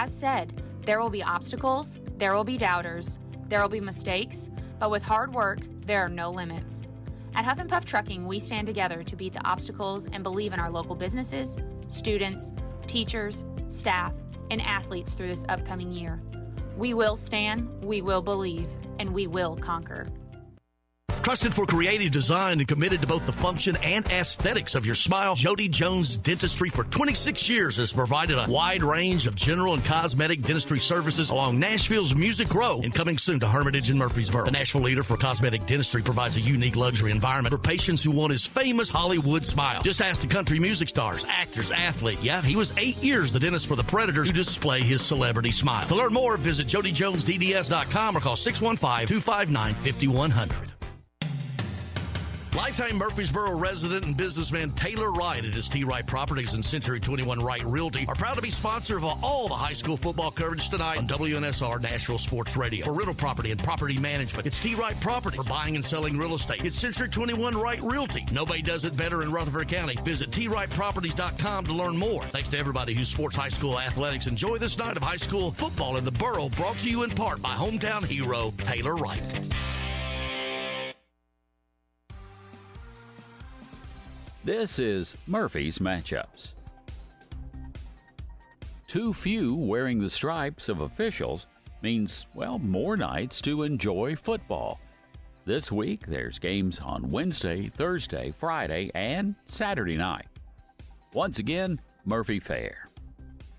has said, there will be obstacles, there will be doubters, there will be mistakes, but with hard work, there are no limits. At Huff and Puff Trucking, we stand together to beat the obstacles and believe in our local businesses, students, teachers, staff, and athletes through this upcoming year. We will stand, we will believe, and we will conquer. Trusted for creative design and committed to both the function and aesthetics of your smile, Jody Jones Dentistry for 26 years has provided a wide range of general and cosmetic dentistry services along Nashville's Music Row and coming soon to Hermitage and Murfreesboro. The Nashville leader for cosmetic dentistry provides a unique luxury environment for patients who want his famous Hollywood smile. Just ask the country music stars, actors, athlete. Yeah, he was 8 years the dentist for the Predators to display his celebrity smile. To learn more, visit JodyJonesDDS.com or call 615-259-5100. Lifetime Murfreesboro resident and businessman Taylor Wright at his T. Wright Properties and Century 21 Wright Realty are proud to be sponsor of all the high school football coverage tonight on WNSR Nashville Sports Radio. For rental property and property management, it's T. Wright Property. For buying and selling real estate, it's Century 21 Wright Realty. Nobody does it better in Rutherford County. Visit TWrightProperties.com to learn more. Thanks to everybody who supports high school athletics. Enjoy this night of high school football in the borough, brought to you in part by hometown hero Taylor Wright. This is Murphy's Matchups. Too few wearing the stripes of officials means, well, more nights to enjoy football. This week, there's games on Wednesday, Thursday, Friday, and Saturday night. Once again, Murphy Fair.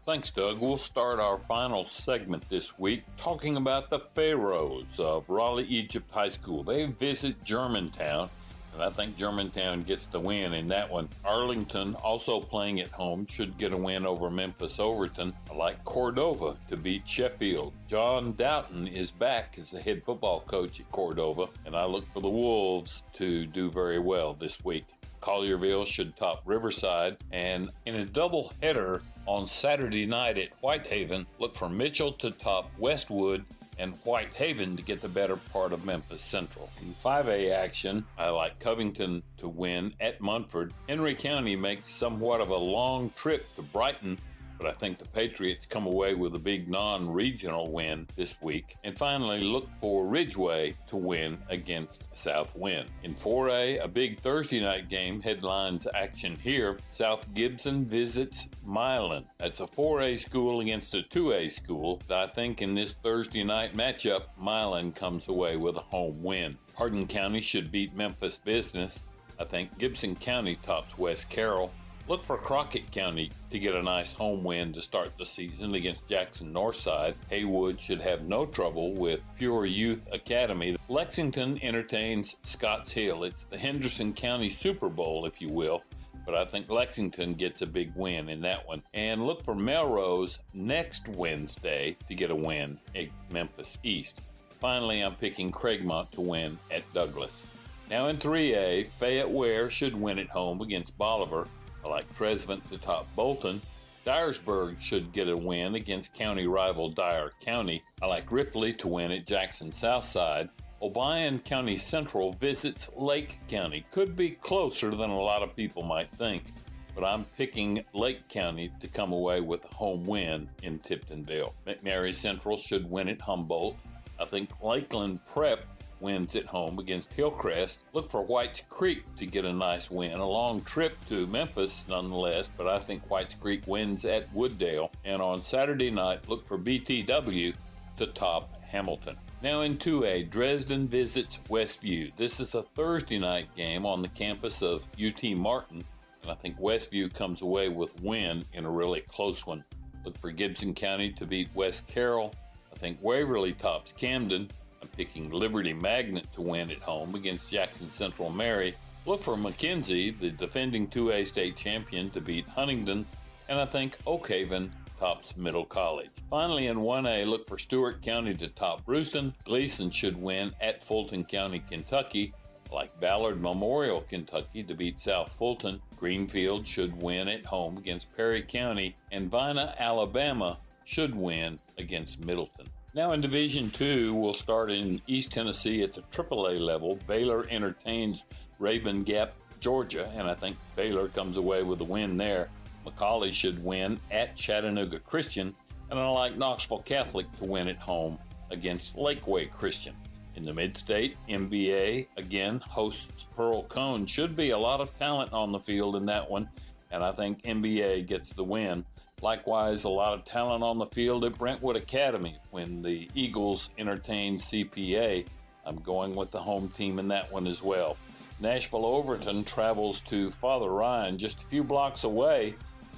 Thanks, Doug. We'll start our final segment this week talking about the Pharaohs of Raleigh Egypt High School. They visit Germantown, and I think Germantown gets the win in that one. Arlington, also playing at home, should get a win over Memphis Overton. I like Cordova to beat Sheffield. John Doughton is back as the head football coach at Cordova, and I look for the Wolves to do very well this week. Collierville should top Riverside, and in a doubleheader on Saturday night at Whitehaven, look for Mitchell to top Westwood and Whitehaven to get the better part of Memphis Central. In 5A action, I like Covington to win at Munford. Henry County makes somewhat of a long trip to Brighton, but I think the Patriots come away with a big non-regional win this week. And finally, look for Ridgeway to win against Southwind. In 4A, a big Thursday night game headlines action here. South Gibson visits Milan. That's a 4A school against a 2A school. I think in this Thursday night matchup, Milan comes away with a home win. Hardin County should beat Memphis Business. I think Gibson County tops West Carroll. Look for Crockett County to get a nice home win to start the season against Jackson Northside. Haywood should have no trouble with Pure Youth Academy. Lexington entertains Scotts Hill. It's the Henderson County Super Bowl, if you will, but I think Lexington gets a big win in that one. And look for Melrose next Wednesday to get a win at Memphis East. Finally, I'm picking Craigmont to win at Douglas. Now in 3A, Fayette Ware should win at home against Bolivar. I like Tresvant to top Bolton. Dyersburg should get a win against county rival Dyer County. I like Ripley to win at Jackson Southside. Obion County Central visits Lake County. Could be closer than a lot of people might think, but I'm picking Lake County to come away with a home win in Tiptonville. McNary Central should win at Humboldt. I think Lakeland Prep wins at home against Hillcrest. Look for Whites Creek to get a nice win. A long trip to Memphis nonetheless, but I think Whites Creek wins at Wooddale. And on Saturday night, look for BTW to top Hamilton. Now in 2A, Dresden visits Westview. This is a Thursday night game on the campus of UT Martin, and I think Westview comes away with win in a really close one. Look for Gibson County to beat West Carroll. I think Waverly tops Camden. I'm picking Liberty Magnet to win at home against Jackson Central Mary. Look for McKenzie, the defending 2A state champion, to beat Huntingdon, and I think Oakhaven tops Middle College. Finally, in 1A, look for Stewart County to top Brewston. Gleason should win at Fulton County, Kentucky. I like Ballard Memorial, Kentucky to beat South Fulton. Greenfield should win at home against Perry County, and Vina, Alabama should win against Middleton. Now in Division II, we'll start in East Tennessee at the AAA level. Baylor entertains Raven Gap, Georgia, and I think Baylor comes away with a win there. McCallie should win at Chattanooga Christian, and I like Knoxville Catholic to win at home against Lakeway Christian. In the Midstate, MBA, again, hosts Pearl Cone. Should be a lot of talent on the field in that one, and I think MBA gets the win. Likewise, a lot of talent on the field at Brentwood Academy when the Eagles entertain CPA. I'm going with the home team in that one as well. Nashville Overton travels to Father Ryan just a few blocks away,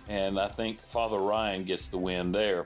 and I think Father Ryan gets the win there.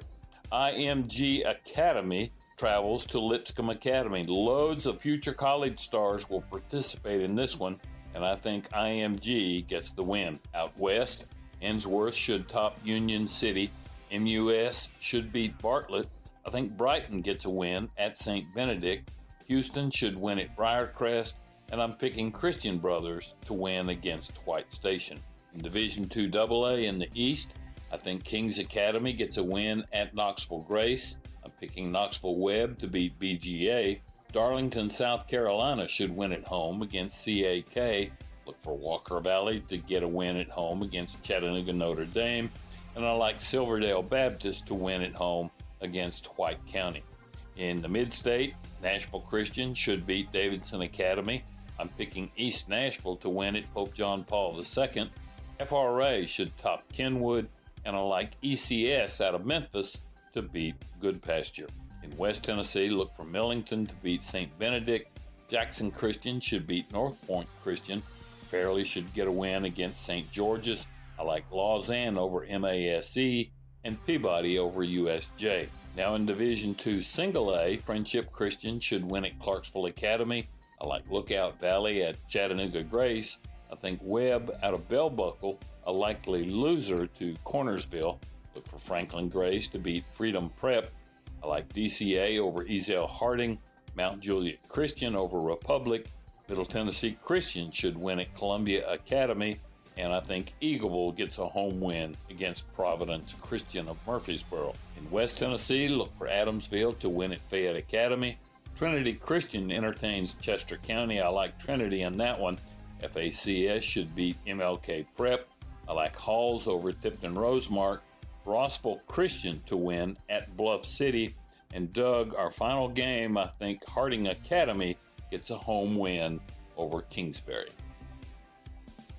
IMG Academy travels to Lipscomb Academy. Loads of future college stars will participate in this one, and I think IMG gets the win. Out west, Ensworth should top Union City. MUS should beat Bartlett. I think Brighton gets a win at St. Benedict. Houston should win at Briarcrest, and I'm picking Christian Brothers to win against White Station. In Division II AA in the East, I think Kings Academy gets a win at Knoxville Grace. I'm picking Knoxville Webb to beat BGA. Darlington, South Carolina should win at home against CAK. Look for Walker Valley to get a win at home against Chattanooga Notre Dame. And I like Silverdale Baptist to win at home against White County. In the Midstate, Nashville Christian should beat Davidson Academy. I'm picking East Nashville to win at Pope John Paul II. FRA should top Kenwood, and I like ECS out of Memphis to beat Good Pasture. In West Tennessee, look for Millington to beat St. Benedict. Jackson Christian should beat North Point Christian. Fairleigh should get a win against St. George's. I like Lausanne over MASE and Peabody over USJ. Now in Division II Single A, Friendship Christian should win at Clarksville Academy. I like Lookout Valley at Chattanooga Grace. I think Webb out of Bell Buckle, a likely loser to Cornersville. Look for Franklin Grace to beat Freedom Prep. I like DCA over Ezell Harding. Mount Juliet Christian over Republic. Middle Tennessee Christian should win at Columbia Academy. And I think Eagleville gets a home win against Providence Christian of Murfreesboro. In West Tennessee, look for Adamsville to win at Fayette Academy. Trinity Christian entertains Chester County. I like Trinity in that one. FACS should beat MLK Prep. I like Halls over Tipton Rosemark. Rossville Christian to win at Bluff City. And Doug, our final game, I think Harding Academy gets a home win over Kingsbury.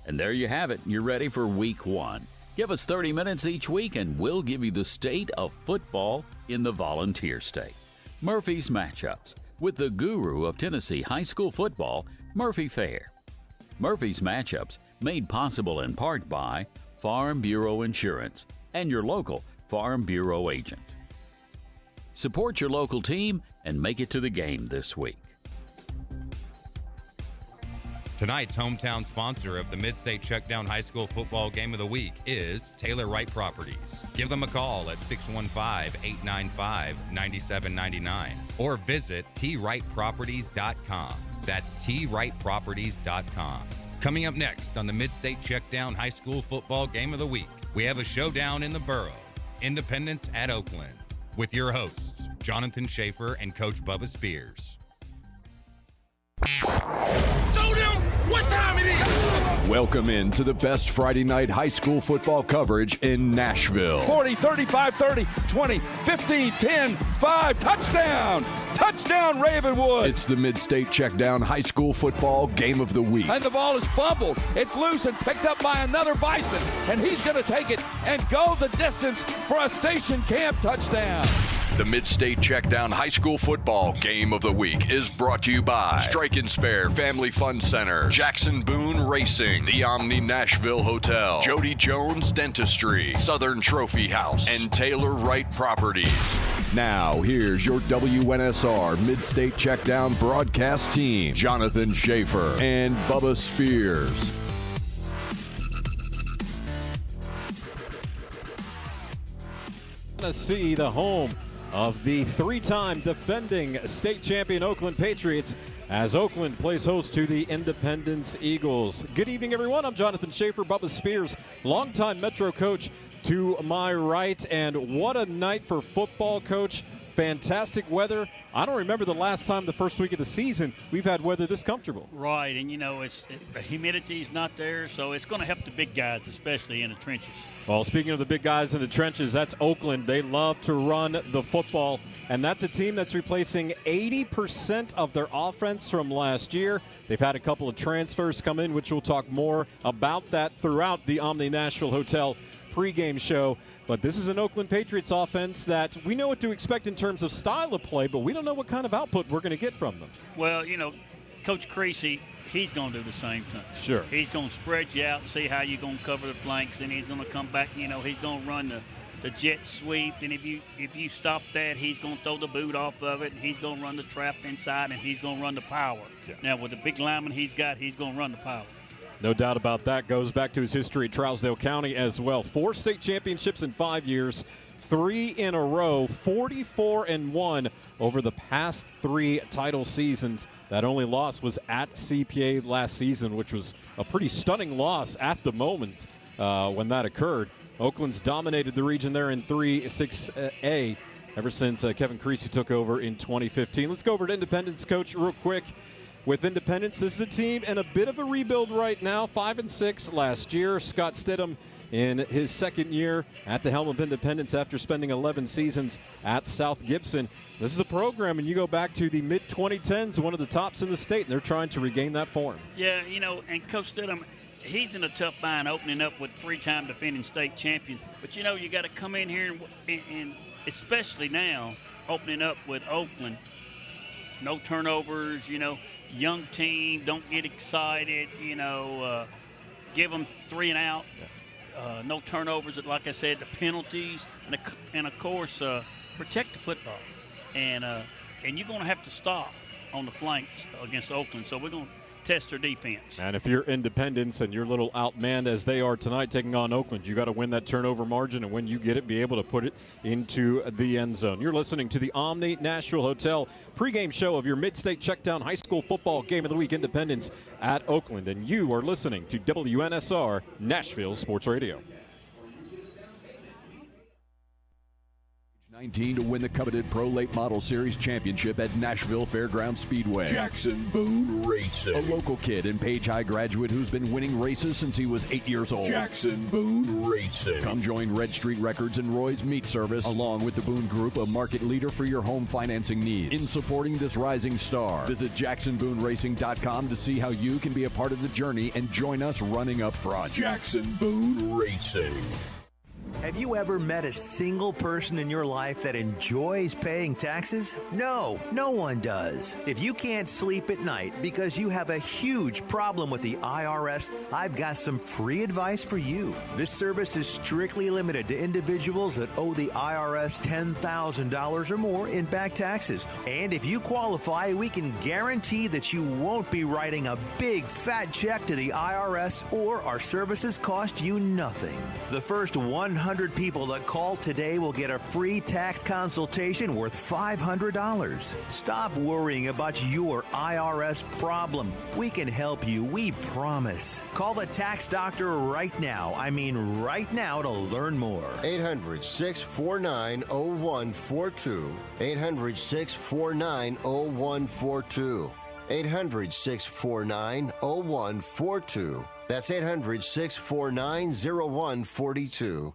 And there you have it. You're ready for week 1. Give us 30 minutes each week and we'll give you the state of football in the Volunteer State. Murphy's Matchups with the guru of Tennessee high school football, Murphy Fair. Murphy's Matchups made possible in part by Farm Bureau Insurance and your local Farm Bureau agent. Support your local team and make it to the game this week. Tonight's hometown sponsor of the MidState Checkdown High School Football Game of the Week is Taylor Wright Properties. Give them a call at 615-895-9799 or visit twrightproperties.com. That's twrightproperties.com. Coming up next on the MidState Checkdown High School Football Game of the Week, we have a showdown in the borough, Independence at Oakland, with your hosts, Jonathan Schaefer and Coach Bubba Spears. Showdown! What time it is? Welcome in to the best Friday night high school football coverage in Nashville. 40, 35, 30, 20, 15, 10, 5, touchdown! Touchdown, Ravenwood! It's the MidState Checkdown High School Football Game of the Week. And the ball is fumbled. It's loose and picked up by another Bison. And he's going to take it and go the distance for a station camp touchdown. The MidState Checkdown High School Football Game of the Week is brought to you by Strike and Spare Family Fun Center, Jackson Boone Racing, the Omni Nashville Hotel, Jody Jones Dentistry, Southern Trophy House, and Taylor Wright Properties. Now, here's your WNSR MidState Checkdown broadcast team, Jonathan Schaefer and Bubba Spears. Tennessee, the home of the three-time defending state champion Oakland Patriots, as Oakland plays host to the Independence Eagles. Good evening, everyone. I'm Jonathan Schaefer, Bubba Spears, longtime Metro coach to my right. And what a night for football, Coach. fantastic weather. I don't remember the last time the first week of the season we've had weather this comfortable. Right, and the humidity's not there, so it's going to help the big guys, especially in the trenches. Well, speaking of the big guys in the trenches, that's Oakland. They love to run the football, and that's a team that's replacing 80% of their offense from last year. They've had a couple of transfers come in, which we'll talk more about that throughout the Omni Nashville Hotel pregame show. But this is an Oakland Patriots offense that we know what to expect in terms of style of play, but we don't know what kind of output we're going to get from them. Well, Coach Creasy, he's going to do the same thing. Sure. He's going to spread you out and see how you're going to cover the flanks, and he's going to come back, he's going to run the jet sweep, and if you stop that, he's going to throw the boot off of it, and he's going to run the trap inside, and he's going to run the power. Yeah. Now, with the big lineman he's got, he's going to run the power. No doubt about that. Goes back to his history at Trousdale County as well. 4 state championships in 5 years, 3 in a row, 44-1 over the past 3 title seasons. That only loss was at CPA last season, which was a pretty stunning loss at the moment when that occurred. Oakland's dominated the region there in 3-6A ever since Kevin Creasy took over in 2015. Let's go over to Independence, Coach, real quick. With Independence, this is a team in a bit of a rebuild right now, 5-6 last year. Scott Stidham in his second year at the helm of Independence after spending 11 seasons at South Gibson. This is a program, and you go back to the mid-2010s, one of the tops in the state, and they're trying to regain that form. Yeah, and Coach Stidham, he's in a tough bind opening up with 3-time defending state champion. But, you got to come in here and especially now, opening up with Oakland, no turnovers, young team, don't get excited, give them 3 and out, no turnovers, like I said, the penalties, and of course, protect the football. And you're going to have to stop on the flanks against Oakland, so we're going to test their defense. And if you're Independence and you're a little outmanned as they are tonight taking on Oakland, you got to win that turnover margin, and when you get it, be able to put it into the end zone. You're listening to the Omni Nashville Hotel pregame show of your MidState Checkdown High School Football Game of the Week, Independence at Oakland, and you are listening to WNSR Nashville Sports Radio. 19 to win the coveted Pro Late Model Series championship at Nashville Fairgrounds Speedway. Jackson Boone Racing. A local kid and Page High graduate who's been winning races since he was 8 years old. Jackson Boone Racing. Come join Red Street Records and Roy's Meat Service, along with the Boone Group, a market leader for your home financing needs. In supporting this rising star, visit JacksonBooneRacing.com to see how you can be a part of the journey and join us running up front. Jackson Boone Racing. Have you ever met a single person in your life that enjoys paying taxes? No, no one does. If you can't sleep at night because you have a huge problem with the IRS, I've got some free advice for you. This service is strictly limited to individuals that owe the IRS $10,000 or more in back taxes. And if you qualify, we can guarantee that you won't be writing a big fat check to the IRS, or our services cost you nothing. The first 100 people that call today will get a free tax consultation worth $500. Stop worrying about your IRS problem. We can help you, we promise. Call the tax doctor right now. I mean right now, to learn more. 800-649-0142. 800-649-0142. 800-649-0142. That's 800-649-0142.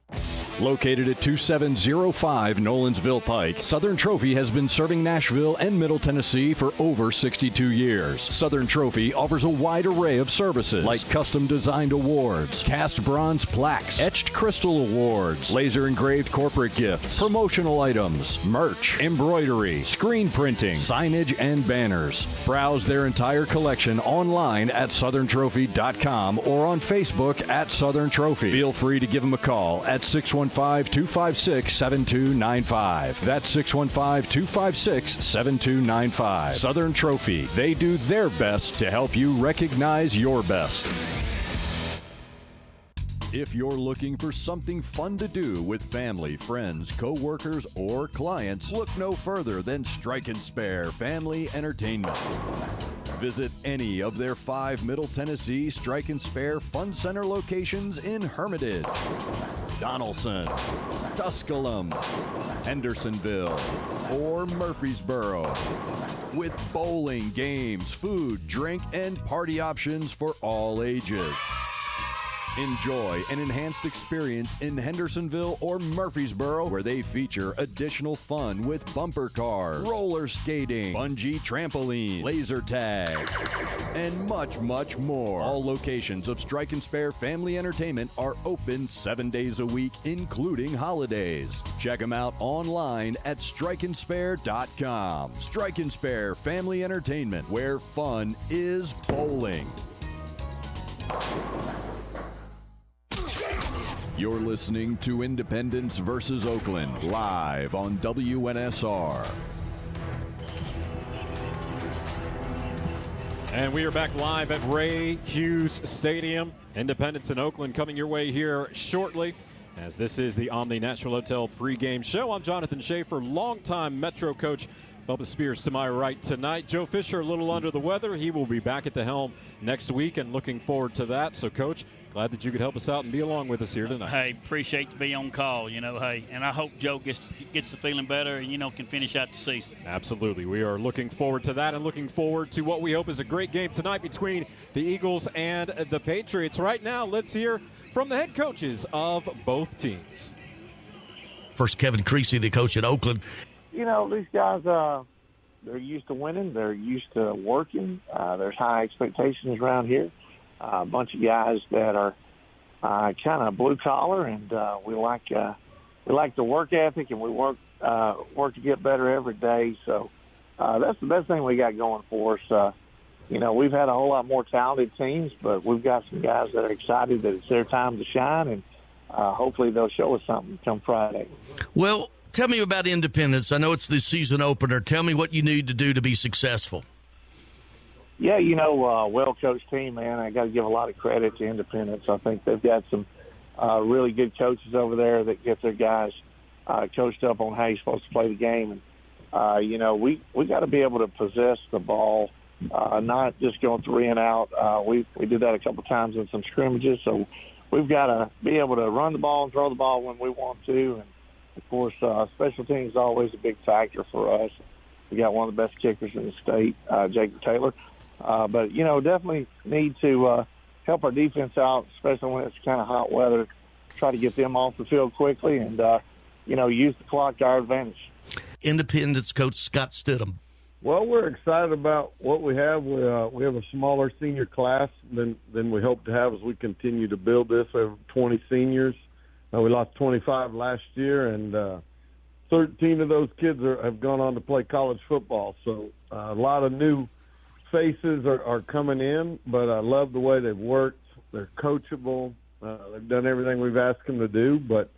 Located at 2705 Nolensville Pike, Southern Trophy has been serving Nashville and Middle Tennessee for over 62 years. Southern Trophy offers a wide array of services like custom designed awards, cast bronze plaques, etched crystal awards, laser engraved corporate gifts, promotional items, merch, embroidery, screen printing, signage, and banners. Browse their entire collection online at southerntrophy.com or on Facebook at Southern Trophy. Feel free to give them a call at 615-256-7295. That's 615-256-7295. Southern Trophy. They do their best to help you recognize your best. If you're looking for something fun to do with family, friends, co-workers, or clients, look no further than Strike and Spare Family Entertainment. Visit any of their 5 Middle Tennessee Strike and Spare Fun Center locations in Hermitage, Donaldson, Tusculum, Hendersonville, or Murfreesboro. With bowling, games, food, drink, and party options for all ages. Enjoy an enhanced experience in Hendersonville or Murfreesboro, where they feature additional fun with bumper cars, roller skating, bungee trampoline, laser tag, and much, much more. All locations of Strike and Spare Family Entertainment are open 7 days a week, including holidays. Check them out online at strikeandspare.com. Strike and Spare Family Entertainment, where fun is bowling. You're listening to Independence versus Oakland, live on WNSR. And we are back live at Ray Hughes Stadium. Independence in Oakland coming your way here shortly, as this is the Omni Nashville Hotel pregame show. I'm Jonathan Schaefer, longtime Metro coach. Bubba Spears to my right tonight. Joe Fisher a little under the weather. He will be back at the helm next week, and looking forward to that. So, Coach, glad that you could help us out and be along with us here tonight. Hey, appreciate to be on call, and I hope Joe gets to feeling better and, can finish out the season. Absolutely. We are looking forward to that and looking forward to what we hope is a great game tonight between the Eagles and the Patriots. Right now, let's hear from the head coaches of both teams. First, Kevin Creasy, the coach at Oakland. These guys, they're used to winning. They're used to working. There's high expectations around here. A bunch of guys that are kind of blue collar, and we like the work ethic, and we work to get better every day. So that's the best thing we got going for us. We've had a whole lot more talented teams, but we've got some guys that are excited that it's their time to shine, and hopefully they'll show us something come Friday. Well, tell me about Independence. I know it's the season opener. Tell me what you need to do to be successful. Yeah, well-coached team, man. I got to give a lot of credit to Independence. I think they've got some really good coaches over there that get their guys coached up on how you're supposed to play the game. And, we got to be able to possess the ball, not just going 3 and out. We did that a couple times in some scrimmages, so we've got to be able to run the ball and throw the ball when we want to. And, of course, special teams is always a big factor for us. We got one of the best kickers in the state, Jacob Taylor. But, definitely need to help our defense out, especially when it's kind of hot weather, try to get them off the field quickly and, use the clock to our advantage. Independence coach Scott Stidham. Well, we're excited about what we have. We have a smaller senior class than we hope to have as we continue to build this. We have 20 seniors. We lost 25 last year, and 13 of those kids have gone on to play college football. So a lot of new faces are coming in, but I love the way they've worked. They're coachable. They've done everything we've asked them to do. But,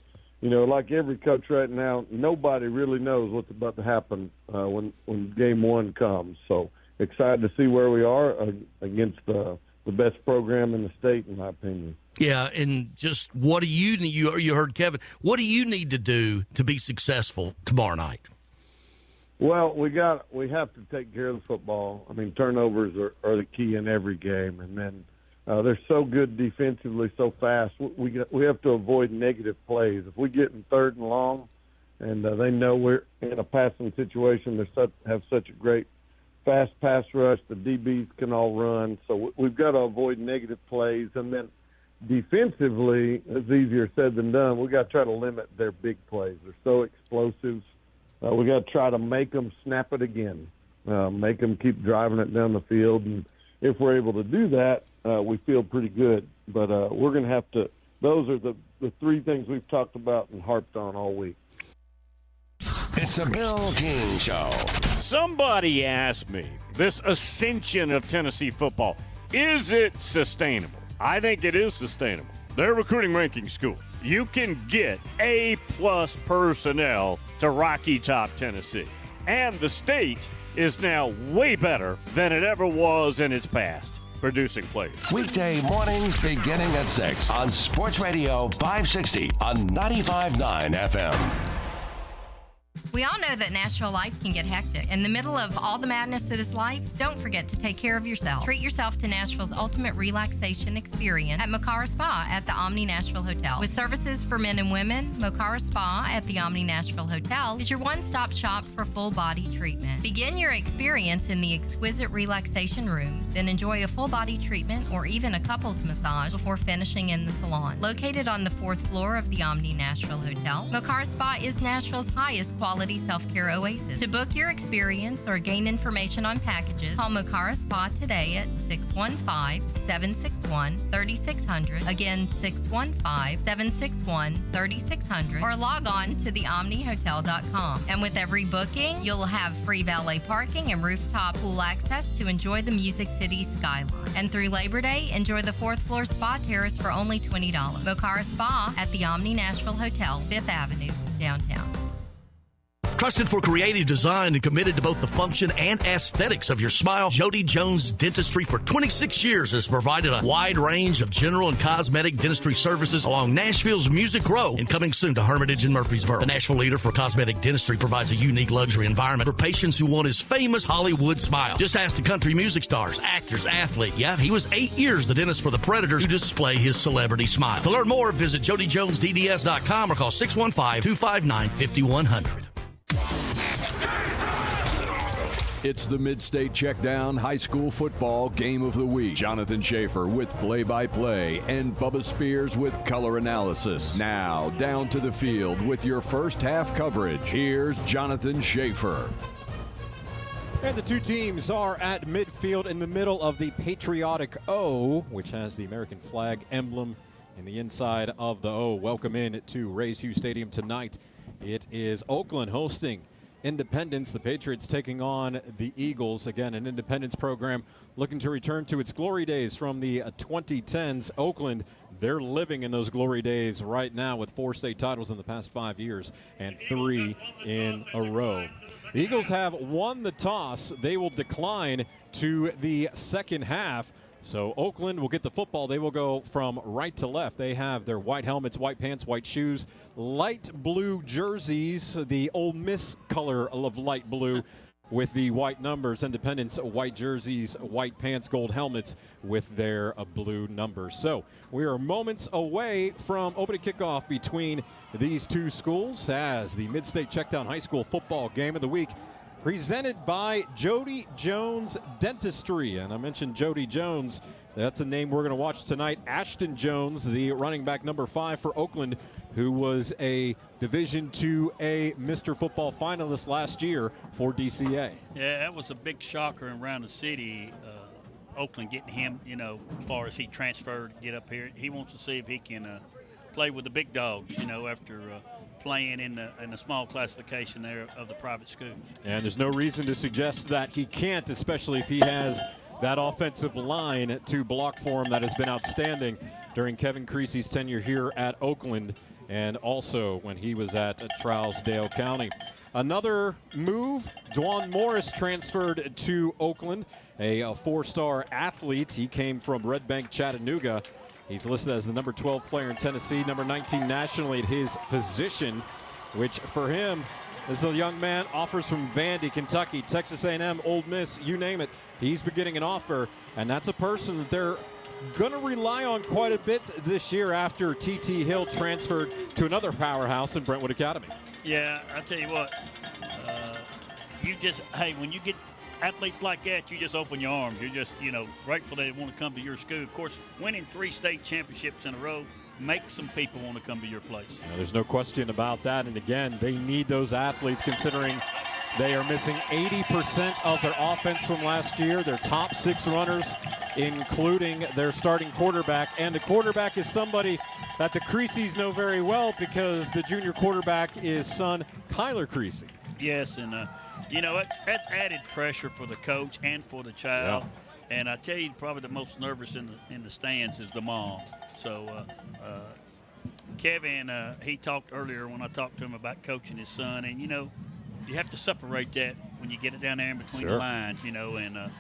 like every coach right now, nobody really knows what's about to happen when game one comes. So excited to see where we are against the best program in the state, in my opinion. Yeah, and just what do you heard Kevin, what do you need to do to be successful tomorrow night? Well, we have to take care of the football. I mean, turnovers are the key in every game, and then they're so good defensively, so fast. We have to avoid negative plays. If we get in 3rd and long, and they know we're in a passing situation, they have such a great fast pass rush. The DBs can all run, so we've got to avoid negative plays. And then defensively, it's easier said than done. We got to try to limit their big plays. They're so explosive. We got to try to make them snap it again, make them keep driving it down the field. And if we're able to do that, we feel pretty good. But we're going to have to – those are the 3 things we've talked about and harped on all week. It's a Bill King Show. Somebody asked me, this ascension of Tennessee football, is it sustainable? I think it is sustainable. Their recruiting ranking school. You can get A-plus personnel to Rocky Top, Tennessee. And the state is now way better than it ever was in its past, producing players. Weekday mornings beginning at 6 on Sports Radio 560 on 95.9 FM. We all know that Nashville life can get hectic. In the middle of all the madness that is life, don't forget to take care of yourself. Treat yourself to Nashville's ultimate relaxation experience at Mocara Spa at the Omni Nashville Hotel. With services for men and women, Mocara Spa at the Omni Nashville Hotel is your one-stop shop for full body treatment. Begin your experience in the exquisite relaxation room, then enjoy a full body treatment or even a couples massage before finishing in the salon. Located on the 4th floor of the Omni Nashville Hotel, Mocara Spa is Nashville's highest quality self-care oasis. To book your experience or gain information on packages, call Mocara Spa today at 615-761-3600. Again, 615-761-3600. Or log on to theomnihotel.com. And with every booking, you'll have free valet parking and rooftop pool access to enjoy the Music City skyline. And through Labor Day, enjoy the 4th floor spa terrace for only $20. Mocara Spa at the Omni Nashville Hotel, 5th Avenue, downtown. Trusted for creative design and committed to both the function and aesthetics of your smile, Jody Jones Dentistry for 26 years has provided a wide range of general and cosmetic dentistry services along Nashville's Music Row and coming soon to Hermitage and Murfreesboro. The Nashville leader for cosmetic dentistry provides a unique luxury environment for patients who want his famous Hollywood smile. Just ask the country music stars, actors, athletes. Yeah, he was 8 years the dentist for the Predators to display his celebrity smile. To learn more, visit jodyjonesdds.com or call 615-259-5100. It's the MidState Checkdown High School Football Game of the Week. Jonathan Schaefer with play-by-play and Bubba Spears with color analysis. Now, down to the field with your first half coverage. Here's Jonathan Schaefer. And the two teams are at midfield in the middle of the patriotic O, which has the American flag emblem in the inside of the O. Welcome in to Rays Hughes Stadium tonight. It is Oakland hosting Independence. The Patriots taking on the Eagles. Again, an Independence program looking to return to its glory days from the 2010s. Oakland, they're living in those glory days right now with 4 state titles in the past 5 years and 3 in a row. The Eagles have won the toss. They will decline to the second half. So Oakland will get the football. They will go from right to left. They have their white helmets, white pants, white shoes, light blue jerseys, the Ole Miss color of light blue with the white numbers. Independence, white jerseys, white pants, gold helmets with their blue numbers. So we are moments away from opening kickoff between these two schools as the MidState Checkdown High School Football Game of the Week presented by Jody Jones Dentistry. And I mentioned Jody Jones. That's a name we're going to watch tonight. Ashton Jones, the running back number 5 for Oakland, who was a Division IIA Mr. Football finalist last year for DCA. Yeah, that was a big shocker around the city. Oakland getting him, as far as he transferred, get up here. He wants to see if he can play with the big dogs, after playing in the small classification there of the private schools. And there's no reason to suggest that he can't, especially if he has that offensive line to block for him that has been outstanding during Kevin Creasy's tenure here at Oakland and also when he was at Trousdale County. Another move, Dwan Morris transferred to Oakland, a 4-star athlete. He came from Red Bank, Chattanooga. He's listed as the number 12 player in Tennessee, number 19 nationally at his position, which for him, this is a young man, offers from Vandy, Kentucky, Texas A&M, Ole Miss, you name it. He's been getting an offer, and that's a person that they're going to rely on quite a bit this year after T.T. Hill transferred to another powerhouse in Brentwood Academy. Yeah, I'll tell you what, when you get athletes like that, you just open your arms. You're just, grateful they want to come to your school. Of course, winning 3 state championships in a row makes some people want to come to your place. There's no question about that. And again, they need those athletes considering they are missing 80% of their offense from last year. Their top 6 runners, including their starting quarterback. And the quarterback is somebody that the Creasys know very well because the junior quarterback is son Kyler Creasy. Yes, and that's added pressure for the coach and for the child. Yeah. And I tell you, probably the most nervous in the stands is the mom. So Kevin, he talked earlier when I talked to him about coaching his son, and you have to separate that when you get it down there in between the lines, and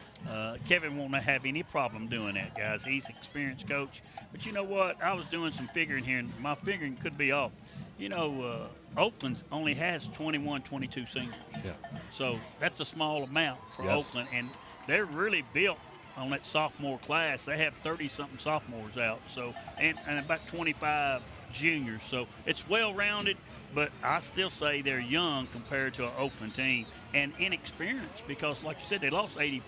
Kevin won't have any problem doing that, guys. He's an experienced coach. But you know what? I was doing some figuring here, and my figuring could be off. Oakland only has 21, 22 seniors. Yeah. So that's a small amount for Yes. Oakland, and they're really built on that sophomore class. They have 30-something sophomores out, so and about 25 juniors. So it's well-rounded, but I still say they're young compared to an Oakland team and inexperienced because, like you said, they lost 80%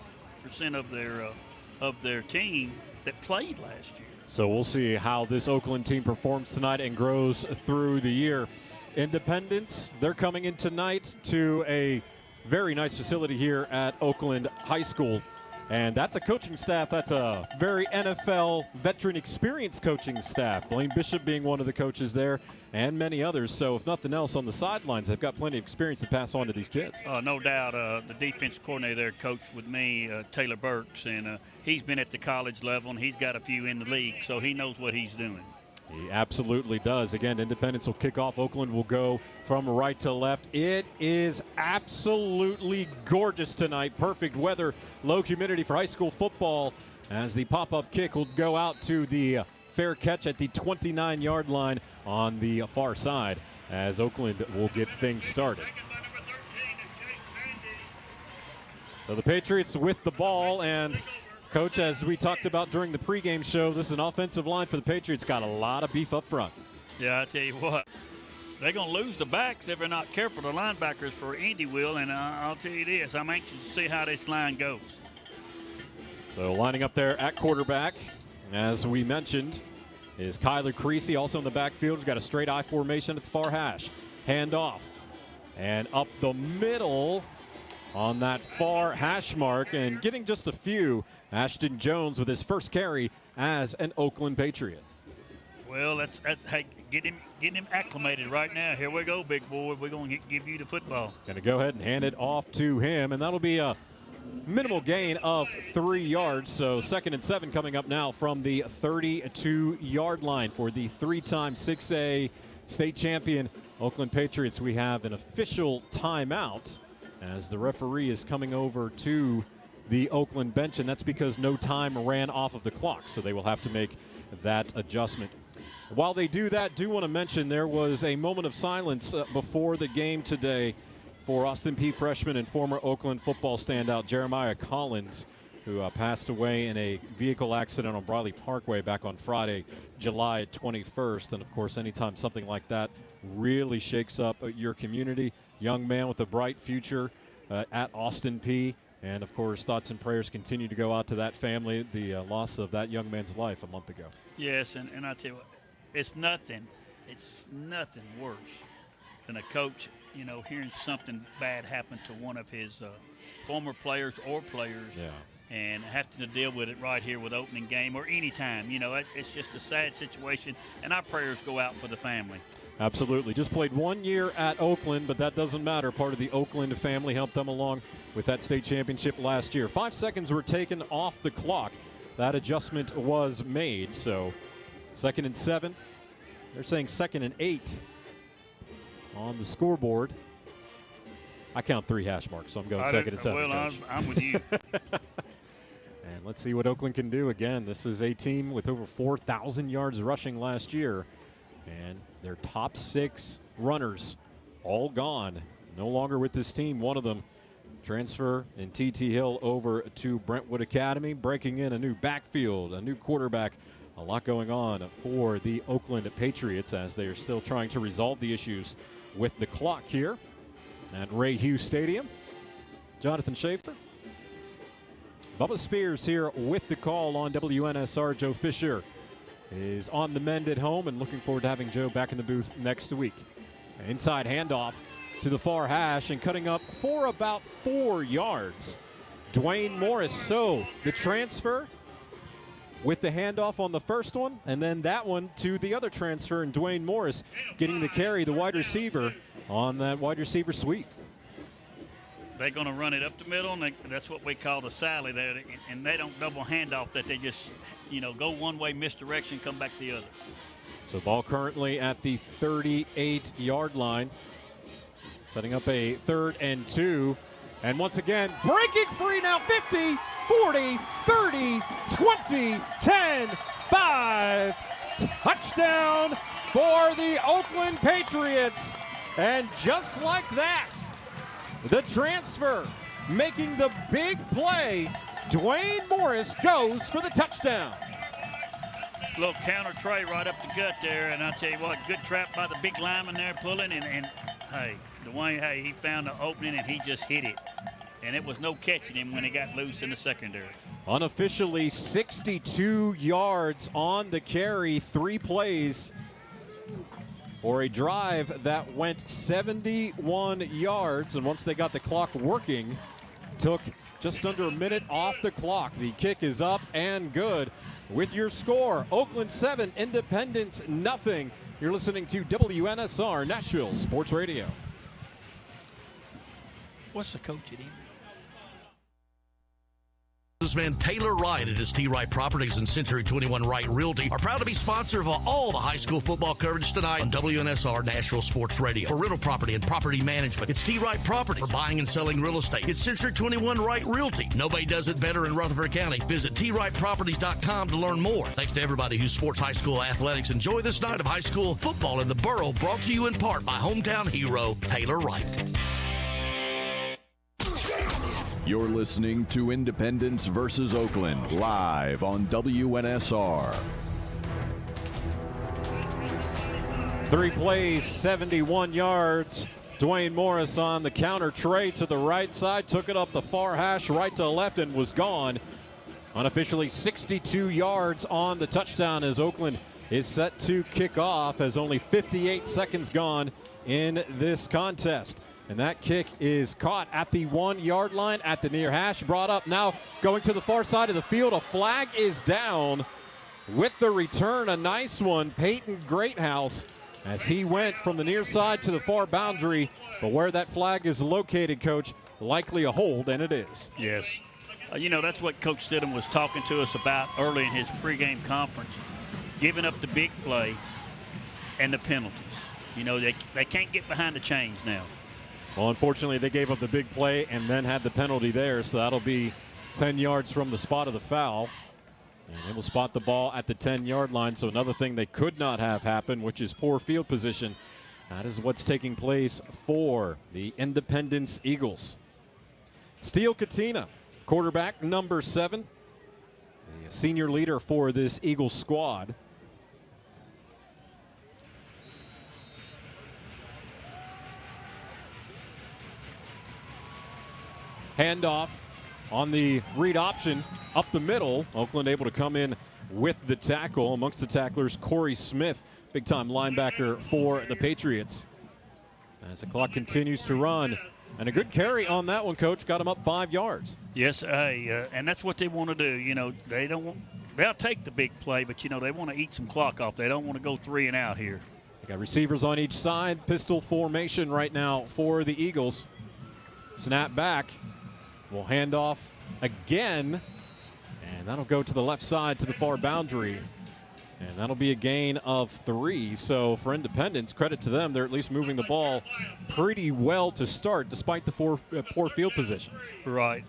of their team that played last year. So we'll see how this Oakland team performs tonight and grows through the year. Independence, they're coming in tonight to a very nice facility here at Oakland High School. And that's a coaching staff. That's a very NFL veteran experienced coaching staff. Blaine Bishop being one of the coaches there and many others. So if nothing else on the sidelines, they've got plenty of experience to pass on to these kids. No doubt. The defense coordinator there coached with me, Taylor Burks, and he's been at the college level, and he's got a few in the league, so he knows what he's doing. He absolutely does. Again, Independence will kick off. Oakland will go from right to left. It is absolutely gorgeous tonight. Perfect weather, low humidity for high school football as the pop-up kick will go out to the fair catch at the 29-yard line on the far side as Oakland will get things started. So the Patriots with the ball, and Coach, as we talked about during the pregame show, this is an offensive line for the Patriots. Got a lot of beef up front. Yeah, I tell you what, they're going to lose the backs if they're not careful, the linebackers for Indy will, and I'll tell you this, I'm anxious to see how this line goes. So lining up there at quarterback, as we mentioned, is Kyler Creasy, also in the backfield. He's got a straight I formation at the far hash. Hand off. And up the middle on that far hash mark, and getting just a few, Ashton Jones with his first carry as an Oakland Patriot. Well, that's hey, get him acclimated right now. Here we go, big boy. We're going to give you the football. Going to go ahead and hand it off to him, and that'll be a minimal gain of 3 yards. So 2nd and 7 coming up now from the 32-yard line for the 3-time 6A state champion Oakland Patriots. We have an official timeout as the referee is coming over to the Oakland bench, and that's because no time ran off of the clock, so they will have to make that adjustment. While they do that, do want to mention there was a moment of silence before the game today for Austin Peay freshman and former Oakland football standout Jeremiah Collins, who passed away in a vehicle accident on Briley Parkway back on Friday, July 21st. And, of course, anytime something like that really shakes up your community, young man with a bright future at Austin Peay. And, of course, thoughts and prayers continue to go out to that family, the loss of that young man's life a month ago. Yes, and I tell you what, it's nothing worse than a coach, hearing something bad happen to one of his former players or players. Yeah. And having to deal with it right here with opening game or any time. It's just a sad situation, and our prayers go out for the family. Absolutely. Just played 1 year at Oakland, but that doesn't matter. Part of the Oakland family helped them along with that state championship last year. 5 seconds were taken off the clock. That adjustment was made. So 2nd and 7. They're saying 2nd and 8 on the scoreboard. I count 3 hash marks, so I'm going 2nd and 7. Well, I'm with you. And let's see what Oakland can do. Again, this is a team with over 4,000 yards rushing last year. And their top 6 runners all gone. No longer with this team. One of them transfer in T.T. Hill over to Brentwood Academy, breaking in a new backfield, a new quarterback. A lot going on for the Oakland Patriots as they are still trying to resolve the issues with the clock here at Ray Hughes Stadium. Jonathan Schaefer. Bubba Spears here with the call on WNSR. Joe Fisher is on the mend at home and looking forward to having Joe back in the booth next week. Inside handoff to the far hash and cutting up for about 4 yards. Dwayne Morris. So the transfer with the handoff on the first one, and then that one to the other transfer, and Dwayne Morris getting the carry, the wide receiver, on that wide receiver sweep. They're going to run it up the middle, and that's what we call the Sally there, and they don't double handoff, that they just, go one way, misdirection, come back the other. So ball currently at the 38-yard line, setting up a 3rd and 2. And once again, breaking free now, 50, 40, 30, 20, 10, 5. Touchdown for the Oakland Patriots. And just like that, the transfer making the big play, Dwayne Morris goes for the touchdown. Little counter tray right up the gut there, and I'll tell you what, good trap by the big lineman there pulling, and hey, Dwayne, hey, he found the opening and he just hit it. And it was no catching him when he got loose in the secondary. Unofficially 62 yards on the carry, 3 plays for a drive that went 71 yards. And once they got the clock working, took just under a minute off the clock. The kick is up and good. With your score, Oakland 7, Independence nothing. You're listening to WNSR Nashville Sports Radio. What's the coach at him? Businessman Taylor Wright at his T. Wright Properties and Century 21 Wright Realty are proud to be sponsor of all the high school football coverage tonight on WNSR Nashville Sports Radio. For rental property and property management, it's T. Wright Property. For buying and selling real estate, it's Century 21 Wright Realty. Nobody does it better in Rutherford County. Visit TWrightProperties.com to learn more. Thanks to everybody who supports high school athletics. Enjoy this night of high school football in the borough, brought to you in part by hometown hero Taylor Wright. You're listening to Independence versus Oakland live on WNSR. 3 plays, 71 yards. Dwayne Morris on the counter tray to the right side, took it up the far hash right to left and was gone. Unofficially 62 yards on the touchdown as Oakland is set to kick off as only 58 seconds gone in this contest. And that kick is caught at the 1-yard line at the near hash. Brought up now going to the far side of the field. A flag is down with the return. A nice one, Peyton Greathouse, as he went from the near side to the far boundary. But where that flag is located, Coach, likely a hold, and it is. Yes. You know, that's what Coach Stidham was talking to us about early in his pregame conference, giving up the big play and the penalties. You know, they can't get behind the chains now. Well, unfortunately, they gave up the big play and then had the penalty there, so that'll be 10 yards from the spot of the foul. And they will spot the ball at the 10-yard line, so another thing they could not have happen, which is poor field position. That is what's taking place for the Independence Eagles. Steele Katina, quarterback number 7, the senior leader for this Eagles squad. Handoff on the read option up the middle. Oakland able to come in with the tackle. Amongst the tacklers, Corey Smith, big-time linebacker for the Patriots. As the clock continues to run. And a good carry on that one, Coach. Got him up 5 yards. Yes, and that's what they want to do. You know, they'll take the big play, but, you know, they want to eat some clock off. They don't want to go 3 and out here. They got receivers on each side. Pistol formation right now for the Eagles. Snap back. We'll hand off again, and that'll go to the left side to the far boundary, and that'll be a gain of 3. So for Independence, credit to them, they're at least moving the ball pretty well to start despite the poor field position. Right.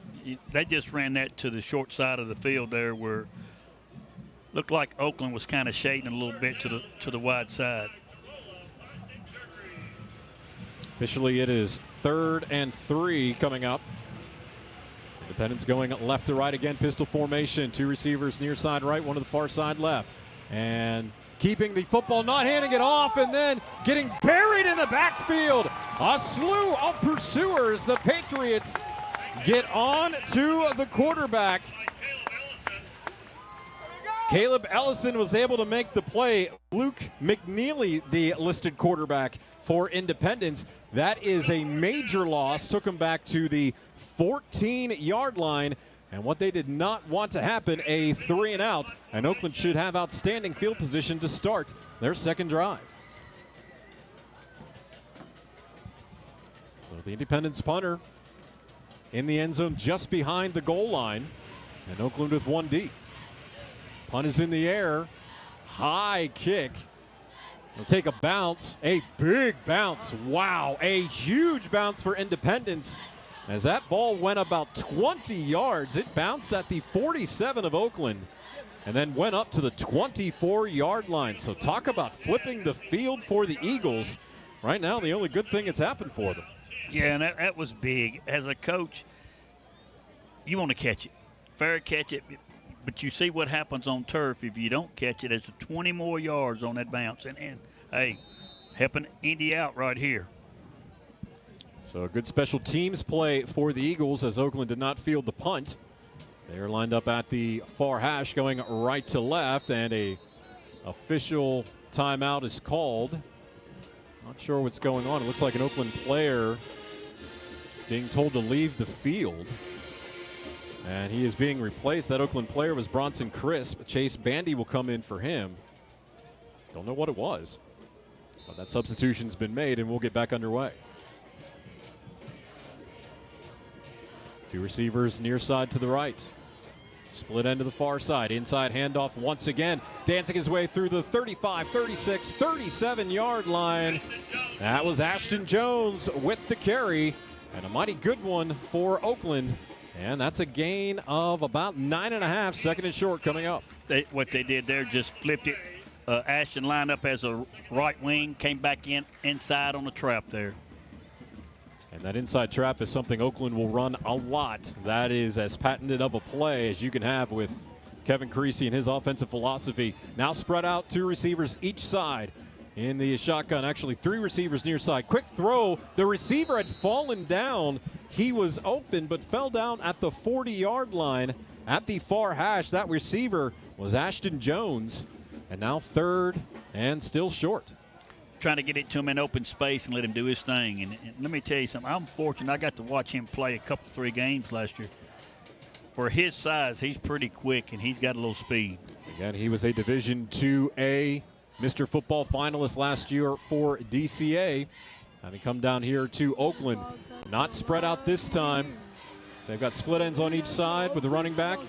They just ran that to the short side of the field there where looked like Oakland was kind of shading a little bit to the wide side. Officially, it is 3rd and 3 coming up. Independence going left to right again, pistol formation. 2 receivers near side right, 1 to the far side left. And keeping the football, not handing it off, and then getting buried in the backfield. A slew of pursuers. The Patriots get on to the quarterback. Caleb Ellison was able to make the play. Luke McNeely, the listed quarterback for Independence. That is a major loss. Took him back to the 14-yard line. And what they did not want to happen, a 3 and out. And Oakland should have outstanding field position to start their second drive. So the Independence punter in the end zone just behind the goal line. And Oakland with 1 deep. Punt is in the air. High kick. It'll take a bounce. A big bounce. Wow. A huge bounce for Independence. As that ball went about 20 yards, it bounced at the 47 of Oakland and then went up to the 24-yard line. So talk about flipping the field for the Eagles. right now the only good thing that's happened for them. Yeah, and that was big. As a coach, you want to catch it. Fair catch it. But you see what happens on turf. If you don't catch it, it's 20 more yards on that bounce. And hey, helping Indy out right here. So a good special teams play for the Eagles as Oakland did not field the punt. They are lined up at the far hash going right to left, and a official timeout is called. Not sure what's going on. It looks like an Oakland player is being told to leave the field, and he is being replaced. That Oakland player was Bronson Crisp. Chase Bandy will come in for him. Don't know what it was, but that substitution's been made, and we'll get back underway. Two receivers near side to the right. Split end to the far side. Inside handoff once again. Dancing his way through the 35, 36, 37-yard line. That was Ashton Jones with the carry. And a mighty good one for Oakland. And that's a gain of about 9.5. Second and short coming up. What they did there, just flipped it. Ashton lined up as a right wing, came back inside on the trap there. And that inside trap is something Oakland will run a lot. That is as patented of a play as you can have with Kevin Creasy and his offensive philosophy. Now spread out, two receivers each side in the shotgun. Actually, three receivers near side. Quick throw. The receiver had fallen down. He was open but fell down at the 40-yard line at the far hash. That receiver was Ashton Jones. And now third and still short. Trying to get it to him in open space and let him do his thing. And let me tell you something. I'm fortunate. I got to watch him play a couple, 3 games last year. For his size, he's pretty quick, and he's got a little speed. Again, he was a Division IIA Mr. Football finalist last year for DCA. Having come down here to Oakland. Not spread out this time. So they've got split ends on each side with the running back.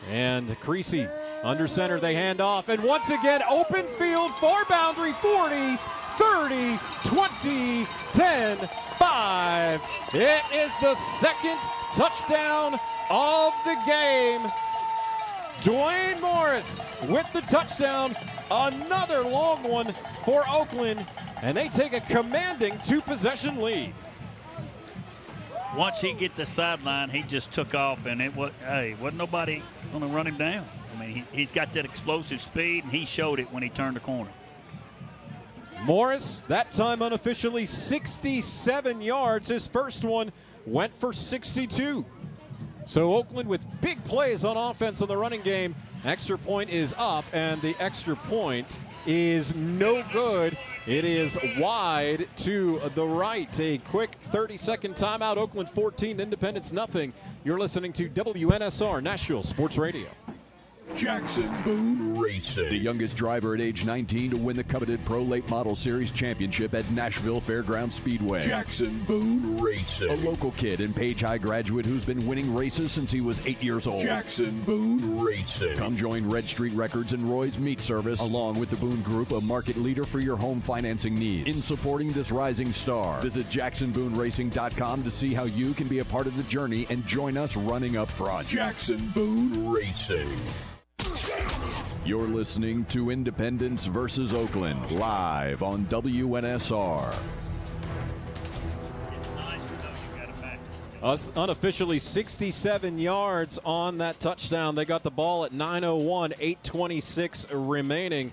And Creasy under center, they hand off, and once again, open field, far boundary, 40, 30, 20, 10, 5. It is the second touchdown of the game. Dwayne Morris with the touchdown, another long one for Oakland, and they take a commanding 2-possession lead. Once he get the sideline, he just took off, and wasn't nobody going to run him down. I mean, he's got that explosive speed, and he showed it when he turned the corner. Morris, that time unofficially 67 yards. His first one went for 62. So Oakland with big plays on offense on the running game. Extra point is up, and the extra point is no good. It is wide to the right. A quick 30-second timeout. Oakland 14, Independence nothing. You're listening to WNSR Nashville Sports Radio. Jackson Boone Racing. The youngest driver at age 19 to win the coveted Pro Late Model Series championship at Nashville Fairgrounds Speedway. Jackson Boone Racing. A local kid and Page High graduate who's been winning races since he was 8 years old. Jackson Boone Racing. Come join Red Street Records and Roy's Meat Service along with the Boone Group, a market leader for your home financing needs. In supporting this rising star, visit JacksonBooneRacing.com to see how you can be a part of the journey and join us running up front. Jackson Boone Racing. You're listening to Independence versus Oakland, live on WNSR. Unofficially 67 yards on that touchdown. They got the ball at 9:01, 8:26 remaining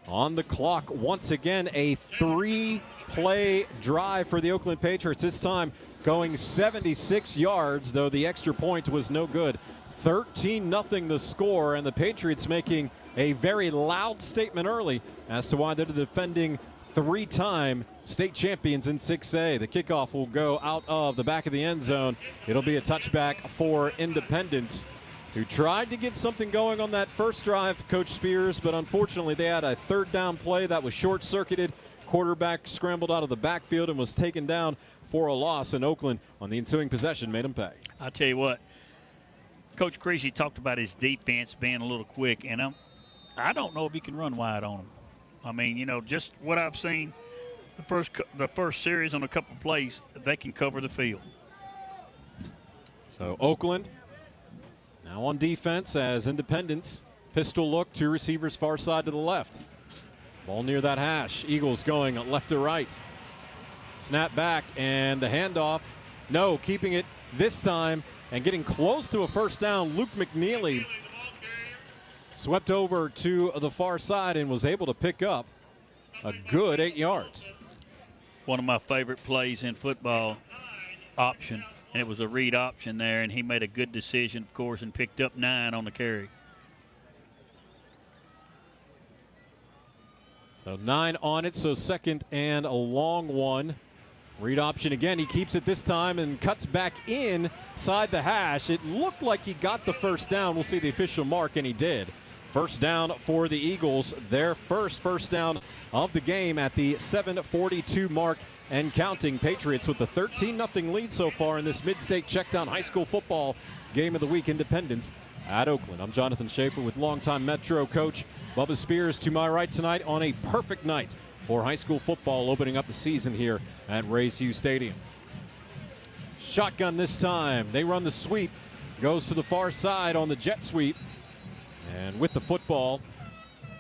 on the clock. Once again, a 3-play drive for the Oakland Patriots. This time going 76 yards, though the extra point was no good. 13-0 the score, and the Patriots making a very loud statement early as to why they're the defending 3-time state champions in 6A. The kickoff will go out of the back of the end zone. It'll be a touchback for Independence, who tried to get something going on that first drive, Coach Spears, but unfortunately they had a third down play that was short-circuited. Quarterback scrambled out of the backfield and was taken down for a loss, and Oakland on the ensuing possession made him pay. I'll tell you what, Coach Creasy talked about his defense being a little quick, and I don't know if he can run wide on them. I mean, just what I've seen the first series on a couple of plays, they can cover the field. So Oakland now on defense as Independence pistol look, two receivers far side to the left. Ball near that hash. Eagles going left to right. Snap back and the handoff. No, keeping it this time and getting close to a first down. Luke McNeely swept over to the far side and was able to pick up a good 8 yards. One of my favorite plays in football, option, and it was a read option there, and he made a good decision, of course, and picked up 9 on the carry. So 9 on it, so second and a long one. Read option again. He keeps it this time and cuts back inside the hash. It looked like he got the first down. We'll see the official mark, and he did. First down for the Eagles. Their first down of the game at the 7:42 mark and counting. Patriots with the 13-0 lead so far in this Mid-State Checkdown High School Football Game of the Week. Independence at Oakland. I'm Jonathan Schaefer with longtime Metro coach Bubba Spears to my right tonight on a perfect night for high school football, opening up the season here at Rays Hughes Stadium. Shotgun this time. They run the sweep. Goes to the far side on the jet sweep. And with the football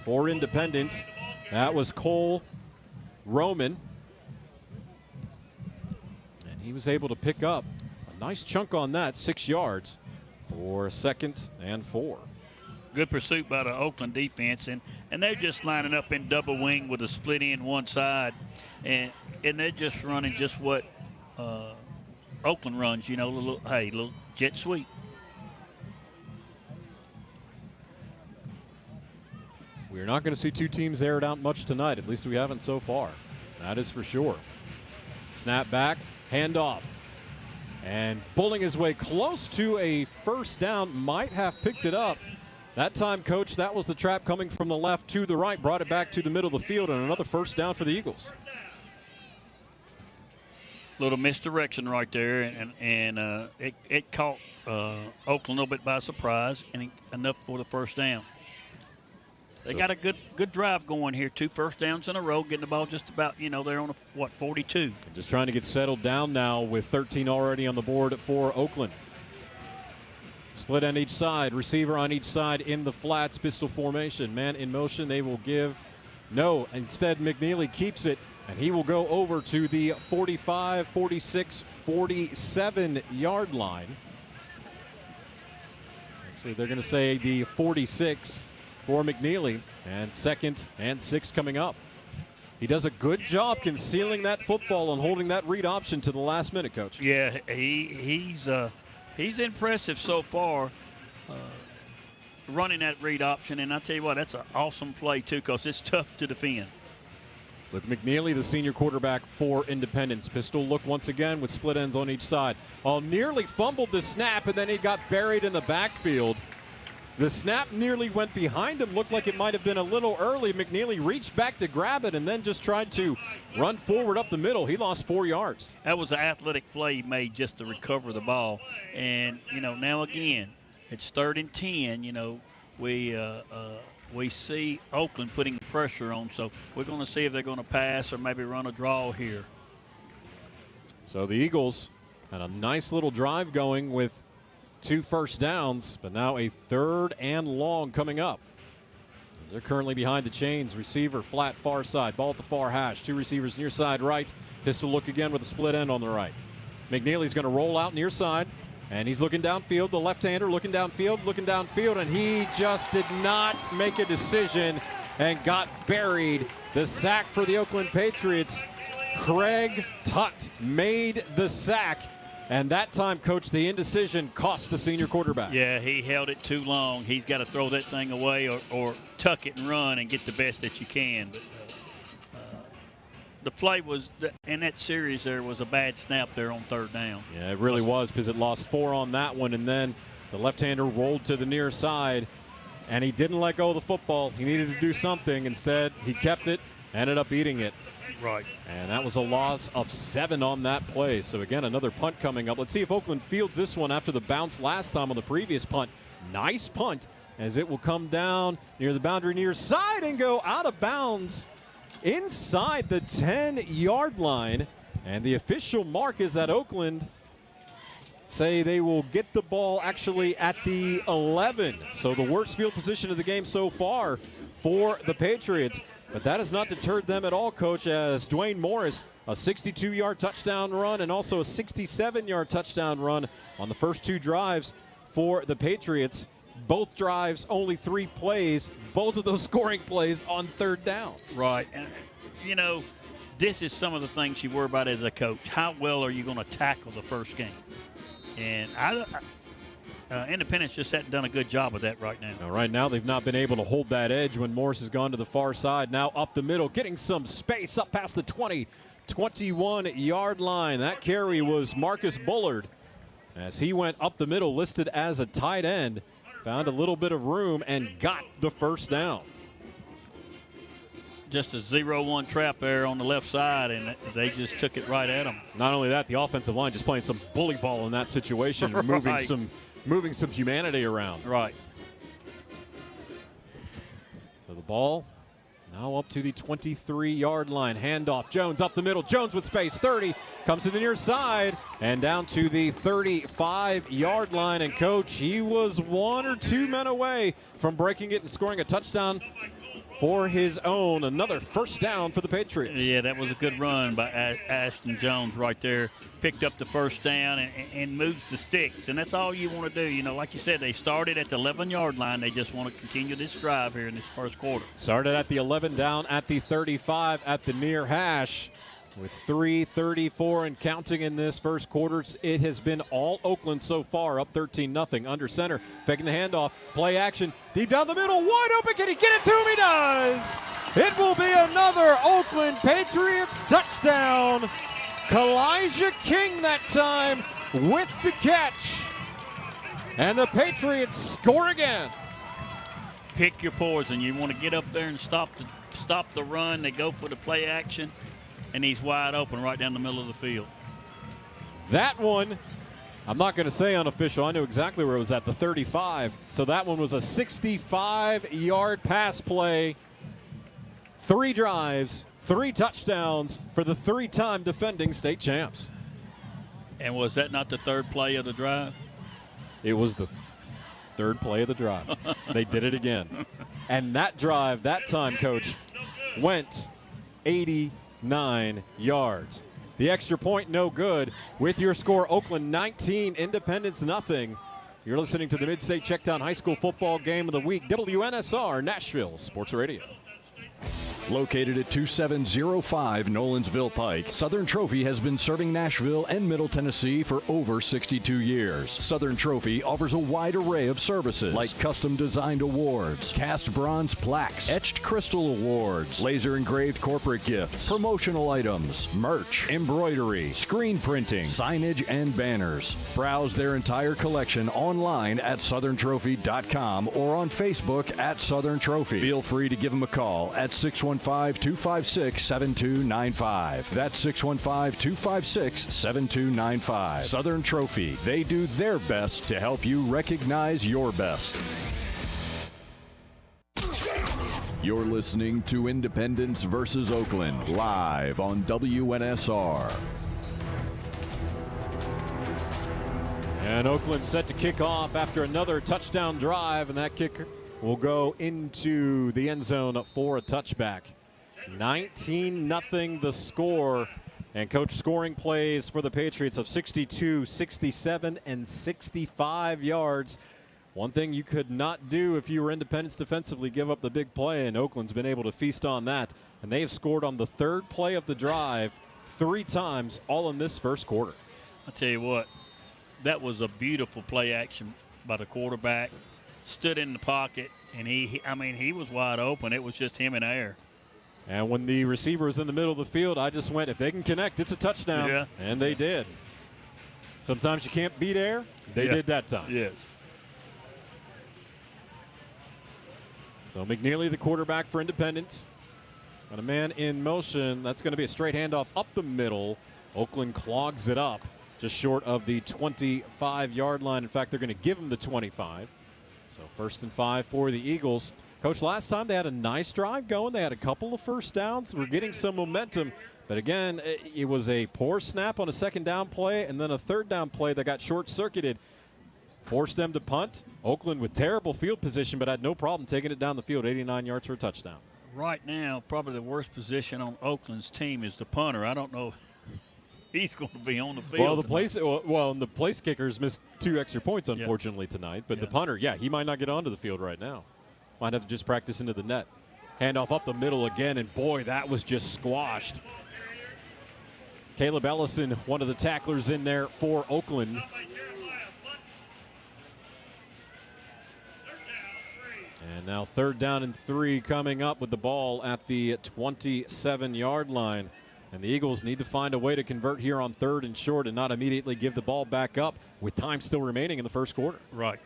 for Independence, that was Cole Roman. And he was able to pick up a nice chunk on that, 6 yards for second and 4. Good pursuit by the Oakland defense, and they're just lining up in double wing with a split end one side, and they're just running just what Oakland runs, you know, little jet sweep. We're not going to see two teams air it out much tonight. At least we haven't so far. That is for sure. Snap back, handoff. And pulling his way close to a first down, might have picked it up. That time, Coach, that was the trap coming from the left to the right, brought it back to the middle of the field, and another first down for the Eagles. Little misdirection right there, and it caught Oakland a little bit by surprise, and enough for the first down. They got a good drive going here. 2 first downs in a row, getting the ball just about, they're on 42. Just trying to get settled down now with 13 already on the board for Oakland. Split on each side, receiver on each side in the flats, pistol formation. Man in motion, they will give. No, instead McNeely keeps it, and he will go over to the 45, 46, 47-yard line. Actually, they're going to say the 46 for McNeely, and second and 6 coming up. He does a good job concealing that football and holding that read option to the last minute, Coach. Yeah, he's impressive so far, running that read option, and I tell you what, that's an awesome play too, because it's tough to defend. Luke McNeely, the senior quarterback for Independence. Pistol look once again with split ends on each side. Nearly fumbled the snap, and then he got buried in the backfield. The snap nearly went behind him. Looked like it might have been a little early. McNeely reached back to grab it and then just tried to run forward up the middle. He lost 4 yards. That was an athletic play he made just to recover the ball. And, now again, it's 3rd and 10. We see Oakland putting pressure on. So we're going to see if they're going to pass or maybe run a draw here. So the Eagles had a nice little drive going with 2 first downs, but now a 3rd and long coming up. As they're currently behind the chains, receiver flat far side, ball at the far hash, 2 receivers near side right, pistol look again with a split end on the right. McNeely's going to roll out near side, and he's looking downfield, the left-hander looking downfield, and he just did not make a decision and got buried. The sack for the Oakland Patriots. Craig Tutt made the sack. And that time, Coach, the indecision cost the senior quarterback. Yeah, he held it too long. He's got to throw that thing away or tuck it and run and get the best that you can. But the play was, in that series there was a bad snap there on 3rd down. Yeah, it really was, because it lost 4 on that one. And then the left-hander rolled to the near side, and he didn't let go of the football. He needed to do something. Instead, he kept it, ended up eating it. Right. And that was a loss of 7 on that play. So, again, another punt coming up. Let's see if Oakland fields this one after the bounce last time on the previous punt. Nice punt, as it will come down near the boundary near side and go out of bounds inside the 10-yard line. And the official mark is that Oakland say they will get the ball actually at the 11. So the worst field position of the game so far for the Patriots. But that has not deterred them at all, Coach, as Dwayne Morris, a 62-yard touchdown run and also a 67-yard touchdown run on the first 2 drives for the Patriots. Both drives, only 3 plays, both of those scoring plays on 3rd down. Right. And, you know, this is some of the things you worry about as a coach. How well are you going to tackle the first game? And Independence just hasn't done a good job of that right now. Right now, they've not been able to hold that edge when Morris has gone to the far side. Now up the middle, getting some space up past the 20, 21-yard line. That carry was Marcus Bullard as he went up the middle, listed as a tight end. Found a little bit of room and got the first down. Just a 0-1 trap there on the left side, and they just took it right at him. Not only that, the offensive line just playing some bully ball in that situation, Right. moving some humanity around. Right. So the ball now up to the 23-yard line. Handoff. Jones up the middle. Jones with space. 30. Comes to the near side and down to the 35-yard line. And, Coach, he was 1 or 2 men away from breaking it and scoring a touchdown for his own. Another first down for the Patriots. Yeah, that was a good run by Ashton Jones right there. Picked up the first down and moves the sticks, and that's all you want to do. You know, like you said, they started at the 11-yard line. They just want to continue this drive here in this first quarter. Started at the 11, down at the 35 at the near hash. With 3:34 and counting in this first quarter, it has been all Oakland so far, up 13-0. Under center, faking the handoff, play action, deep down the middle, wide open. Can he get it to him? He does. It will be another Oakland Patriots touchdown. Kalijah King that time with the catch. And the Patriots score again. Pick your poison. You want to get up there and stop the run. They go for the play action. And he's wide open right down the middle of the field. That one, I'm not going to say unofficial. I knew exactly where it was at, the 35. So that one was a 65-yard pass play. 3 drives, 3 touchdowns for the 3-time defending state champs. And was that not the 3rd play of the drive? It was the 3rd play of the drive. They did it again. And that drive, that time, Coach, went 89 yards. The extra point no good. With your score, Oakland 19, Independence nothing. You're listening to the MidState Checkdown High School Football Game of the Week, WNSR Nashville Sports Radio. Located at 2705 Nolensville Pike, Southern Trophy has been serving Nashville and Middle Tennessee for over 62 years. Southern Trophy offers a wide array of services like custom designed awards, cast bronze plaques, etched crystal awards, laser engraved corporate gifts, promotional items, merch, embroidery, screen printing, signage, and banners. Browse their entire collection online at southerntrophy.com or on Facebook at Southern Trophy. Feel free to give them a call at 615-256-7295. That's 615-256-7295. Southern Trophy. They do their best to help you recognize your best. You're listening to Independence versus Oakland live on WNSR. And Oakland set to kick off after another touchdown drive, and that kicker will go into the end zone for a touchback. 19-0 the score. And Coach, scoring plays for the Patriots of 62, 67, and 65 yards. One thing you could not do if you were Independence defensively, give up the big play, and Oakland's been able to feast on that. And they have scored on the 3rd play of the drive 3 times, all in this first quarter. I'll tell you what, that was a beautiful play action by the quarterback. Stood in the pocket, and he was wide open. It was just him in air. And when the receiver was in the middle of the field, I just went, if they can connect, it's a touchdown. Yeah. And they did. Sometimes you can't beat air. They did that time. Yes. So McNeely, the quarterback for Independence. Got a man in motion. That's going to be a straight handoff up the middle. Oakland clogs it up just short of the 25-yard line. In fact, they're going to give him the 25. So 1st and 5 for the Eagles. Coach, last time they had a nice drive going. They had a couple of first downs. We're getting some momentum. But again, it was a poor snap on a 2nd down play and then a 3rd down play that got short-circuited. Forced them to punt. Oakland with terrible field position, but had no problem taking it down the field, 89 yards for a touchdown. Right now, probably the worst position on Oakland's team is the punter. I don't know if he's going to be on the field. The place kickers missed 2 extra points, unfortunately, tonight. But the punter, he might not get onto the field right now. Might have to just practice into the net. Handoff up the middle again, and boy, that was just squashed. Caleb Ellison, one of the tacklers in there for Oakland. And now 3rd down and 3 coming up with the ball at the 27-yard line. And the Eagles need to find a way to convert here on 3rd and short and not immediately give the ball back up with time still remaining in the first quarter. Right.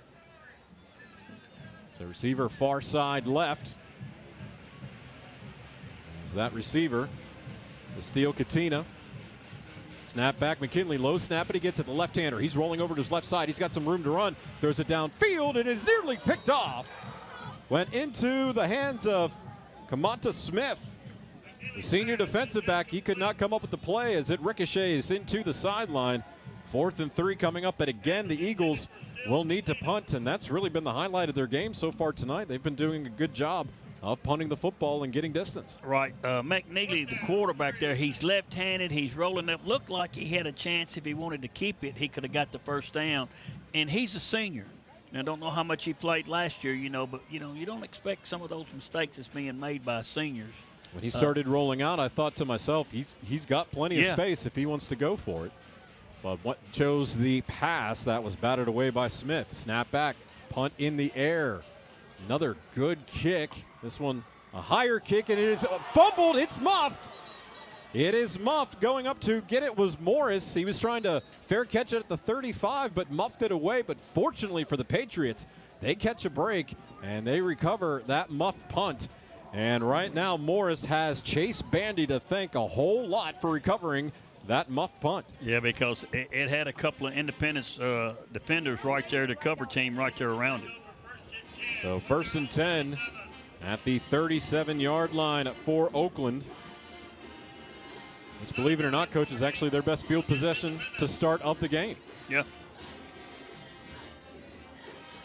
So receiver far side left. As that receiver, the Steel Katina. Snap back, McKinley, low snap, but he gets it, the left-hander. He's rolling over to his left side. He's got some room to run. Throws it downfield, and is nearly picked off. Went into the hands of Kamanta Smith. The senior defensive back, he could not come up with the play as it ricochets into the sideline. 4th and 3 coming up, and again, the Eagles will need to punt, and that's really been the highlight of their game so far tonight. They've been doing a good job of punting the football and getting distance. Right. McNeely, the quarterback there, he's left-handed. He's rolling up. Looked like he had a chance if he wanted to keep it. He could have got the first down, and he's a senior. Now, I don't know how much he played last year, but, you don't expect some of those mistakes that's being made by seniors. When he started rolling out, I thought to myself, he's got plenty of space if he wants to go for it. But what chose the pass, that was batted away by Smith. Snap back, punt in the air. Another good kick. This one a higher kick, and it is fumbled. It's muffed. It is muffed. Going up to get it was Morris. He was trying to fair catch it at the 35, but muffed it away. But fortunately for the Patriots, they catch a break, and they recover that muffed punt. And right now, Morris has Chase Bandy to thank a whole lot for recovering that muffed punt. Yeah, because it had a couple of Independence defenders right there, the cover team right there around it. So 1st and 10 at the 37-yard line for Oakland. Which, believe it or not, Coach, is actually their best field possession to start of the game. Yeah.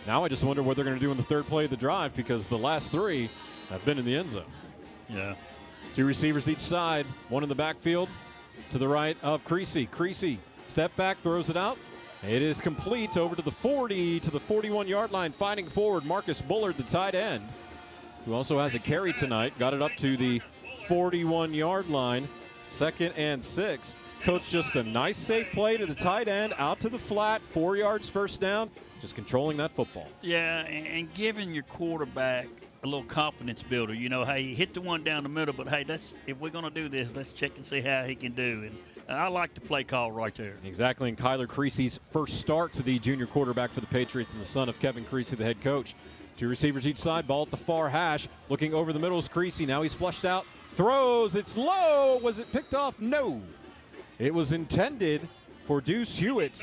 Now I just wonder what they're going to do in the 3rd play of the drive, because the last 3 have been in the end zone. Yeah. 2 receivers each side, one in the backfield to the right of Creasy. Creasy, step back, throws it out. It is complete over to the 40, to the 41-yard line, fighting forward. Marcus Bullard, the tight end, who also has a carry tonight, got it up to the 41-yard line. 2nd and 6. Coach, just a nice safe play to the tight end, out to the flat, 4 yards, first down, just controlling that football. Yeah, and giving your quarterback a little confidence builder. Hey, you hit the one down the middle, but hey, if we're going to do this, let's check and see how he can do. And I like the play call right there. Exactly, and Kyler Creasy's first start to the junior quarterback for the Patriots, and the son of Kevin Creasy, the head coach. 2 receivers each side, ball at the far hash. Looking over the middle is Creasy. Now he's flushed out, throws, it's low. Was it picked off? No. It was intended for Deuce Hewitt.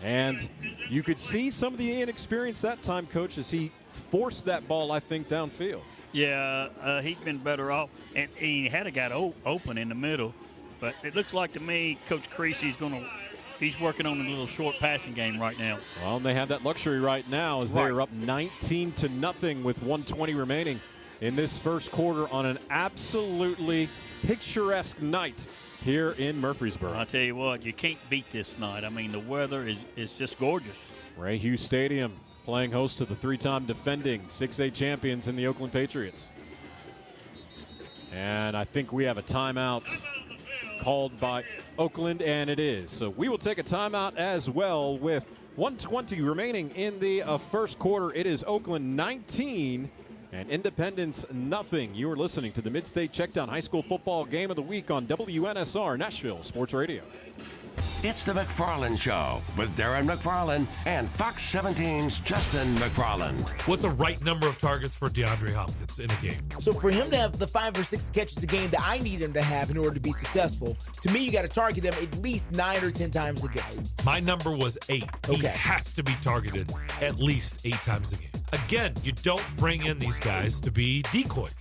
And you could see some of the inexperience that time, Coach, as he forced that ball, I think, downfield. Yeah, he's been better off. And he had a guy open in the middle. But it looks like to me Coach Creasy's he's working on a little short passing game right now. Well, and they have that luxury right now as they're up 19-0 with 1:20 remaining in this first quarter on an absolutely picturesque night here in Murfreesboro. I'll tell you what, you can't beat this night. I mean, the weather is just gorgeous. Ray Hughes Stadium playing host to the 3-time defending 6A champions in the Oakland Patriots. And I think we have a timeout called by Oakland, and it is. So we will take a timeout as well with 1:20 remaining in the first quarter. It is Oakland 19 and Independence nothing. You are listening to the MidState Checkdown High School Football Game of the Week on WNSR Nashville Sports Radio. It's the McFarland Show with Darren McFarland and Fox 17's Justin McFarland. What's the right number of targets for DeAndre Hopkins in a game? So for him to have the 5 or 6 catches a game that I need him to have in order to be successful, to me, you got to target him at least 9 or 10 times a game. My number was 8. Okay. He has to be targeted at least 8 times a game. Again, you don't bring in these guys to be decoys.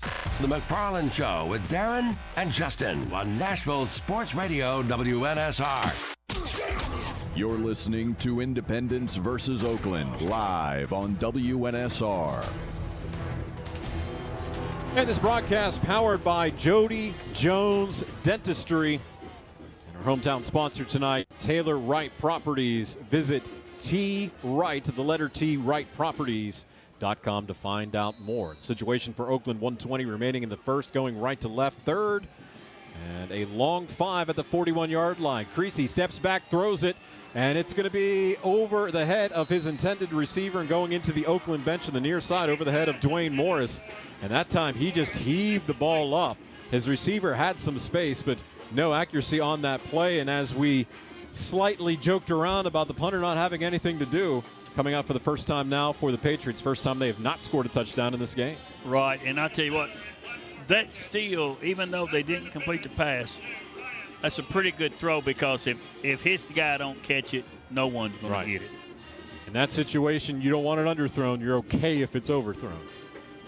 The McFarland Show with Darren and Justin on Nashville Sports Radio WNSR. You're listening to Independence versus Oakland live on WNSR. And this broadcast powered by Jody Jones Dentistry. And our hometown sponsor tonight, Taylor Wright Properties. Visit T-Wright, the letter T, WrightProperties.com to find out more. Situation for Oakland, 1:20 remaining in the first, going right to left, third. And a long 5 at the 41-yard line. Creasy steps back, throws it, and it's going to be over the head of his intended receiver and going into the Oakland bench on the near side over the head of Dwayne Morris. And that time he just heaved the ball up. His receiver had some space, but no accuracy on that play. And as we slightly joked around about the punter not having anything to do, coming out for the first time now for the Patriots. First time they have not scored a touchdown in this game. Right, and I'll tell you what, that still, even though they didn't complete the pass, that's a pretty good throw, because if his guy don't catch it, no one's going to get it. In that situation, you don't want it underthrown. You're okay if it's overthrown.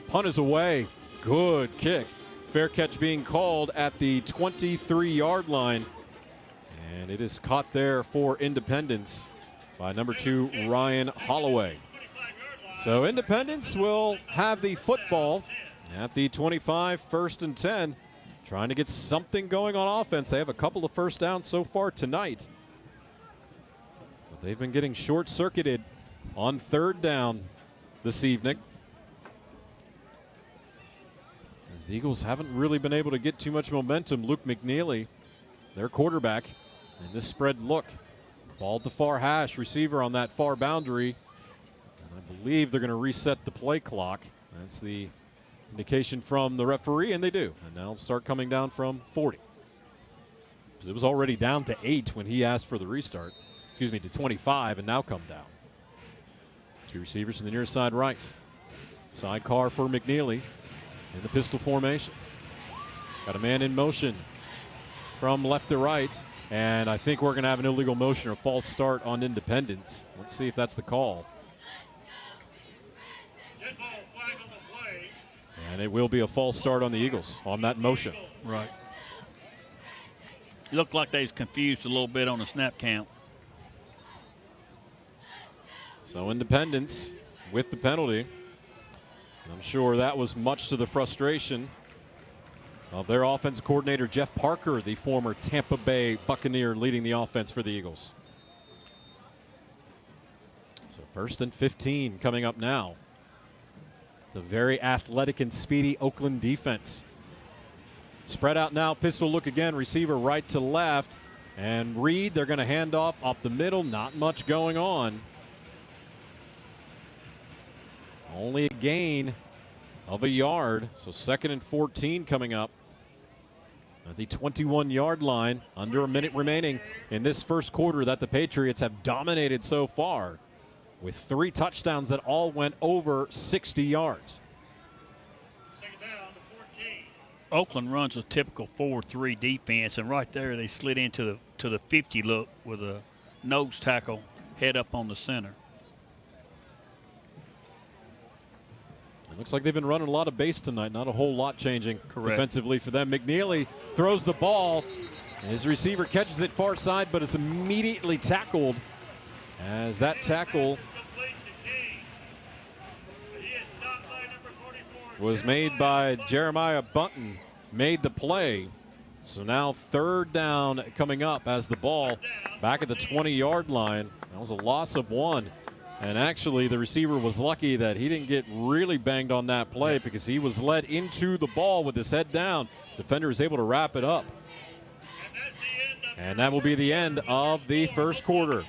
Punt is away. Good kick. Fair catch being called at the 23-yard line. And it is caught there for Independence by number 2, Ryan Holloway. So Independence will have the football at the 25, 1st and 10. Trying to get something going on offense. They have a couple of first downs so far tonight. But they've been getting short-circuited on 3rd down this evening, as the Eagles haven't really been able to get too much momentum. Luke McNeely, their quarterback, in this spread look. Ball at the far hash, receiver on that far boundary. And I believe they're going to reset the play clock. That's the indication from the referee, and they do. And now start coming down from 40. Because it was already down to 8 when he asked for the restart. Excuse me, to 25, and now come down. 2 receivers in the near side right. Sidecar for McNeely in the pistol formation. Got a man in motion from left to right. And I think we're going to have an illegal motion or false start on Independence. Let's see if that's the call. And it will be a false start on the Eagles on that motion. Right. Looked like they was confused a little bit on the snap count. So Independence with the penalty. I'm sure that was much to the frustration of their offensive coordinator, Jeff Parker, the former Tampa Bay Buccaneer, leading the offense for the Eagles. So 1st and 15 coming up now. The very athletic and speedy Oakland defense. Spread out now, pistol look again, receiver right to left. And Reed, they're going to hand off up the middle, not much going on. Only a gain of a yard, so 2nd and 14 coming up at the 21-yard line. Under a minute remaining in this first quarter that the Patriots have dominated so far, with 3 touchdowns that all went over 60 yards. Oakland runs a typical 4-3 defense, and right there they slid into the 50 look with a nose tackle head up on the center. It looks like they've been running a lot of base tonight. Not a whole lot changing defensively for them. McNeely throws the ball. His receiver catches it far side, but is immediately tackled. As that tackle was made by Jeremiah Bunton, made the play. So now 3rd down coming up as the ball back at the 20-yard line. That was a loss of 1. And actually, the receiver was lucky that he didn't get really banged on that play, because he was led into the ball with his head down. Defender is able to wrap it up. And that will be the end of the first quarter.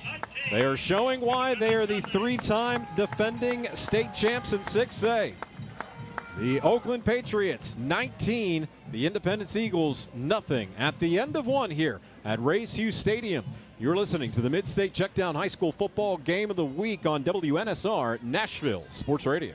They are showing why they are the 3-time defending state champs in 6A. The Oakland Patriots 19, the Independence Eagles nothing at the end of 1 here at Ray's Hughes Stadium. You're listening to the MidState Checkdown High School Football Game of the Week on WNSR Nashville Sports Radio.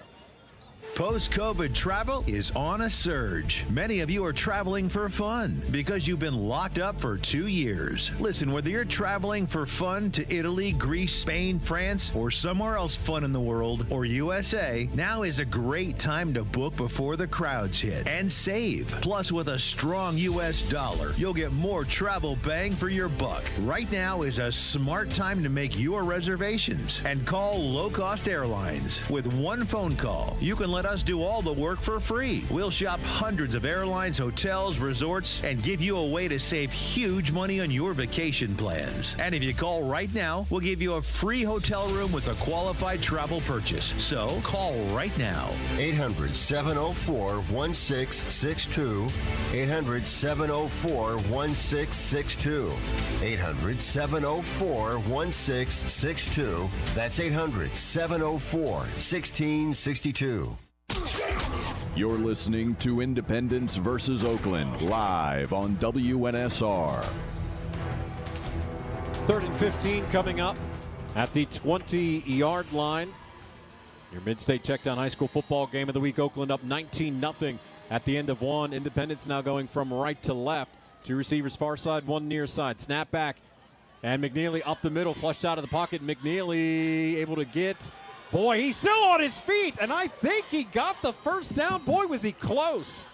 Post-COVID travel is on a surge. Many of you are traveling for fun because you've been locked up for 2 years. Listen, whether you're traveling for fun to Italy, Greece, Spain, France, or somewhere else fun in the world, or USA, now is a great time to book before the crowds hit and save. Plus, with a strong U.S. dollar, you'll get more travel bang for your buck. Right now is a smart time to make your reservations and call low-cost airlines. With one phone call, you can let us do all the work for free. We'll shop hundreds of airlines, hotels, resorts, and give you a way to save huge money on your vacation plans. And if you call right now, we'll give you a free hotel room with a qualified travel purchase. So call right now. 800-704-1662. 800-704-1662. 800-704-1662. That's 800-704-1662. You're listening to Independence versus Oakland live on WNSR. 3rd and 15 coming up at the 20-yard line. Your Mid-State Checkdown High School football game of the week. Oakland up 19-0 at the end of one. Independence now going from right to left. 2 receivers far side, 1 near side. Snap back, and McNeely up the middle, flushed out of the pocket. McNeely able to get, boy, he's still on his feet, and I think he got the first down. Boy, was he close.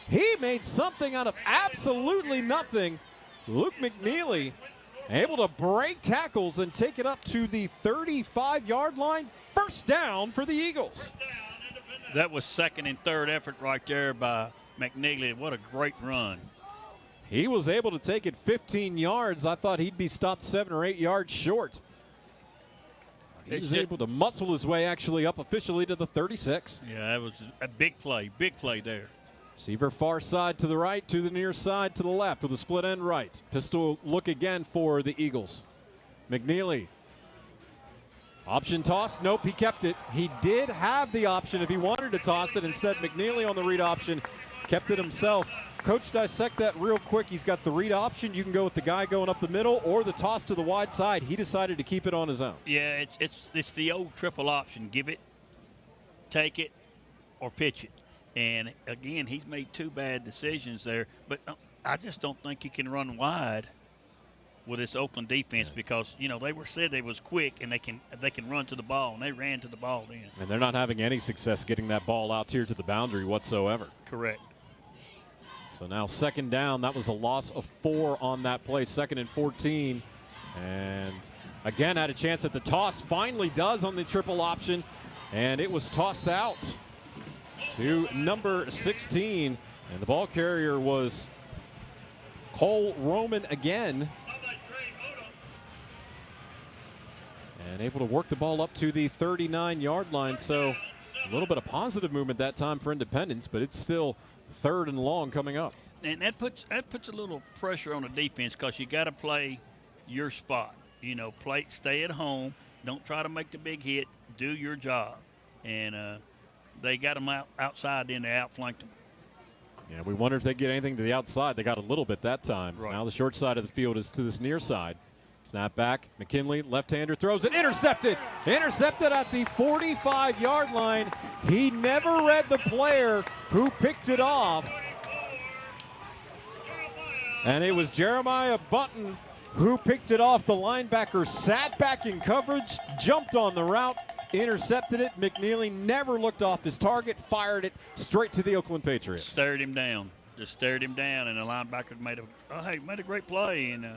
He made something out of absolutely nothing. Luke McNeely able to break tackles and take it up to the 35-yard line. First down for the Eagles. That was 2nd and 3rd effort right there by McNeely. What a great run. He was able to take it 15 yards. I thought he'd be stopped 7 or 8 yards short. He was able to muscle his way actually up officially to the 36. Yeah, that was a big play there. Receiver far side to the right, to the near side, to the left with a split end right. Pistol look again for the Eagles. McNeely. Option toss. Nope, he kept it. He did have the option if he wanted to toss it. Instead, McNeely on the read option kept it himself. Coach, dissect that real quick. He's got the read option. You can go with the guy going up the middle or the toss to the wide side. He decided to keep it on his own. Yeah, it's the old triple option. Give it, take it, or pitch it. And, again, he's made 2 bad decisions there. But I just don't think he can run wide with this Oakland defense because, they said they was quick and they can run to the ball, and they ran to the ball then. And they're not having any success getting that ball out here to the boundary whatsoever. Correct. So now 2nd down. That was a loss of 4 on that play. 2nd and 14. And, again, had a chance at the toss. Finally does on the triple option. And it was tossed out to number 16, and the ball carrier was Cole Roman again, and able to work the ball up to the 39-yard line. So a little bit of positive movement that time for Independence, but it's still 3rd and long coming up. And that puts a little pressure on the defense because you got to play your spot. Stay at home. Don't try to make the big hit. Do your job. And they got them outside, then they outflanked them. Yeah, we wonder if they get anything to the outside. They got a little bit that time. Right. Now the short side of the field is to this near side. Snap back. McKinley, left-hander, throws it. Intercepted. Intercepted at the 45-yard line. He never read the player who picked it off. And it was Jeremiah Button who picked it off. The linebacker sat back in coverage, jumped on the route, intercepted it. McNeely never looked off his target, fired it straight to the Oakland Patriots. Stared him down. Just stared him down, and the linebacker made a great play, and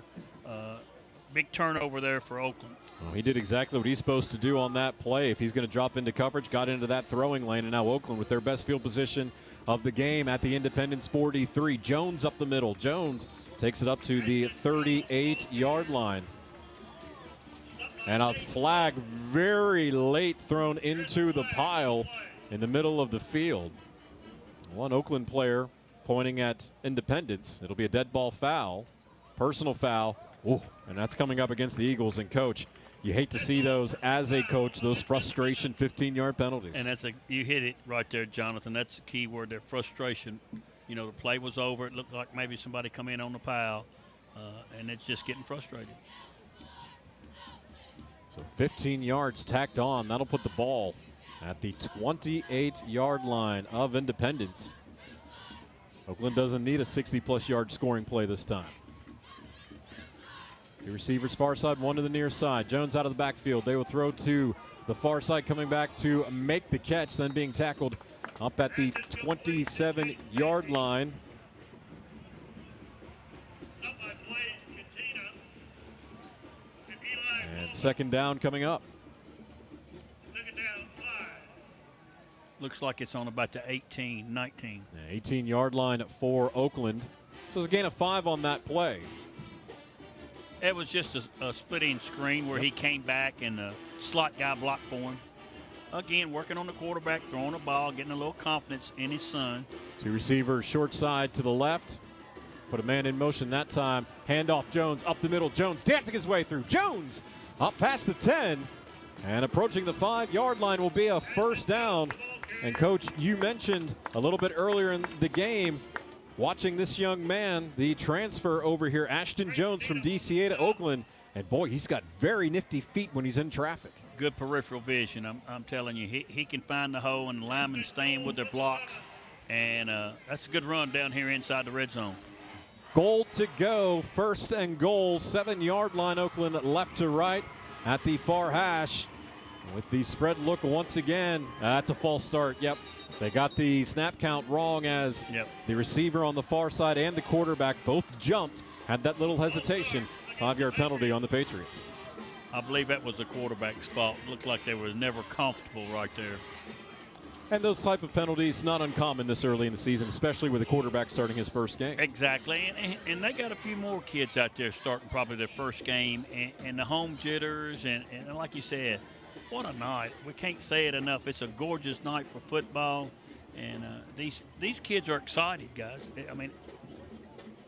big turnover there for Oakland. Well, he did exactly what he's supposed to do on that play. If he's going to drop into coverage, got into that throwing lane, and now Oakland with their best field position of the game at the Independence 43. Jones up the middle. Jones takes it up to the 38-yard line. And a flag very late thrown into the pile in the middle of the field. One Oakland player pointing at Independence. It'll be a dead ball foul, personal foul. Ooh, and that's coming up against the Eagles. And, Coach, you hate to see those as a coach, those frustration 15-yard penalties. And you hit it right there, Jonathan. That's the key word there, frustration. The play was over. It looked like maybe somebody come in on the pile, and it's just getting frustrated. So 15 yards tacked on. That'll put the ball at the 28-yard line of Independence. Oakland doesn't need a 60-plus yard scoring play this time. 2 receivers far side, 1 to the near side. Jones out of the backfield. They will throw to the far side, coming back to make the catch, then being tackled up at the 27-yard line. And 2nd down coming up. Looks like it's on about the 18, 19. 18-yard line for Oakland. So it's a gain of 5 on that play. It was just a split-end screen where he came back and the slot guy blocked for him. Again, working on the quarterback, throwing a ball, getting a little confidence in his son. 2 receivers short side to the left. Put a man in motion that time. Handoff Jones up the middle. Jones dancing his way through. Jones up past the 10 and approaching the 5-yard line will be a first down. And, Coach, you mentioned a little bit earlier in the game watching this young man, the transfer over here, Ashton Jones from DCA to Oakland. And, boy, he's got very nifty feet when he's in traffic. Good peripheral vision. I'm telling you, he can find the hole and the linemen staying with their blocks. And that's a good run down here inside the red zone. Goal to go, 1st and goal, 7-yard line, Oakland left to right at the far hash. With the spread look once again, that's a false start. Yep, they got the snap count wrong as the receiver on the far side and the quarterback both jumped, had that little hesitation. 5-yard penalty on the Patriots. I believe that was the quarterback's fault. Looked like they were never comfortable right there. And those type of penalties, not uncommon this early in the season, especially with a quarterback starting his first game. Exactly, and they got a few more kids out there starting probably their first game, and the home jitters, and like you said, what a night. We can't say it enough. It's a gorgeous night for football, and these kids are excited, guys. I mean,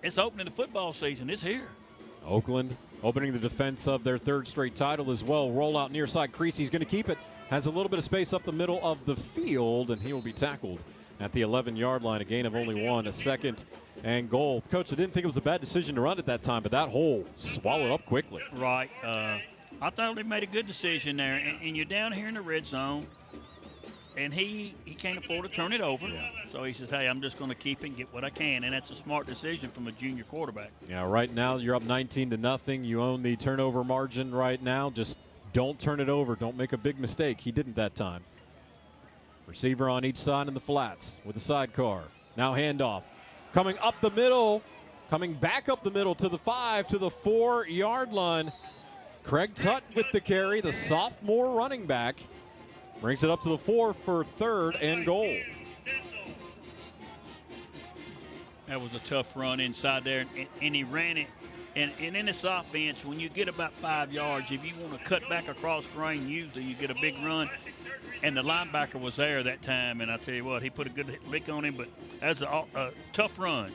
it's opening the football season. It's here. Oakland opening the defense of their 3rd straight title as well. Rollout near side. Creasy's going to keep it. Has a little bit of space up the middle of the field, and he will be tackled at the 11-yard line. A gain of only 1, a 2nd and goal. Coach, I didn't think it was a bad decision to run at that time, but that hole swallowed up quickly. Right. I thought they made a good decision there, and you're down here in the red zone, and he can't afford to turn it over. Yeah. So he says, hey, I'm just going to keep it and get what I can, and that's a smart decision from a junior quarterback. Yeah, right now you're up 19-0. You own the turnover margin right now. Just don't turn it over. Don't make a big mistake. He didn't that time. Receiver on each side in the flats with the sidecar. Now handoff. Coming up the middle. Coming back up the middle to the 5, to the 4-yard line. Craig Tutt with the carry, the sophomore running back. Brings it up to the 4 for 3rd and goal. That was a tough run inside there, and he ran it. And in this offense, when you get about 5 yards, if you want to cut back across the lane, usually you get a big run. And the linebacker was there that time, and I tell you what, he put a good lick on him, but that's a tough run.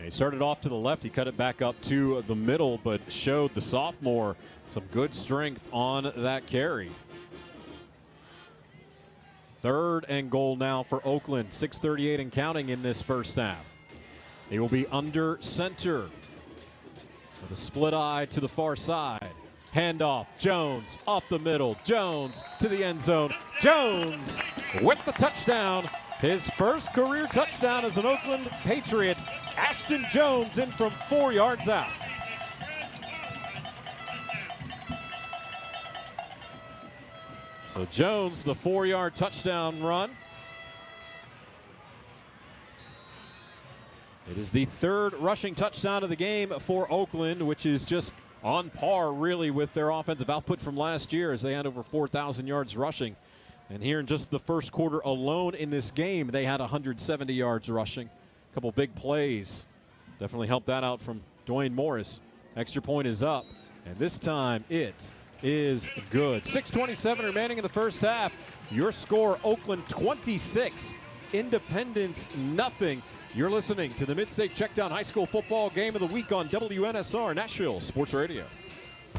He started off to the left. He cut it back up to the middle, but showed the sophomore some good strength on that carry. 3rd and goal now for Oakland. 6:38 and counting in this first half. They will be under center with a split eye to the far side. Handoff, Jones up the middle. Jones to the end zone. Jones with the touchdown. His first career touchdown as an Oakland Patriot. Ashton Jones in from 4 yards out. So Jones, the 4-yard touchdown run. It is the 3rd rushing touchdown of the game for Oakland, which is just on par really with their offensive output from last year as they had over 4,000 yards rushing. And here in just the first quarter alone in this game, they had 170 yards rushing. A couple big plays. Definitely helped that out from Dwayne Morris. Extra point is up, and this time it is good. 6:27 remaining in the first half. Your score, Oakland 26, Independence nothing. You're listening to the MidState Checkdown High School Football Game of the Week on WNSR Nashville Sports Radio.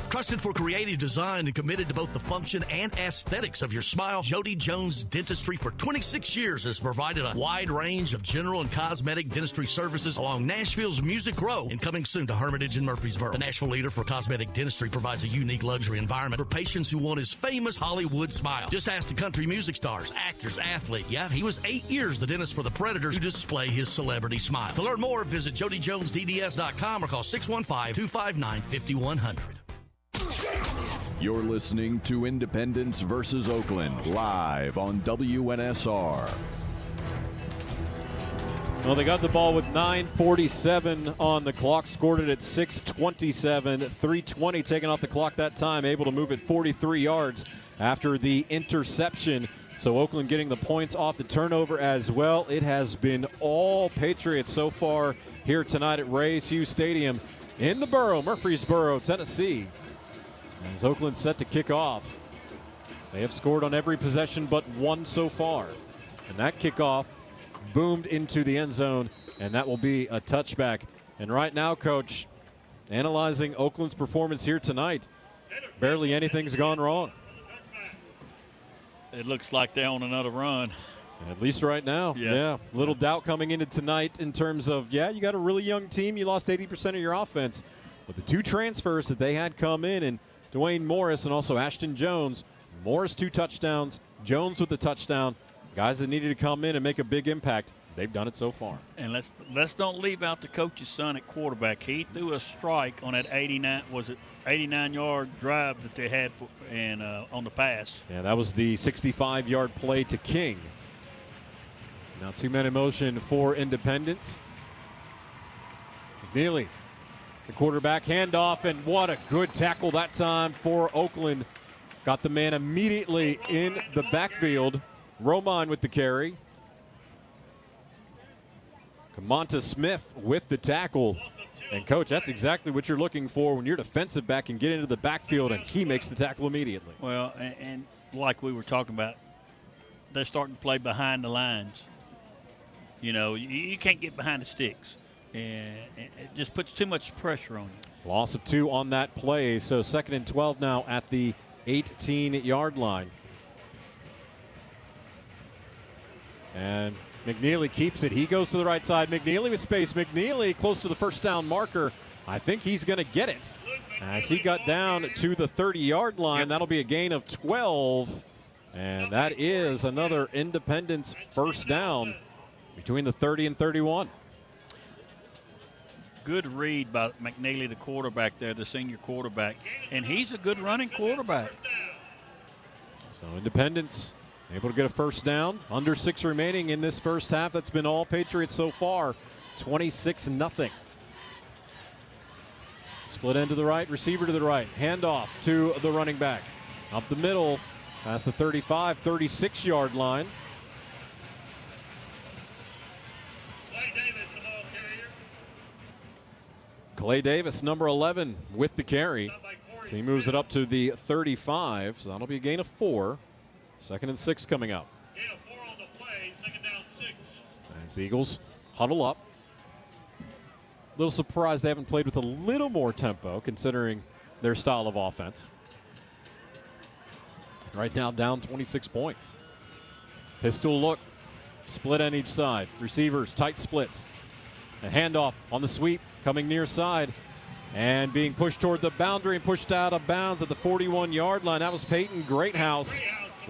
Trusted for creative design and committed to both the function and aesthetics of your smile, Jody Jones Dentistry for 26 years has provided a wide range of general and cosmetic dentistry services along Nashville's Music Row and coming soon to Hermitage and Murfreesboro. The Nashville leader for cosmetic dentistry provides a unique luxury environment for patients who want his famous Hollywood smile. Just ask the country music stars, actors, athlete. Yeah, he was 8 years the dentist for the Predators to display his celebrity smile. To learn more, visit jodyjonesdds.com or call 615-259-5100. You're listening to Independence versus Oakland live on WNSR. Well, they got the ball with 9:47 on the clock, scored it at 6:27, 3:20 taken off the clock that time, able to move it 43 yards after the interception So Oakland getting the points off the turnover as well. It has been all Patriots so far here tonight at Rays Hughes Stadium in the borough, Murfreesboro, Tennessee. As Oakland set to kick off. They have scored on every possession but one so far. And that kickoff boomed into the end zone, and that will be a touchback. And right now, Coach, analyzing Oakland's performance here tonight, barely anything's gone wrong. It looks like they're on another run. At least right now. Yeah. Little doubt coming into tonight in terms of, you got a really young team. You lost 80% of your offense. But the two transfers that they had come in, and Dwayne Morris and also Ashton Jones, Morris 2 touchdowns, Jones with the touchdown. Guys that needed to come in and make a big impact, they've done it so far. And let's don't leave out the coach's son at quarterback. He threw a strike on that 89-yard drive that they had on the pass. Yeah, that was the 65-yard play to King. Now 2-man in motion for Independence. McNeely, the quarterback handoff, and what a good tackle that time for Oakland. Got the man immediately in the backfield. Roman with the carry. Kamonta Smith with the tackle. And, Coach, that's exactly what you're looking for when your defensive back can get into the backfield and he makes the tackle immediately. Well, and like we were talking about, they're starting to play behind the lines. You know, you can't get behind the sticks. And it just puts too much pressure on you. Loss of 2 on that play, so 2nd and 12 now at the 18-yard line. And McNeely keeps it. He goes to the right side. McNeely with space. McNeely close to the first down marker. I think he's going to get it. As he got down to the 30-yard line, that'll be a gain of 12. And that is another Independence first down between the 30 and 31. Good read by McNeely, the quarterback there, the senior quarterback. And he's a good running quarterback. So Independence able to get a first down. Under 6 remaining in this first half. That's been all Patriots so far. 26-0. Split end to the right, receiver to the right. Handoff to the running back. Up the middle, past the 35, 36-yard line. Clay Davis, number 11, with the carry. So he moves it up to the 35, so that'll be a gain of 4. 2nd and 6 coming up. As the Eagles huddle up. A little surprised they haven't played with a little more tempo considering their style of offense. Right now down 26 points. Pistol look, split on each side. Receivers, tight splits. A handoff on the sweep, coming near side. And being pushed toward the boundary and pushed out of bounds at the 41-yard line. That was Peyton Greathouse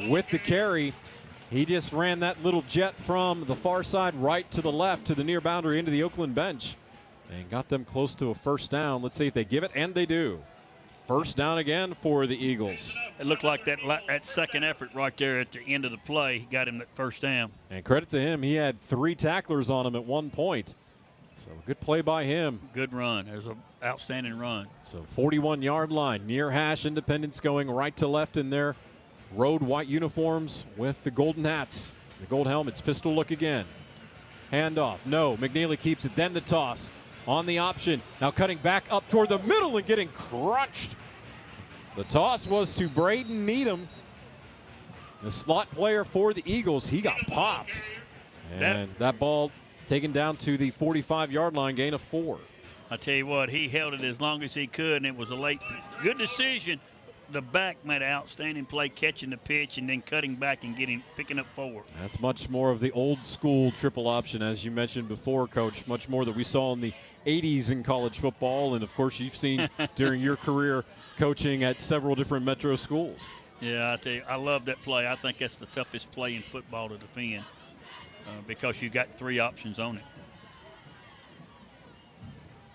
with the carry. He just ran that little jet from the far side right to the left to the near boundary into the Oakland bench and got them close to a first down. Let's see if they give it, and they do. First down again for the Eagles. It looked like that second effort right there at the end of the play got him that first down. And credit to him, he had 3 tacklers on him at one point. So good play by him. Good run. There's an outstanding run. So 41-yard line, near hash. Independence going right to left in their road white uniforms with the golden hats, the gold helmets. Pistol look again. Handoff. No. McNeely keeps it. Then the toss on the option. Now cutting back up toward the middle and getting crunched. The toss was to Braden Needham, the slot player for the Eagles. He got popped. And that ball taken down to the 45-yard line, gain of 4. I tell you what, he held it as long as he could, and it was a late, good decision. The back made an outstanding play, catching the pitch and then cutting back and picking up 4. That's much more of the old school triple option, as you mentioned before, Coach. Much more that we saw in the 80s in college football, and of course you've seen during your career coaching at several different metro schools. Yeah, I tell you, I love that play. I think that's the toughest play in football to defend because you got 3 options on it.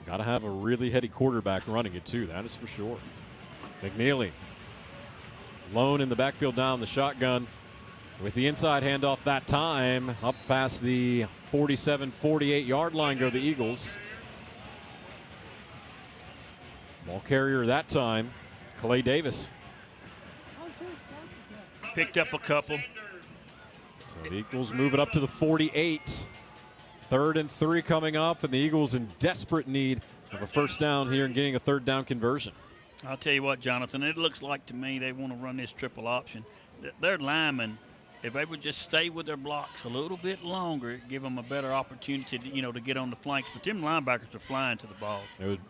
Got to have a really heady quarterback running it too, that is for sure. McNeely, lone in the backfield down the shotgun with the inside handoff that time. Up past the 47, 48-yard line go the Eagles. Ball carrier that time, Clay Davis. Picked up a couple. So the Eagles move it up to the 48. 3rd and 3 coming up, and the Eagles in desperate need of a first down here and getting a 3rd down conversion. I'll tell you what, Jonathan, it looks like to me they want to run this triple option. Their linemen, if they would just stay with their blocks a little bit longer, it'd give them a better opportunity to, to get on the flanks. But them linebackers are flying to the ball. It would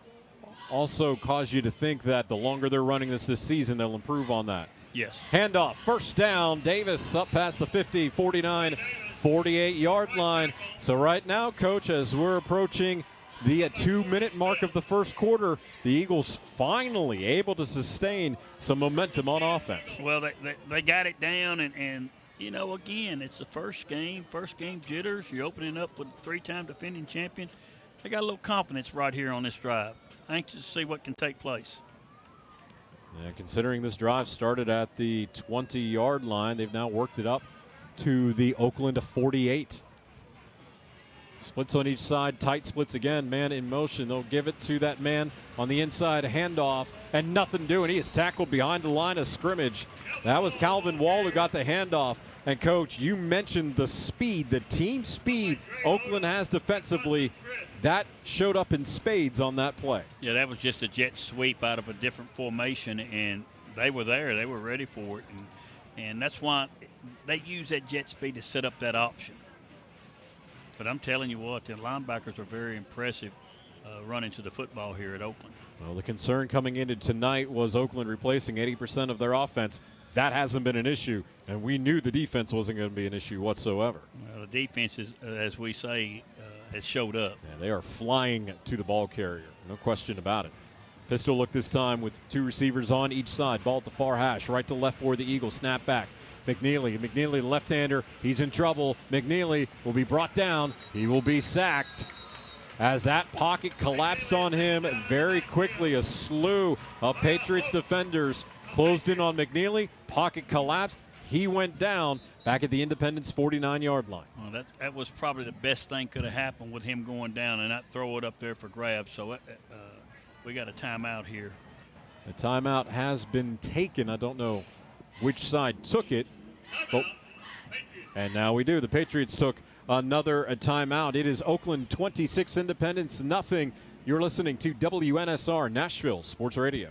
also cause you to think that the longer they're running this season, they'll improve on that. Yes. Handoff, first down. Davis up past the 50, 49, 48-yard line. So right now, Coach, as we're approaching the 2-minute mark of the first quarter, the Eagles finally able to sustain some momentum on offense. Well, they got it down, and again, it's the first game jitters. You're opening up with a 3-time defending champion. They got a little confidence right here on this drive. Anxious to see what can take place. Yeah, considering this drive started at the 20-yard line, they've now worked it up to the Oakland 48. Splits on each side, tight splits again, man in motion. They'll give it to that man on the inside, handoff, and nothing doing. He is tackled behind the line of scrimmage. That was Calvin Wall who got the handoff. And, Coach, you mentioned the speed, the team speed Oakland has defensively. That showed up in spades on that play. Yeah, that was just a jet sweep out of a different formation, and they were there. They were ready for it. And that's why they use that jet speed to set up that option. But I'm telling you what, the linebackers are very impressive running to the football here at Oakland. Well, the concern coming into tonight was Oakland replacing 80% of their offense. That hasn't been an issue, and we knew the defense wasn't going to be an issue whatsoever. Well, the defense, is, as we say, has showed up. Yeah, they are flying to the ball carrier, no question about it. Pistol look this time with 2 receivers on each side. Ball at the far hash, right to left for the Eagles. Snap back. McNeely, the left-hander, he's in trouble. McNeely will be brought down. He will be sacked as that pocket collapsed on him very quickly. A slew of Patriots defenders closed in on McNeely. Pocket collapsed. He went down back at the Independence 49-yard line. Well, that was probably the best thing could have happened with him going down and not throw it up there for grabs. So we got a timeout here. The timeout has been taken. I don't know which side took it. Oh, and now we do. The Patriots took another timeout. It is Oakland 26, Independence nothing. You're listening to WNSR Nashville Sports Radio.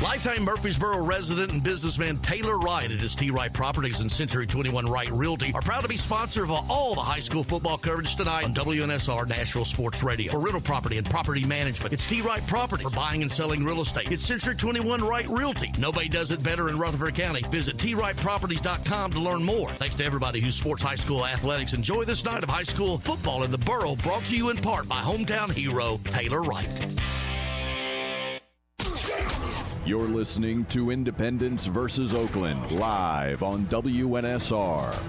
Lifetime Murfreesboro resident and businessman Taylor Wright at his T. Wright Properties and Century 21 Wright Realty are proud to be sponsor of all the high school football coverage tonight on WNSR Nashville Sports Radio. For rental property and property management, it's T. Wright Property. For buying and selling real estate, it's Century 21 Wright Realty. Nobody does it better in Rutherford County. Visit TWrightProperties.com to learn more. Thanks to everybody who supports high school athletics. Enjoy this night of high school football in the borough, brought to you in part by hometown hero Taylor Wright. You're listening to Independence versus Oakland live on WNSR.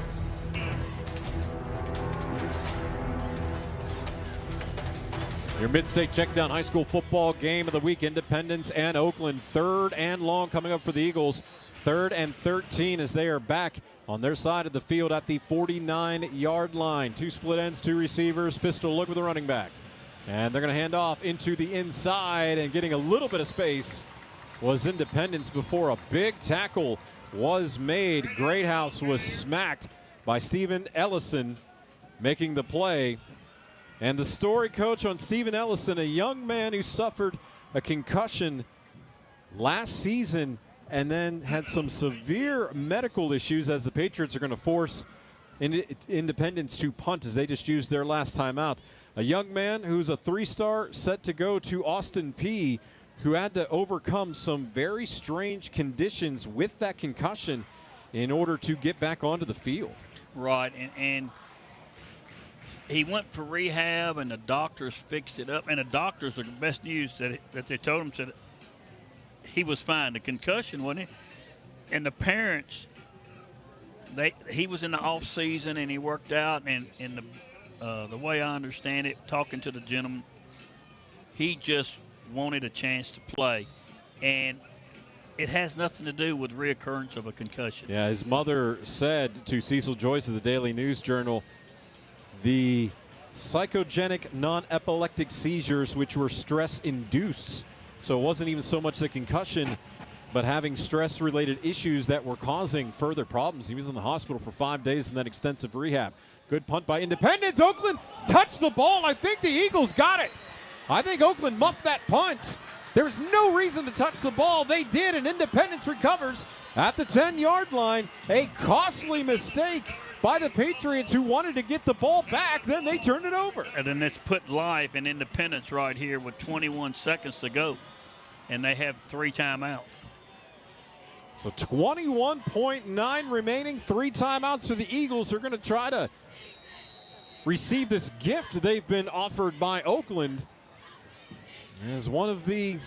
Your MidState Checkdown High School football game of the week, Independence and Oakland. 3rd and long coming up for the Eagles. 3rd and 13 as they are back on their side of the field at the 49-yard line. 2 split ends, 2 receivers. Pistol look with the running back. And they're going to hand off into the inside, and getting a little bit of space was Independence before a big tackle was made. Greathouse was smacked by Steven Ellison making the play. And the story, Coach, on Steven Ellison, a young man who suffered a concussion last season and then had some severe medical issues, as the Patriots are going to force Independence to punt as they just used their last time out. A young man who's a 3-star set to go to Austin Peay, who had to overcome some very strange conditions with that concussion in order to get back onto the field. Right, and he went for rehab, and the doctors fixed it up. And the doctors, the best news that they told him, said he was fine. The concussion, wasn't he? And the parents, he was in the off season and he worked out. And the way I understand it, talking to the gentleman, he just wanted a chance to play, and it has nothing to do with reoccurrence of a concussion. Yeah, his mother said to Cecil Joyce of the Daily News Journal, the psychogenic non-epileptic seizures, which were stress-induced, so it wasn't even so much the concussion but having stress-related issues that were causing further problems. He was in the hospital for 5 days and then extensive rehab. Good punt by Independence. Oakland touched the ball. I think the Eagles got it. I think Oakland muffed that punt. There's no reason to touch the ball. They did, and Independence recovers at the 10-yard line. A costly mistake by the Patriots, who wanted to get the ball back. Then they turned it over. And then it's put life in Independence right here with 21 seconds to go. And they have 3 timeouts. So 21.9 remaining, 3 timeouts for the Eagles. Who are going to try to receive this gift they've been offered by Oakland. As one of the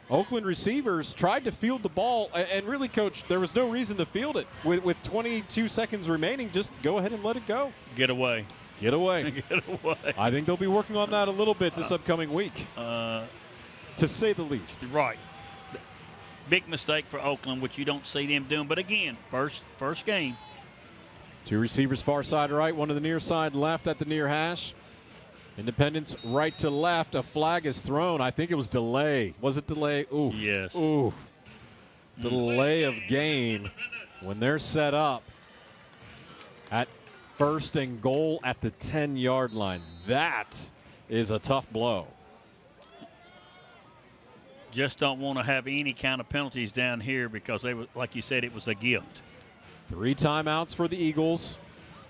Oakland receivers tried to field the ball, and really, Coach, there was no reason to field it. With 22 seconds remaining, just go ahead and let it go. Get away. Get away. Get away. I think they'll be working on that a little bit this upcoming week, to say the least. Right. Big mistake for Oakland, which you don't see them doing. But again, first game. 2 receivers far side right, one to the near side left at the near hash. Independence right to left. A flag is thrown. I think it was delay. Was it delay? Ooh. Yes. Ooh. Delay of game when they're set up at 1st and goal at the 10-yard line. That is a tough blow. Just don't want to have any kind of penalties down here because they were, like you said, it was a gift. 3 timeouts for the Eagles.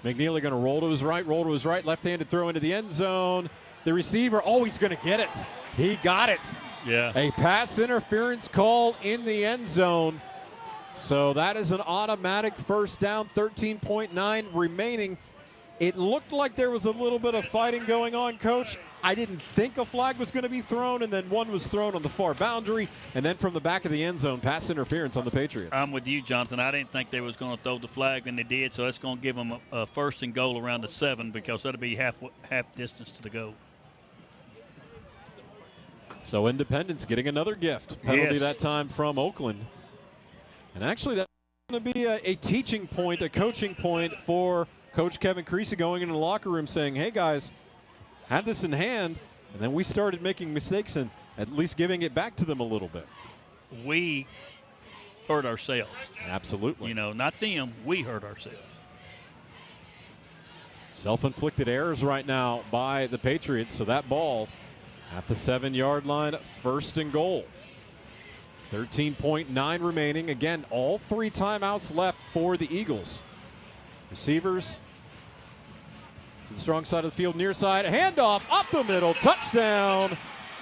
McNeely going to roll to his right, left-handed throw into the end zone. The receiver, he's going to get it. He got it. Yeah. A pass interference call in the end zone. So that is an automatic first down, 13.9 remaining. It looked like there was a little bit of fighting going on, Coach. I didn't think a flag was going to be thrown, and then one was thrown on the far boundary, and then from the back of the end zone, pass interference on the Patriots. I'm with you, Jonathan. I didn't think they was going to throw the flag, and they did, so that's going to give them a 1st and goal around the 7 because that'll be half distance to the goal. So Independence getting another gift. Penalty that time from Oakland. And actually that's going to be a teaching point, a coaching point for Coach Kevin Creasy going into the locker room saying, hey, guys, had this in hand, and then we started making mistakes and at least giving it back to them a little bit. We hurt ourselves. Absolutely. Not them. We hurt ourselves. Self-inflicted errors right now by the Patriots, so that ball at the 7-yard line, 1st and goal. 13.9 remaining. Again, all 3 timeouts left for the Eagles. Receivers to the strong side of the field, near side, handoff up the middle, touchdown,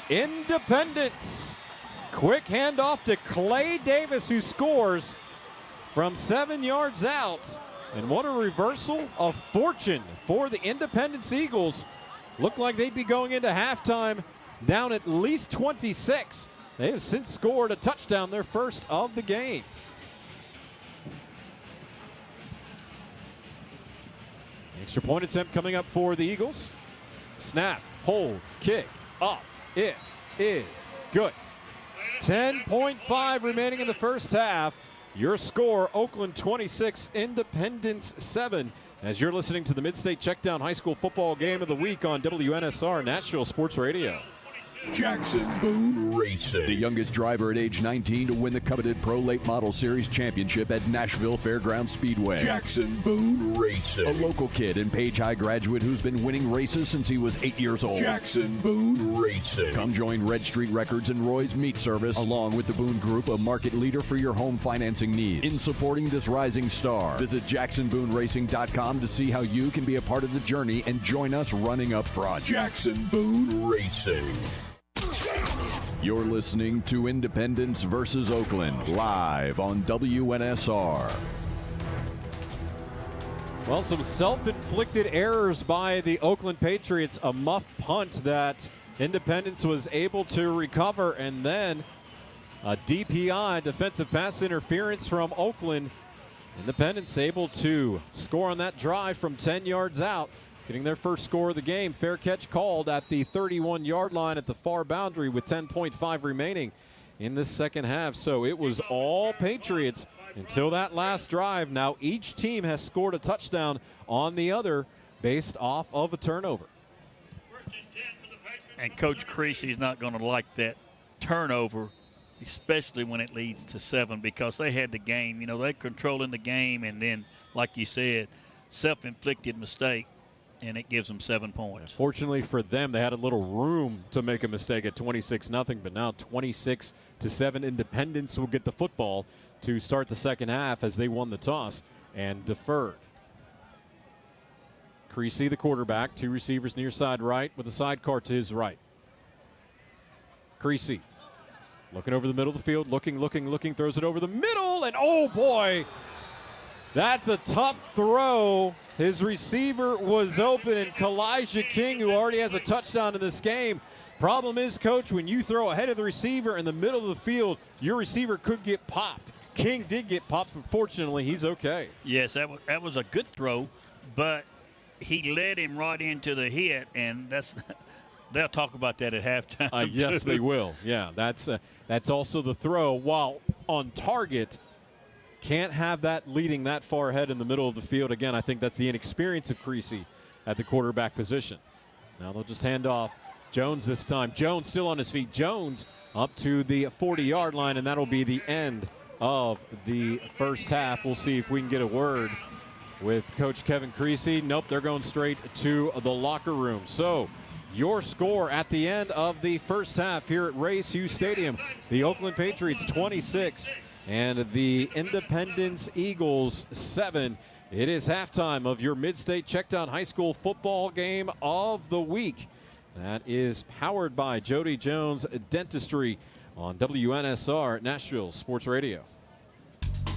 Independence. Quick handoff to Clay Davis, who scores from 7 yards out. And what a reversal of fortune for the Independence Eagles. Looked like they'd be going into halftime down at least 26. They have since scored a touchdown, their first of the game. Extra point attempt coming up for the Eagles. Snap, hold, kick, up. It is good. 10.5 remaining in the first half. Your score, Oakland 26, Independence 7. As you're listening to the MidState Checkdown High School Football Game of the Week on WNSR Nashville Sports Radio. Jackson Boone Racing. The youngest driver at age 19 to win the coveted Pro Late Model Series championship at Nashville Fairgrounds Speedway. Jackson Boone Racing. A local kid and Page High graduate who's been winning races since he was 8 years old. Jackson Boone Racing. Come join Red Street Records and Roy's Meat Service along with the Boone Group, a market leader for your home financing needs. In supporting this rising star, visit JacksonBooneRacing.com to see how you can be a part of the journey and join us running up front. Jackson Boone Racing. You're listening to Independence versus Oakland, live on WNSR. Well, some self-inflicted errors by the Oakland Patriots. A muffed punt that Independence was able to recover, and then a DPI, defensive pass interference from Oakland. Independence able to score on that drive from 10 yards out, getting their first score of the game. Fair catch called at the 31-yard line at the far boundary with 10.5 remaining in the second half. So it was all Patriots until that last drive. Now each team has scored a touchdown on the other based off of a turnover. And Coach Creasy's not going to like that turnover especially when it leads to 7, because they had the game. They're controlling the game, and then, like you said, self-inflicted mistake, and it gives them 7 points. Fortunately for them, they had a little room to make a mistake at 26-0, but now 26-7. Independence will get the football to start the second half as they won the toss and deferred. Creasy, the quarterback, 2 receivers near side right with a sidecar to his right. Creasy looking over the middle of the field, looking, throws it over the middle, and oh boy, that's a tough throw. His receiver was open, and Kalijah King, who already has a touchdown in this game. Problem is, Coach, when you throw ahead of the receiver in the middle of the field, your receiver could get popped. King did get popped, but fortunately, he's okay. Yes, that was a good throw, but he led him right into the hit, and they'll talk about that at halftime. Yes, they will. Yeah, that's also the throw. While on target, can't have that leading that far ahead in the middle of the field. Again, I think that's the inexperience of Creasy at the quarterback position. Now they'll just hand off. Jones this time. Jones still on his feet. Jones up to the 40-yard line, and that'll be the end of the first half. We'll see if we can get a word with Coach Kevin Creasy. Nope, they're going straight to the locker room. So your score at the end of the first half here at Race Hughes Stadium. The Oakland Patriots 26 and the Independence Eagles 7. It is halftime of your MidState Checkdown High School football game of the week. That is powered by Jody Jones Dentistry on WNSR Nashville Sports Radio.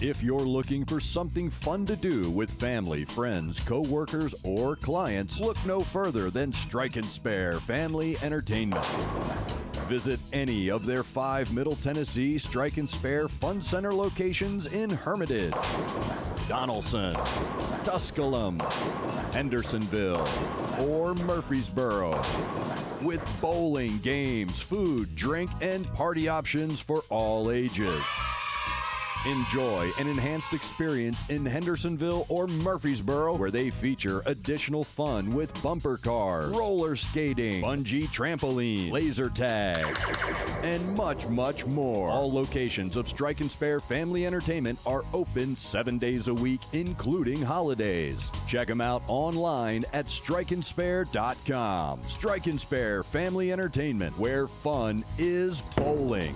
If you're looking for something fun to do with family, friends, co-workers, or clients, look no further than Strike and Spare Family Entertainment. Visit any of their 5 Middle Tennessee Strike and Spare Fun Center locations in Hermitage, Donaldson, Tusculum, Hendersonville, or Murfreesboro. With bowling, games, food, drink, and party options for all ages. Enjoy an enhanced experience in Hendersonville or Murfreesboro, where they feature additional fun with bumper cars, roller skating, bungee trampoline, laser tag, and much, much more. All locations of Strike and Spare Family Entertainment are open 7 days a week, including holidays. Check them out online at strikeandspare.com. Strike and Spare Family Entertainment, where fun is bowling.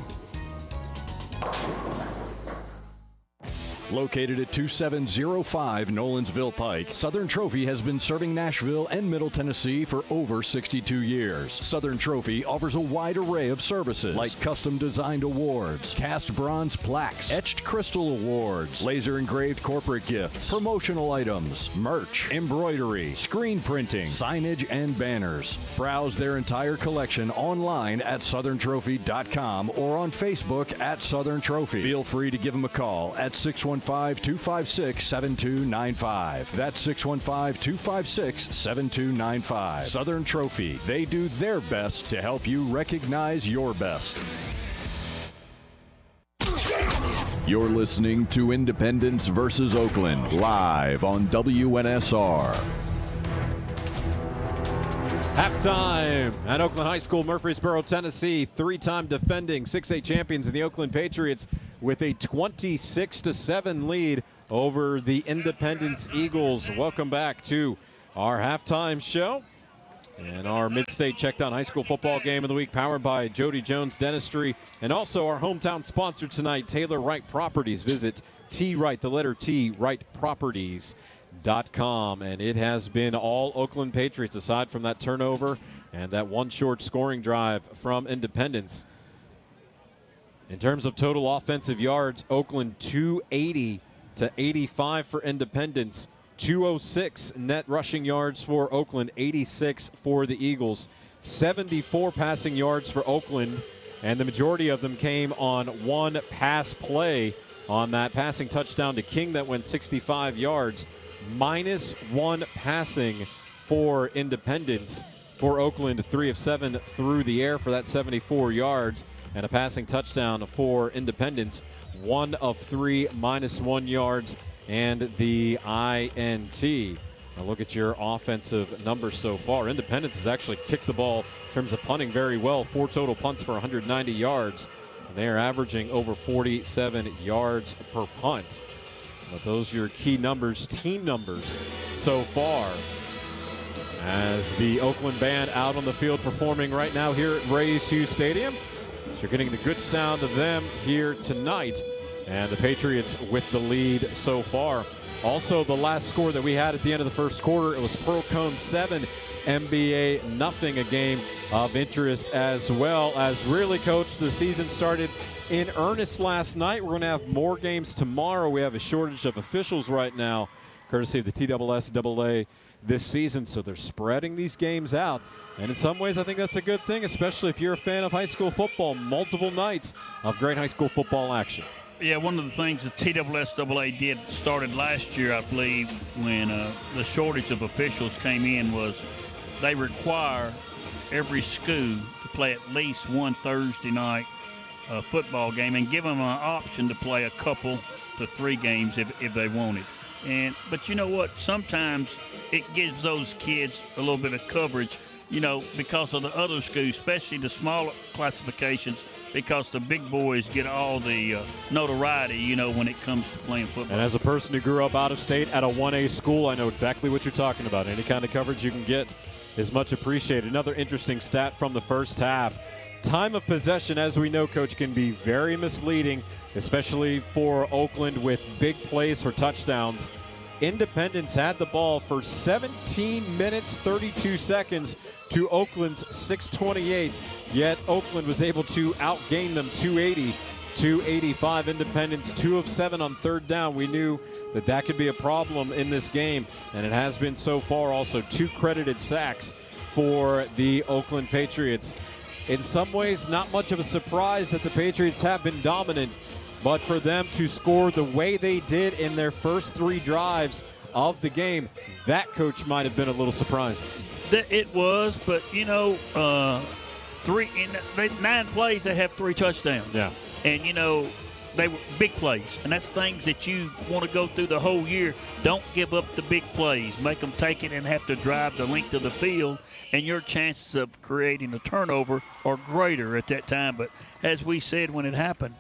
Located at 2705 Nolensville Pike, Southern Trophy has been serving Nashville and Middle Tennessee for over 62 years. Southern Trophy offers a wide array of services like custom designed awards, cast bronze plaques, etched crystal awards, laser engraved corporate gifts, promotional items, merch, embroidery, screen printing, signage, and banners. Browse their entire collection online at southerntrophy.com or on Facebook at Southern Trophy. Feel free to give them a call at 615-256-7295. That's 615-256-7295. Southern Trophy. They do their best to help you recognize your best. You're listening to Independence versus Oakland live on WNSR. Halftime at Oakland High School, Murfreesboro, Tennessee. 3-time defending 6A champions in the Oakland Patriots with a 26-7 lead over the Independence Eagles. Welcome back to our halftime show and our MidState Checkdown High School football game of the week, powered by Jody Jones Dentistry, and also our hometown sponsor tonight, Taylor Wright Properties. Visit T-Wright, the letter T, Wright Properties.com. And it has been all Oakland Patriots aside from that turnover and that one short scoring drive from Independence. In terms of total offensive yards, Oakland 280 to 85 for Independence. 206 net rushing yards for Oakland, 86 for the Eagles. 74 passing yards for Oakland, and the majority of them came on one pass play on that passing touchdown to King that went 65 yards. -1 passing for Independence. For Oakland, 3 of 7 through the air for that 74 yards. And a passing touchdown for Independence, 1 of 3, -1 yards, and the INT. Now look at your offensive numbers so far. Independence has actually kicked the ball in terms of punting very well. 4 total punts for 190 yards. They're averaging over 47 yards per punt. But those are your key numbers, team numbers so far. As the Oakland band out on the field performing right now here at Rays Hughes Stadium. So you're getting the good sound of them here tonight. And the Patriots with the lead so far. Also, the last score that we had at the end of the first quarter, it was Pearl Cone 7, MBA nothing, a game of interest as well. As really, Coach, the season started in earnest last night. We're going to have more games tomorrow. We have a shortage of officials right now, courtesy of the TSSAA this season, so they're spreading these games out. And in some ways, I think that's a good thing, especially if you're a fan of high school football. Multiple nights of great high school football action. Yeah, one of the things the TSSAA did started last year, I believe, when the shortage of officials came in, was they require every school to play at least one Thursday night football game and give them an option to play a couple to 3 games if they wanted. But you know what? Sometimes it gives those kids a little bit of coverage, you know, because of the other schools, especially the smaller classifications, because the big boys get all the notoriety, you know, when it comes to playing football. And as a person who grew up out of state at a 1A school, I know exactly what you're talking about. Any kind of coverage you can get is much appreciated. Another interesting stat from the first half. Time of possession, as we know, Coach, can be very misleading, especially for Oakland with big plays for touchdowns. Independence had the ball for 17 minutes, 32 seconds to Oakland's 6:28, yet Oakland was able to outgain them 280-85. Independence 2 of 7 on third down. We knew that could be a problem in this game, and it has been so far. Also 2 credited sacks for the Oakland Patriots. In some ways, not much of a surprise that the Patriots have been dominant, but for them to score the way they did in their first 3 drives of the game, that, Coach, might have been a little surprising. It was, but, you know, 9 plays, they have 3 touchdowns. Yeah. And, you know, they were big plays, and that's things that you want to go through the whole year. Don't give up the big plays. Make them take it and have to drive the length of the field, and your chances of creating a turnover are greater at that time. But as we said when it happened,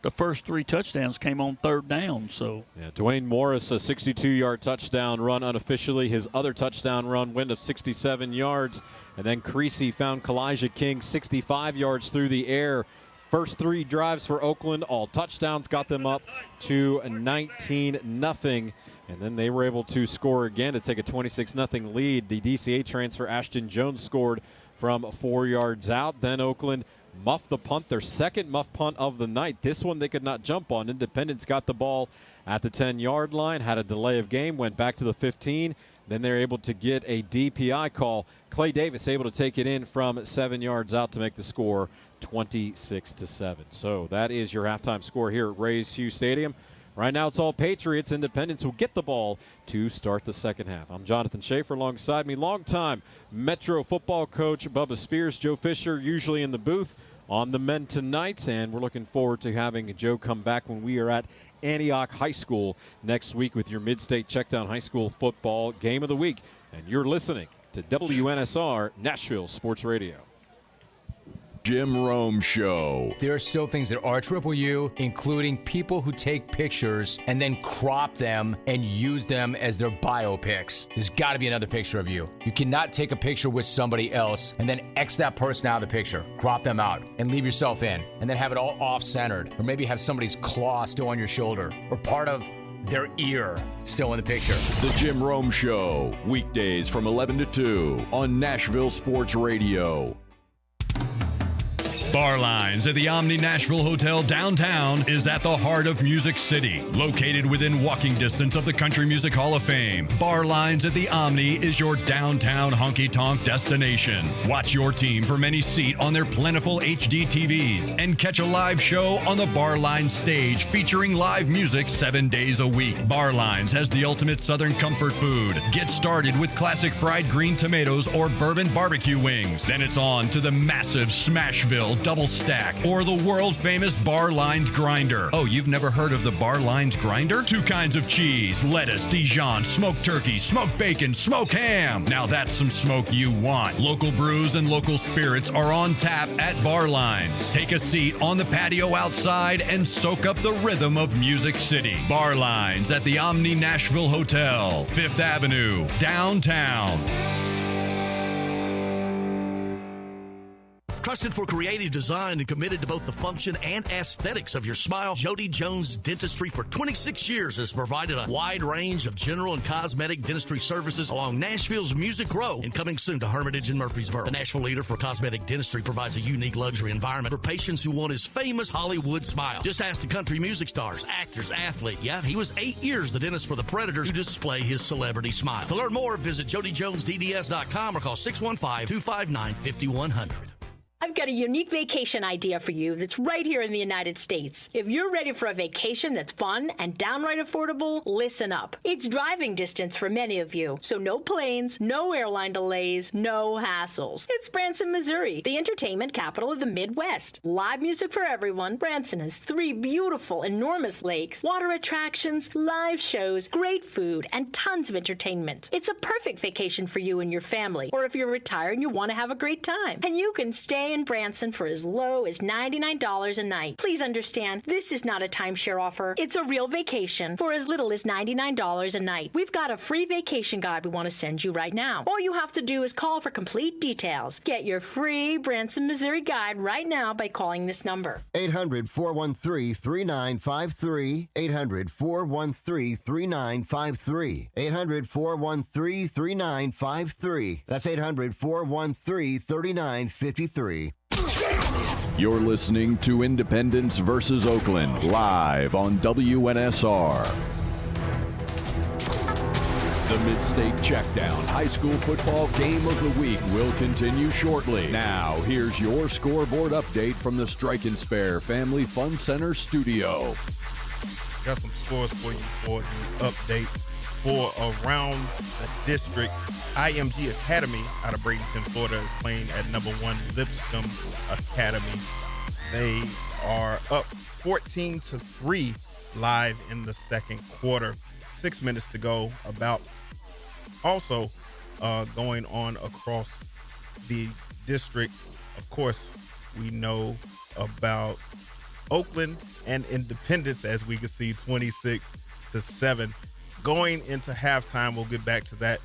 the first 3 touchdowns came on third down. So yeah, Dwayne Morris, a 62-yard touchdown run unofficially. His other touchdown run went of 67 yards. And then Creasy found Kalijah King 65 yards through the air. First 3 drives for Oakland, all touchdowns, got them up to 19-0. And then they were able to score again to take a 26-0 lead. The DCA transfer, Ashton Jones, scored from 4 yards out. Then Oakland muffed the punt, their second muff punt of the night. This one they could not jump on. Independence got the ball at the 10-yard line, had a delay of game, went back to the 15. Then they're able to get a DPI call. Clay Davis able to take it in from 7 yards out to make the score 26-7. So that is your halftime score here at Rays Hughes Stadium. Right now it's all Patriots. Independence will get the ball to start the second half. I'm Jonathan Schaefer. Alongside me, longtime Metro football coach Bubba Spears. Joe Fisher usually in the booth on the men tonight, and we're looking forward to having Joe come back when we are at Antioch High School next week with your Mid-State Checkdown High School football game of the week. And you're listening to WNSR Nashville Sports Radio. Jim Rome Show. There are still things that are triple U, including people who take pictures and then crop them and use them as their biopics. There's got to be another picture of you. You cannot take a picture with somebody else and then X that person out of the picture, crop them out, and leave yourself in, and then have it all off-centered, or maybe have somebody's claw still on your shoulder, or part of their ear still in the picture. The Jim Rome Show, weekdays from 11 to 2 on Nashville Sports Radio. Bar Lines at the Omni Nashville Hotel downtown is at the heart of Music City. Located within walking distance of the Country Music Hall of Fame, Bar Lines at the Omni is your downtown honky-tonk destination. Watch your team from any seat on their plentiful HD TVs and catch a live show on the Bar Lines stage featuring live music 7 days a week. Bar Lines has the ultimate Southern comfort food. Get started with classic fried green tomatoes or bourbon barbecue wings. Then it's on to the massive Smashville double stack, or the world famous Bar Lines grinder. Oh, you've never heard of the Bar Lines grinder? 2 kinds of cheese, lettuce, Dijon, smoked turkey, smoked bacon, smoked ham. Now that's some smoke you want. Local brews and local spirits are on tap at Bar Lines. Take a seat on the patio outside and soak up the rhythm of Music City. Bar Lines at the Omni Nashville Hotel, 5th Avenue, downtown. Trusted for creative design and committed to both the function and aesthetics of your smile, Jody Jones Dentistry for 26 years has provided a wide range of general and cosmetic dentistry services along Nashville's Music Row and coming soon to Hermitage and Murfreesboro. The Nashville leader for cosmetic dentistry provides a unique luxury environment for patients who want his famous Hollywood smile. Just ask the country music stars, actors, athlete. Yeah, he was 8 years the dentist for the Predators who display his celebrity smile. To learn more, visit JodyJonesDDS.com or call 615-259-5100. I've got a unique vacation idea for you that's right here in the United States. If you're ready for a vacation that's fun and downright affordable, listen up. It's driving distance for many of you, so no planes, no airline delays, no hassles. It's Branson, Missouri, the entertainment capital of the Midwest. Live music for everyone. Branson has 3 beautiful, enormous lakes, water attractions, live shows, great food, and tons of entertainment. It's a perfect vacation for you and your family, or if you're retired and you want to have a great time. And you can stay in Branson for as low as $99 a night. Please understand, this is not a timeshare offer. It's a real vacation for as little as $99 a night. We've got a free vacation guide we want to send you right now. All you have to do is call for complete details. Get your free Branson, Missouri guide right now by calling this number. 800-413-3953. 800-413-3953. 800-413-3953. That's 800-413-3953. You're listening to Independence versus Oakland, live on WNSR. The MidState Checkdown High School Football Game of the Week will continue shortly. Now, here's your scoreboard update from the Strike and Spare Family Fun Center studio. Got some scores for you for the update for around the district. IMG Academy out of Bradenton, Florida is playing at number 1 Lipscomb Academy. They are up 14-3 live in the second quarter. 6 minutes to go. About also going on across the district. Of course, we know about Oakland and Independence, as we can see, 26-7. Going into halftime, we'll get back to that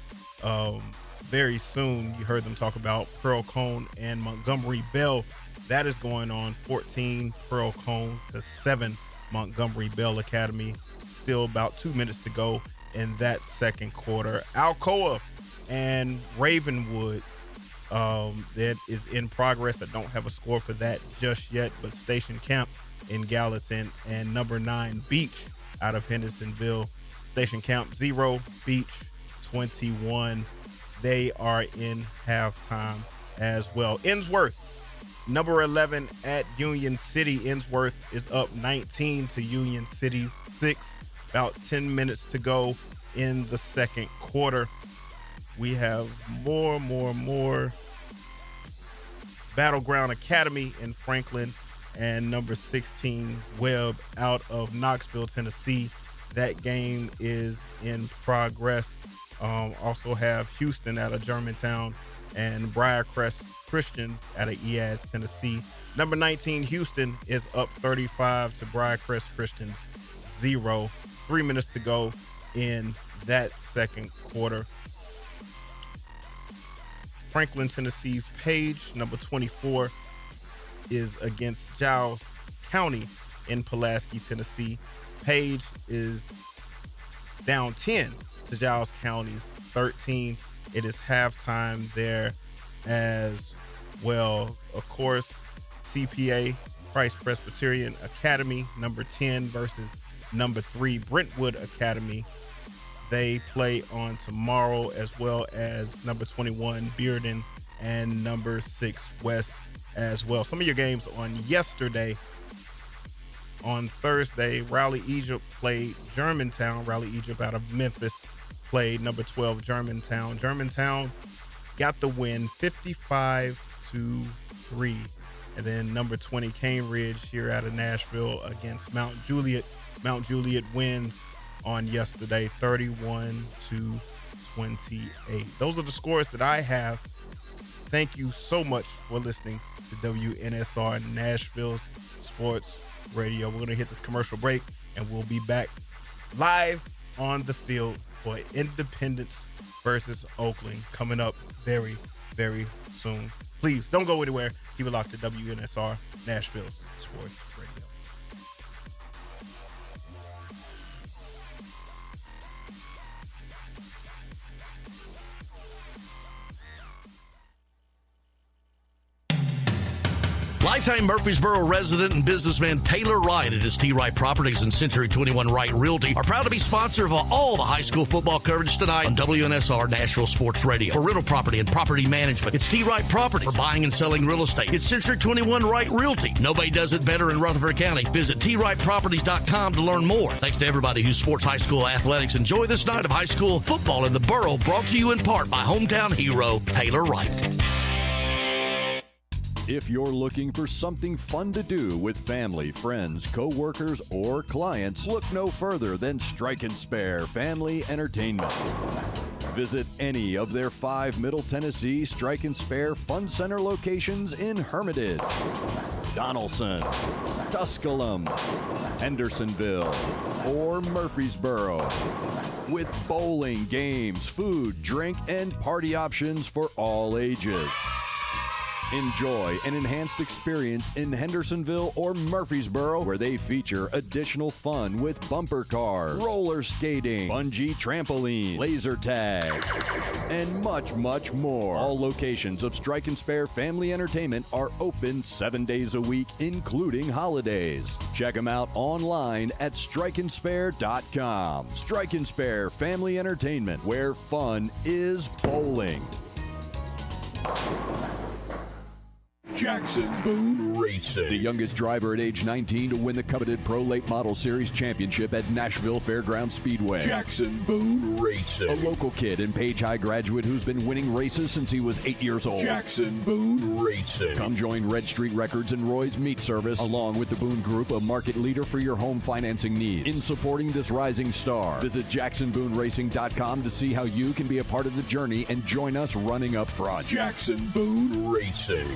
very soon. You heard them talk about Pearl Cone and Montgomery Bell. That is going on 14 Pearl Cone to 7 Montgomery Bell Academy. Still about 2 minutes to go in that second quarter. Alcoa and Ravenwood, that is in progress. I don't have a score for that just yet, but Station Camp in Gallatin and number 9 Beach out of Hendersonville. Station Camp 0, Beach 21. They are in halftime as well. Innsworth, number 11 at Union City. Innsworth is up 19 to Union City's 6. About 10 minutes to go in the second quarter. We have more. Battleground Academy in Franklin and number 16 Webb out of Knoxville, Tennessee. That game is in progress. Also have Houston out of Germantown and Briarcrest Christian out of Eaz, Tennessee. Number 19 Houston is up 35 to Briarcrest Christian's 0. 3 minutes to go in that second quarter. Franklin, Tennessee's Page, number 24, is against Giles County in Pulaski, Tennessee. Page is down 10 to Giles County's 13. It is halftime there as well. Of course, CPA, Christ Presbyterian Academy, number 10 versus number 3 Brentwood Academy. They play on tomorrow, as well as number 21 Bearden and number 6 West as well. Some of your games on yesterday. On Thursday, Raleigh Egypt played Germantown. Raleigh Egypt out of Memphis played number 12 Germantown. Germantown got the win 55-3. And then number 20, Cambridge, here out of Nashville against Mount Juliet. Mount Juliet wins on yesterday, 31-28. Those are the scores that I have. Thank you so much for listening to WNSR Nashville's Sports Radio. We're going to hit this commercial break, and we'll be back live on the field for Independence versus Oakland coming up very, very soon. Please don't go anywhere. Keep it locked to WNSR Nashville's Sports Radio. Lifetime Murfreesboro resident and businessman Taylor Wright at his T. Wright Properties and Century 21 Wright Realty are proud to be sponsor of all the high school football coverage tonight on WNSR Nashville Sports Radio. For rental property and property management, it's T. Wright Property. For buying and selling real estate, it's Century 21 Wright Realty. Nobody does it better in Rutherford County. Visit TWrightProperties.com to learn more. Thanks to everybody who supports high school athletics. Enjoy this night of high school football in the borough, brought to you in part by hometown hero Taylor Wright. If you're looking for something fun to do with family, friends, co-workers, or clients, look no further than Strike and Spare Family Entertainment. Visit any of their 5 Middle Tennessee Strike and Spare Fun Center locations in Hermitage, Donaldson, Tusculum, Hendersonville, or Murfreesboro. With bowling, games, food, drink, and party options for all ages. Enjoy an enhanced experience in Hendersonville or Murfreesboro, where they feature additional fun with bumper cars, roller skating, bungee trampoline, laser tag, and much, much more. All locations of Strike and Spare Family Entertainment are open 7 days a week, including holidays. Check them out online at strikeandspare.com. Strike and Spare Family Entertainment, where fun is bowling. Jackson Boone Racing. The youngest driver at age 19 to win the coveted Pro Late Model Series championship at Nashville Fairgrounds Speedway. Jackson Boone Racing. A local kid and Page High graduate who's been winning races since he was 8 years old. Jackson Boone Racing. Come join Red Street Records and Roy's Meat Service, along with the Boone Group, a market leader for your home financing needs. In supporting this rising star, visit JacksonBooneRacing.com to see how you can be a part of the journey and join us running up front. Jackson Boone Racing.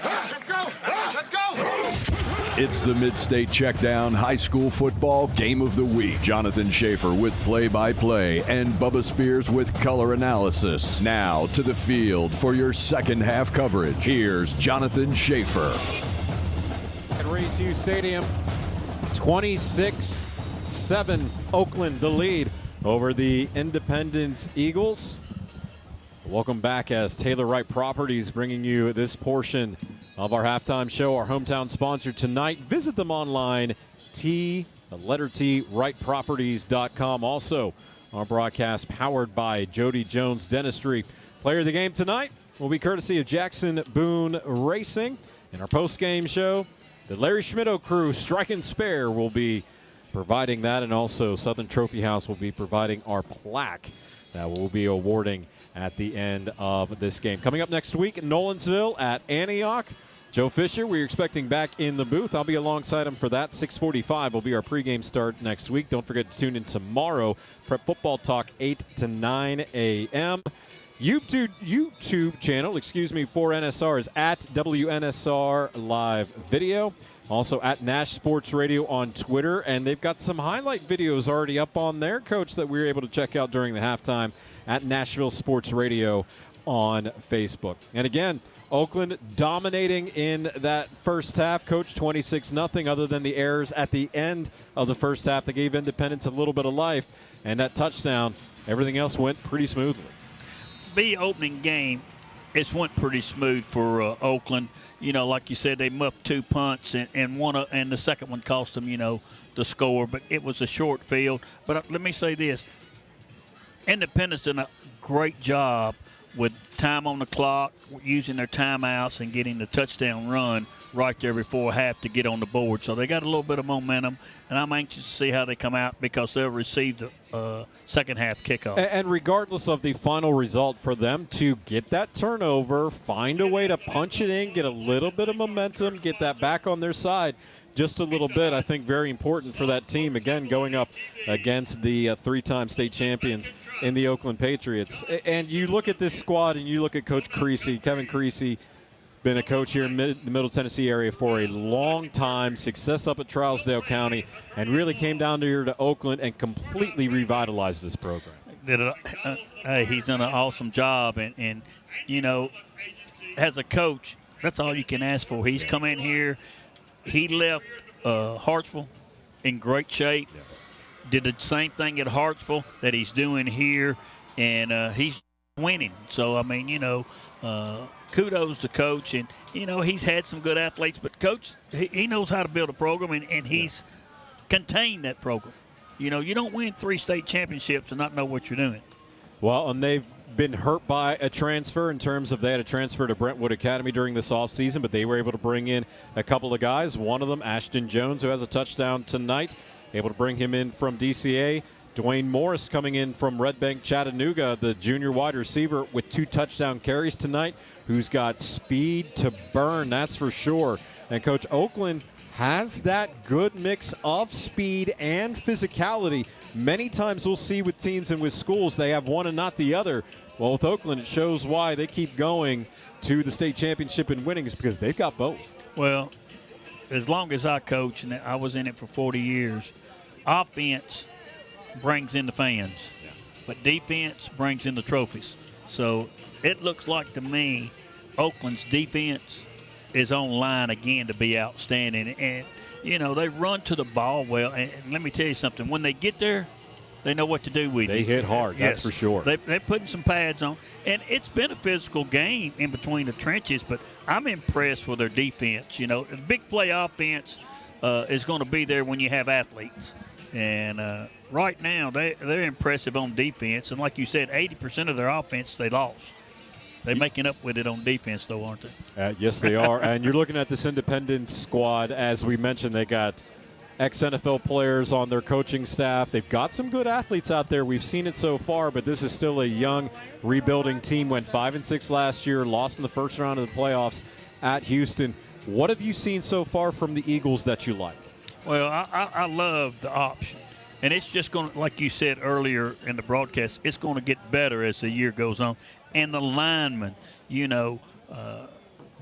Let's go! Let's go! It's the MidState Checkdown High School Football Game of the Week. Jonathan Schaefer with play-by-play and Bubba Spears with color analysis. Now to the field for your second half coverage. Here's Jonathan Schaefer. At Race U Stadium, 26-7, Oakland the lead over the Independence Eagles. Welcome back as Taylor Wright Properties bringing you this portion of our halftime show, our hometown sponsor tonight. Visit them online, WrightProperties.com. Also, our broadcast powered by Jody Jones Dentistry. Player of the game tonight will be courtesy of Jackson Boone Racing. In our post-game show, the Larry Schmitto crew, Strike and Spare, will be providing that, and also Southern Trophy House will be providing our plaque that we'll be awarding at the end of this game. Coming up next week in Nolensville at Antioch, Joe Fisher, we're expecting back in the booth. I'll be alongside him for that. 6:45 will be our pregame start next week. Don't forget to tune in tomorrow. Prep Football Talk, 8 to 9 a.m. YouTube channel, for NSR is at WNSR Live Video. Also at Nash Sports Radio on Twitter. And they've got some highlight videos already up on their coach that we were able to check out during the halftime at Nashville Sports Radio on Facebook. And again, Oakland dominating in that first half. Coach, 26-0, other than the errors at the end of the first half that gave Independence a little bit of life. And that touchdown, everything else went pretty smoothly. The opening game, it's went pretty smooth for Oakland. You know, like you said, they muffed 2 punts, and the second one cost them, the score. But it was a short field. But let me say this. Independence did a great job with time on the clock, using their timeouts and getting the touchdown run right there before half to get on the board. So they got a little bit of momentum, and I'm anxious to see how they come out because they'll receive the second half kickoff. And regardless of the final result, for them to get that turnover, find a way to punch it in, get a little bit of momentum, get that back on their side just a little bit, I think very important for that team, again, going up against the three-time state champions in the Oakland Patriots. And you look at this squad and you look at Coach Creasy, Kevin Creasy, been a coach here in the Middle Tennessee area for a long time, success up at Trousdale County, and really came down here to Oakland and completely revitalized this program. He's done an awesome job, and you know, as a coach, that's all you can ask for. He's come in here. He left Hartsville in great shape. Yes. Did the same thing at Hartsville that he's doing here, and he's winning. So, I mean, you know, kudos to Coach. And, you know, he's had some good athletes, but Coach, he knows how to build a program, and he's contained that program. You know, you don't win 3 state championships and not know what you're doing. Well, and they've been hurt by a transfer in terms of they had a transfer to Brentwood Academy during this offseason, but they were able to bring in a couple of guys. One of them, Ashton Jones, who has a touchdown tonight, able to bring him in from DCA. Dwayne Morris coming in from Red Bank, Chattanooga, the junior wide receiver with 2 touchdown carries tonight, who's got speed to burn, that's for sure. And Coach, Oakland has that good mix of speed and physicality. Many times we'll see with teams and with schools, they have one and not the other. Well, with Oakland, it shows why they keep going to the state championship and winning is because they've got both. Well, as long as I coach, and I was in it for 40 years, offense brings in the fans, but defense brings in the trophies. So it looks like to me Oakland's defense is on line again to be outstanding. And, you know, they run to the ball well. And let me tell you something. When they get there, they know what to do with it. They hit hard, that's for sure. They're putting some pads on. And it's been a physical game in between the trenches, but I'm impressed with their defense. You know, the big play offense is going to be there when you have athletes. And right now, they're impressive on defense. And like you said, 80% of their offense they lost. They're making up with it on defense, though, aren't they? Yes, they are. And you're looking at this Independence squad. As we mentioned, they got ex-NFL players on their coaching staff. They've got some good athletes out there. We've seen it so far, but this is still a young, rebuilding team. Went 5-6 last year, lost in the first round of the playoffs at Houston. What have you seen so far from the Eagles that you like? Well, I love the option. And it's just going to, like you said earlier in the broadcast, it's going to get better as the year goes on. And the linemen, you know,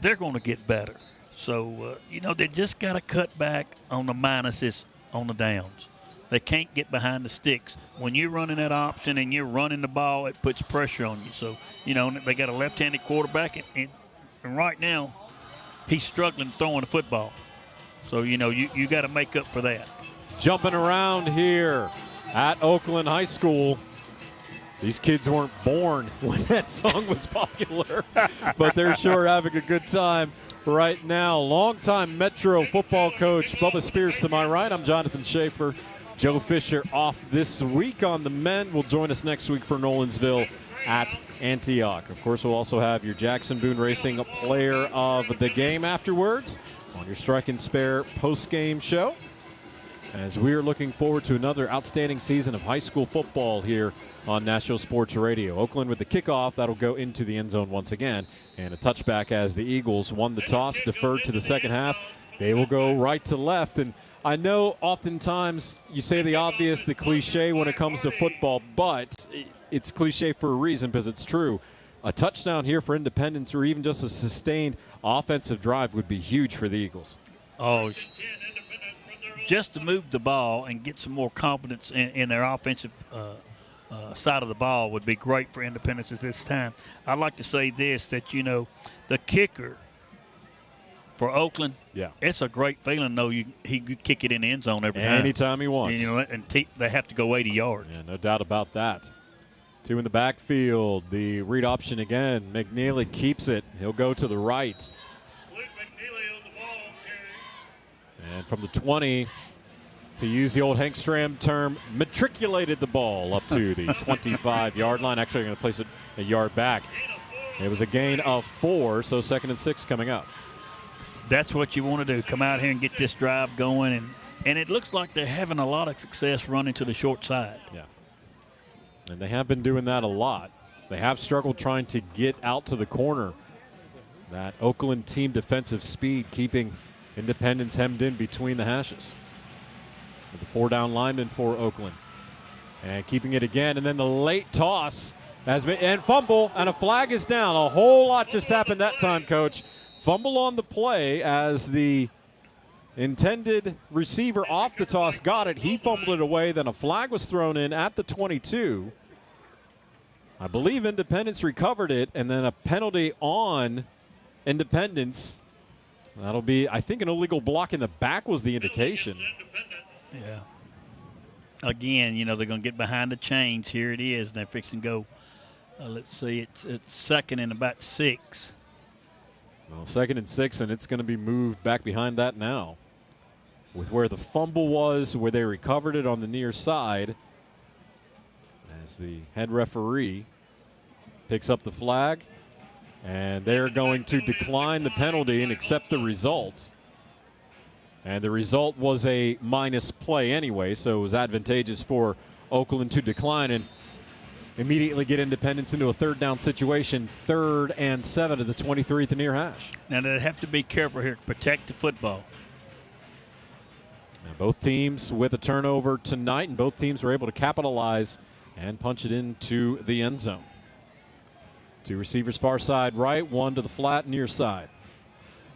they're going to get better. So, you know, they just got to cut back on the minuses on the downs. They can't get behind the sticks. When you're running that option and you're running the ball, it puts pressure on you. So, you know, they got a left-handed quarterback, and right now he's struggling throwing the football. So, you know, you got to make up for that. Jumping around here at Oakland High School. These kids weren't born when that song was popular, but they're sure having a good time right now. Longtime Metro football coach Bubba Spears to my right. I'm Jonathan Schaefer. Joe Fisher off this week on the men. Will join us next week for Nolensville at Antioch. Of course, we'll also have your Jackson Boone Racing player of the game afterwards on your Strike and Spare post-game show, as we are looking forward to another outstanding season of high school football here on National Sports Radio. Oakland with the kickoff. That'll go into the end zone once again. And a touchback as the Eagles won the toss, deferred to the second half. They will go right to left. And I know oftentimes you say the obvious, the cliche when it comes to football, but it's cliche for a reason because it's true. A touchdown here for Independence or even just a sustained offensive drive would be huge for the Eagles. Oh, just to move the ball and get some more confidence in their offensive side of the ball would be great for Independence at this time. I'd like to say this, that, you know, the kicker for Oakland, it's a great feeling, though. He could kick it in the end zone every time. Anytime he wants. You know, and they have to go 80 yards. Yeah, no doubt about that. 2 in the backfield. The read option again. McNeely keeps it. He'll go to the right. And from the 20, to use the old Hank Stram term, matriculated the ball up to the 25-yard line. Actually, I'm going to place it a yard back. It was a gain of 4, so 2nd and 6 coming up. That's what you want to do. Come out here and get this drive going. And it looks like they're having a lot of success running to the short side. Yeah. And they have been doing that a lot. They have struggled trying to get out to the corner. That Oakland team defensive speed keeping Independence hemmed in between the hashes. With the 4-down lineman for Oakland. And keeping it again. And then the late toss and fumble, and a flag is down. A whole lot just happened that time, Coach. Fumble on the play as the intended receiver off the toss got it. He fumbled it away. Then a flag was thrown in at the 22. I believe Independence recovered it, and then a penalty on Independence. That'll be, I think, an illegal block in the back was the indication. Yeah. Again, they're going to get behind the chains. Here it is. They're fixing to go. Let's see. It's second and about 6. Well, 2nd and 6, and it's going to be moved back behind that now. With where the fumble was, where they recovered it on the near side, as the head referee picks up the flag, and they're going to decline the penalty and accept the result. And the result was a minus play anyway, so it was advantageous for Oakland to decline and immediately get Independence into a 3rd-down situation, 3rd and 7 at the 23 at the near hash. Now, they have to be careful here to protect the football. Now, both teams with a turnover tonight, and both teams were able to capitalize and punch it into the end zone. 2 receivers far side right, 1 to the flat near side.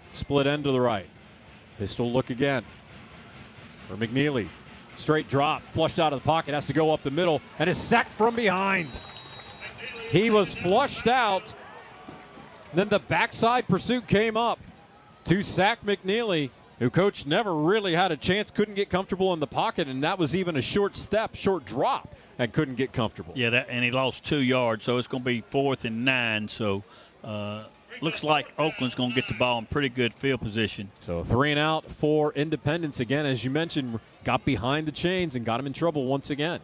Split end to the right. Pistol look again for McNeely. Straight drop, flushed out of the pocket, has to go up the middle, and is sacked from behind. He was flushed out. Then the backside pursuit came up to sack McNeely, who coach never really had a chance, couldn't get comfortable in the pocket, and that was even a short step, short drop, and couldn't get comfortable. Yeah, and he lost 2 yards, so it's going to be 4th and 9. So looks like Oakland's going to get the ball in pretty good field position. So 3 and out for Independence again, as you mentioned, got behind the chains and got him in trouble once again.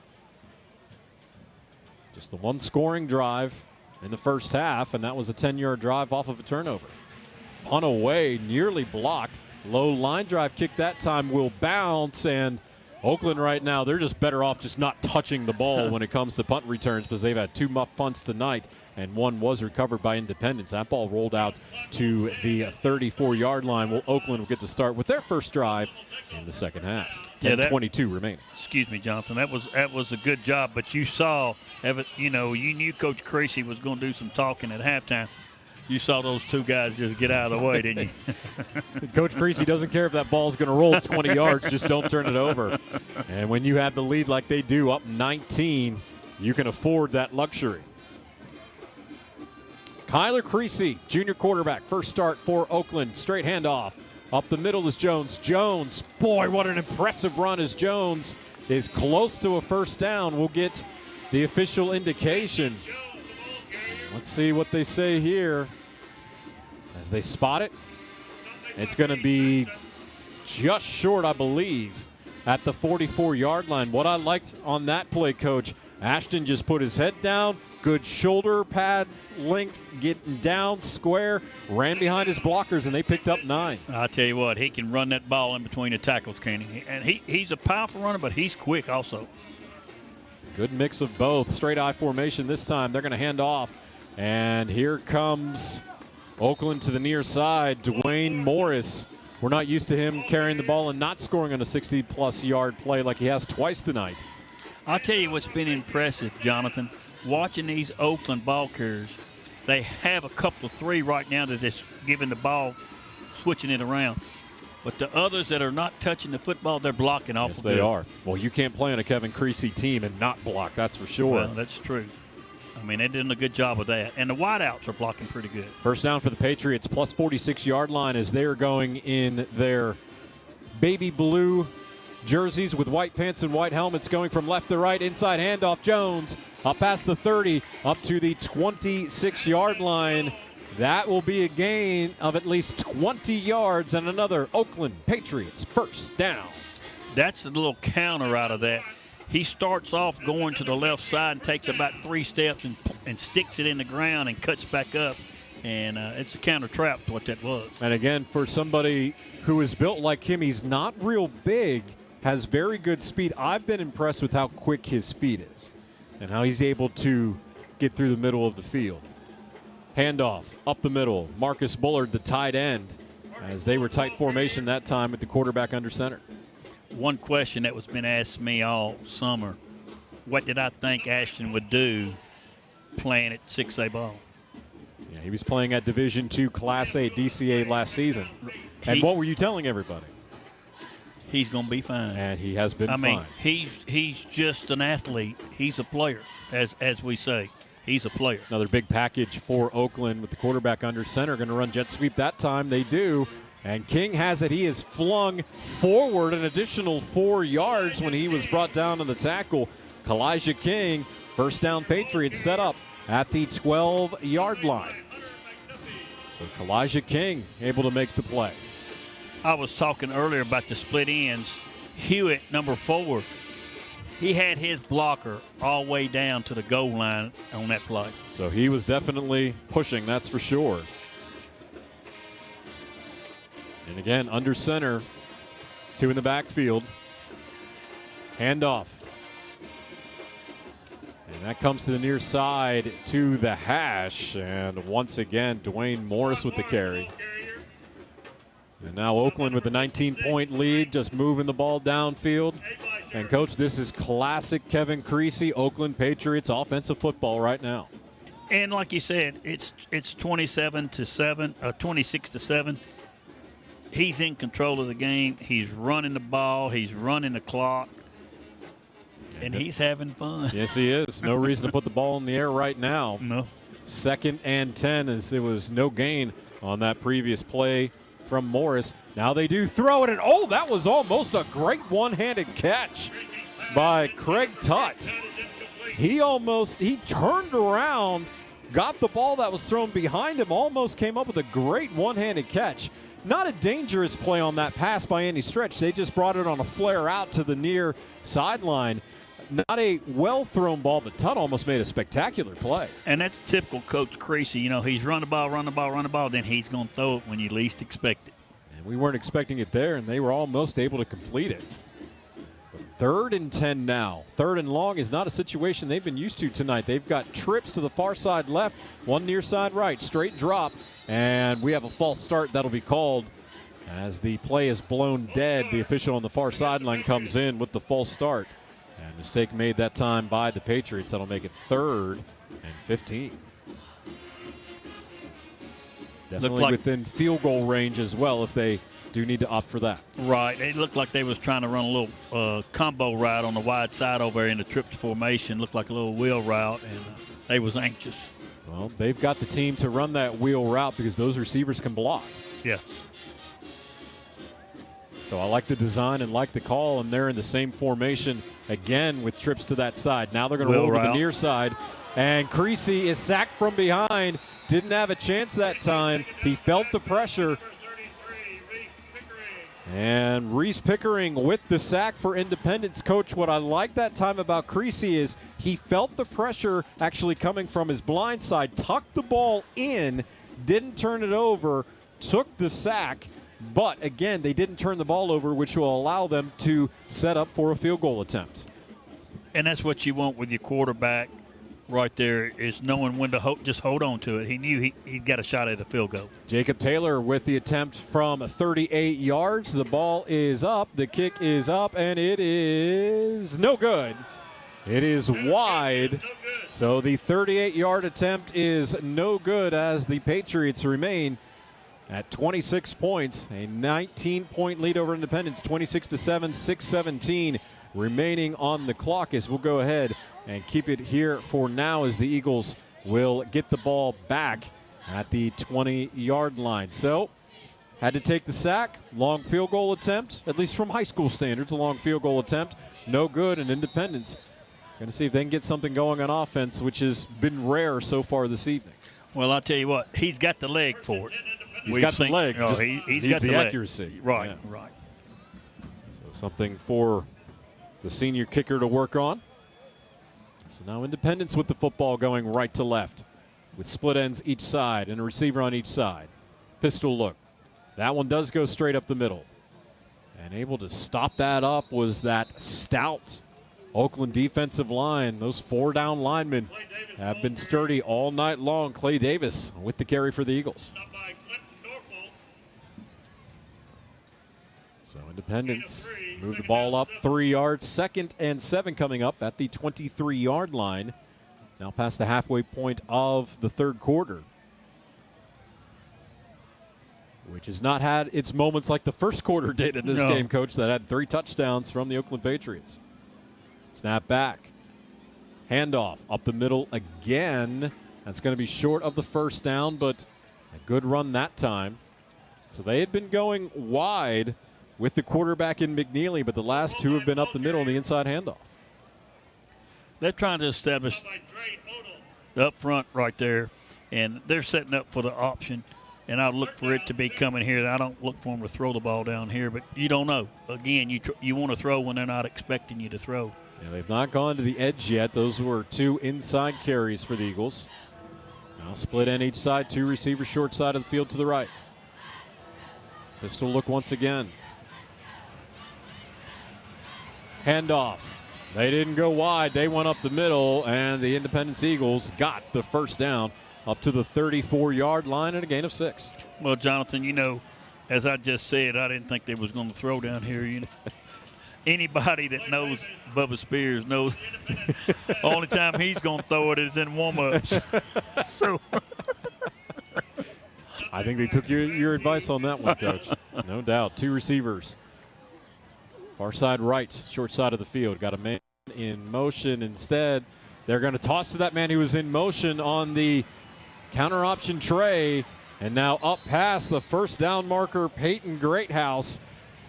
Just the one scoring drive in the first half, and that was a 10-yard drive off of a turnover. Punt away, nearly blocked. Low line drive kick that time will bounce, and Oakland right now, they're just better off just not touching the ball when it comes to punt returns because they've had 2 muff punts tonight, and 1 was recovered by Independence. That ball rolled out to the 34-yard line. Well, Oakland will get the start with their first drive in the second half. 10:22 remaining. Excuse me, Jonathan. That was a good job, but you saw, you knew Coach Creasy was going to do some talking at halftime. You saw those 2 guys just get out of the way, didn't you? Coach Creasy doesn't care if that ball's going to roll 20 yards. Just don't turn it over. And when you have the lead like they do, up 19, you can afford that luxury. Kyler Creasy, junior quarterback, first start for Oakland. Straight handoff. Up the middle is Jones. Jones, boy, what an impressive run as Jones is close to a first down. We'll get the official indication. Let's see what they say here. As they spot it, it's going to be just short, I believe, at the 44-yard line. What I liked on that play, Coach, Ashton just put his head down, good shoulder pad length, getting down square, ran behind his blockers, and they picked up 9. I'll tell you what, he can run that ball in between the tackles, can he? And he's a powerful runner, but he's quick also. Good mix of both. Straight I formation this time. They're going to hand off. And here comes Oakland to the near side. Dwayne Morris. We're not used to him carrying the ball and not scoring on a 60-plus yard play like he has twice tonight. I'll tell you what's been impressive, Jonathan. Watching these Oakland ball carriers, they have a couple of 3 right now that is giving the ball, switching it around. But the others that are not touching the football, they're blocking off. Yes, they are. Well, you can't play on a Kevin Creasy team and not block, that's for sure. Well, that's true. I mean, they're doing a good job of that. And the wideouts are blocking pretty good. First down for the Patriots, plus 46-yard line as they're going in their baby blue jerseys with white pants and white helmets, going from left to right. Inside handoff, Jones up past the 30, up to the 26-yard line. That will be a gain of at least 20 yards and another Oakland Patriots first down. That's a little counter out of that. He starts off going to the left side and takes about 3 steps and sticks it in the ground and cuts back up. And it's a counter trap to what that was. And again, for somebody who is built like him, he's not real big, has very good speed. I've been impressed with how quick his feet is and how he's able to get through the middle of the field. Handoff up the middle. Marcus Bullard, the tight end, as they were tight formation that time with the quarterback under center. One question that was been asked me all summer, what did I think Ashton would do playing at 6A ball? Yeah, he was playing at Division II Class A DCA last season. And what were you telling everybody? He's going to be fine. And he has been fine. I mean, he's just an athlete. He's a player, as we say. He's a player. Another big package for Oakland with the quarterback under center. Going to run jet sweep that time. They do. And King has it. He is flung forward an additional 4 yards when he was brought down on the tackle. Kalijah King, first down Patriots, set up at the 12-yard line. So Kalijah King able to make the play. I was talking earlier about the split ends. Hewitt, number 4, he had his blocker all the way down to the goal line on that play. So he was definitely pushing, that's for sure. And again, under center, 2 in the backfield. Handoff. And that comes to the near side to the hash. And once again, Dwayne Morris with the carry. And now Oakland with a 19-point lead, just moving the ball downfield. And, Coach, this is classic Kevin Creasy, Oakland Patriots offensive football right now. And like you said, it's 26-7. He's in control of the game. He's running the ball. He's running the clock. And he's having fun. Yes, he is. No reason to put the ball in the air right now. No. 2nd and 10, as it was no gain on that previous play from Morris. Now they do throw it, and that was almost a great one-handed catch by Craig Tutt. He turned around, got the ball that was thrown behind him, almost came up with a great one-handed catch. Not a dangerous play on that pass by any stretch. They just brought it on a flare out to the near sideline. Not a well-thrown ball, but Tutt almost made a spectacular play. And that's typical Coach Creasy. You know, he's run the ball, then he's going to throw it when you least expect it. And we weren't expecting it there, and they were almost able to complete it. But 3rd and 10 now. 3rd and long is not a situation they've been used to tonight. They've got trips to the far side left, one near side right, straight drop, and we have a false start that'll be called as the play is blown dead. The official on the far sideline comes in with the false start. And mistake made that time by the Patriots. That'll make it 3rd and 15. Definitely within field goal range as well if they do need to opt for that. Right. It looked like they was trying to run a little combo route on the wide side over there in the trips formation. Looked like a little wheel route, and they was anxious. Well, they've got the team to run that wheel route because those receivers can block. Yes. So I like the design and like the call, and they're in the same formation again with trips to that side. Now they're going to roll to the near side, and Creasy is sacked from behind. Didn't have a chance that time. He felt the pressure. And Reese Pickering with the sack for Independence. Coach, what I like that time about Creasy is he felt the pressure actually coming from his blind side, tucked the ball in, didn't turn it over, took the sack. But, again, they didn't turn the ball over, which will allow them to set up for a field goal attempt. And that's what you want with your quarterback right there, is knowing when to just hold on to it. He knew he got a shot at a field goal. Jacob Taylor with the attempt from 38 yards. The ball is up. The kick is up, and it is no good. It is wide. So the 38-yard attempt is no good as the Patriots remain at 26 points, a 19-point lead over Independence, 26-7, 6:17 remaining on the clock as we'll go ahead and keep it here for now as the Eagles will get the ball back at the 20-yard line. So, had to take the sack, long field goal attempt, at least from high school standards, a long field goal attempt, no good, and Independence going to see if they can get something going on offense, which has been rare so far this evening. Well, I'll tell you what, he's got the leg for it. He's got the leg. Oh, he's got the accuracy. Right, yeah. right. So something for the senior kicker to work on. So now Independence with the football going right to left. with split ends each side and a receiver on each side. Pistol look. That one does go straight up the middle. And able to stop that up was that stout Oakland defensive line. Those 4 down linemen have been sturdy all night long. Clay Davis with the carry for the Eagles. So Independence move the ball up 3 yards. 2nd and 7 coming up at the 23-yard line. Now past the halfway point of the third quarter, which has not had its moments like the first quarter did in this game, Coach, that had 3 touchdowns from the Oakland Patriots. Snap back. Handoff up the middle again. That's going to be short of the first down, but a good run that time. So they had been going wide with the quarterback in McNeely, but the last 2 have been up the middle on the inside handoff. They're trying to establish the up front right there, and they're setting up for the option. And I look for it to be coming here. I don't look for them to throw the ball down here, but you don't know. Again, you want to throw when they're not expecting you to throw. Yeah, they've not gone to the edge yet. Those were 2 inside carries for the Eagles. Now split end each side, 2 receivers short side of the field to the right. Pistol look once again. Handoff. They didn't go wide. They went up the middle, and the Independence Eagles got the first down up to the 34-yard line and a gain of 6. Well, Jonathan, as I just said, I didn't think they was going to throw down here. Anybody that knows Bubba Spears knows the only time he's going to throw it is in warm-ups. So I think they took your advice on that one, Coach. No doubt. 2 receivers. Far side right, short side of the field. Got a man in motion. Instead, they're going to toss to that man who was in motion on the counter option tray, and now up past the first down marker, Peyton Greathouse.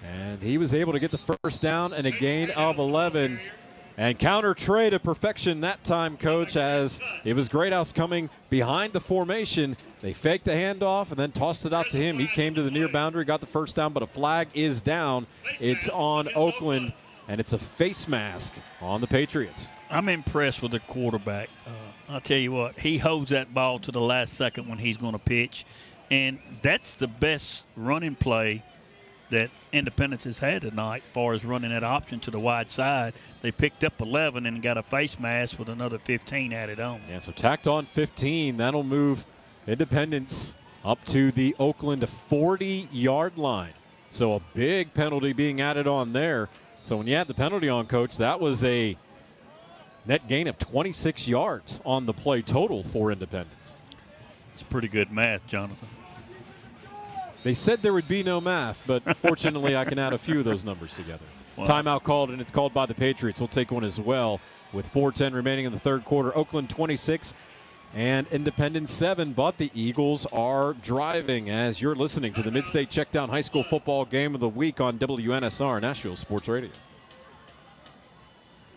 And he was able to get the first down and a gain of 11. And counter tray to perfection that time, Coach, as it was Greathouse coming behind the formation. They faked the handoff and then tossed it out to him. He came to the near boundary, got the first down, but a flag is down. It's on Oakland, and it's a face mask on the Patriots. I'm impressed with the quarterback. I'll tell you what, he holds that ball to the last second when he's going to pitch, and that's the best running play that Independence has had tonight as far as running that option to the wide side. They picked up 11 and got a face mask with another 15 added on. Yeah, so tacked on 15. That'll move Independence up to the Oakland 40-yard line. So a big penalty being added on there. So when you add the penalty on, Coach, that was a net gain of 26 yards on the play total for Independence. It's pretty good math, Jonathan. They said there would be no math, but fortunately I can add a few of those numbers together. Wow. Timeout called, and it's called by the Patriots. We'll take one as well with 4:10 remaining in the third quarter. Oakland 26 and Independence 7, but the Eagles are driving as you're listening to the MidState Checkdown High School Football Game of the Week on WNSR, Nashville Sports Radio.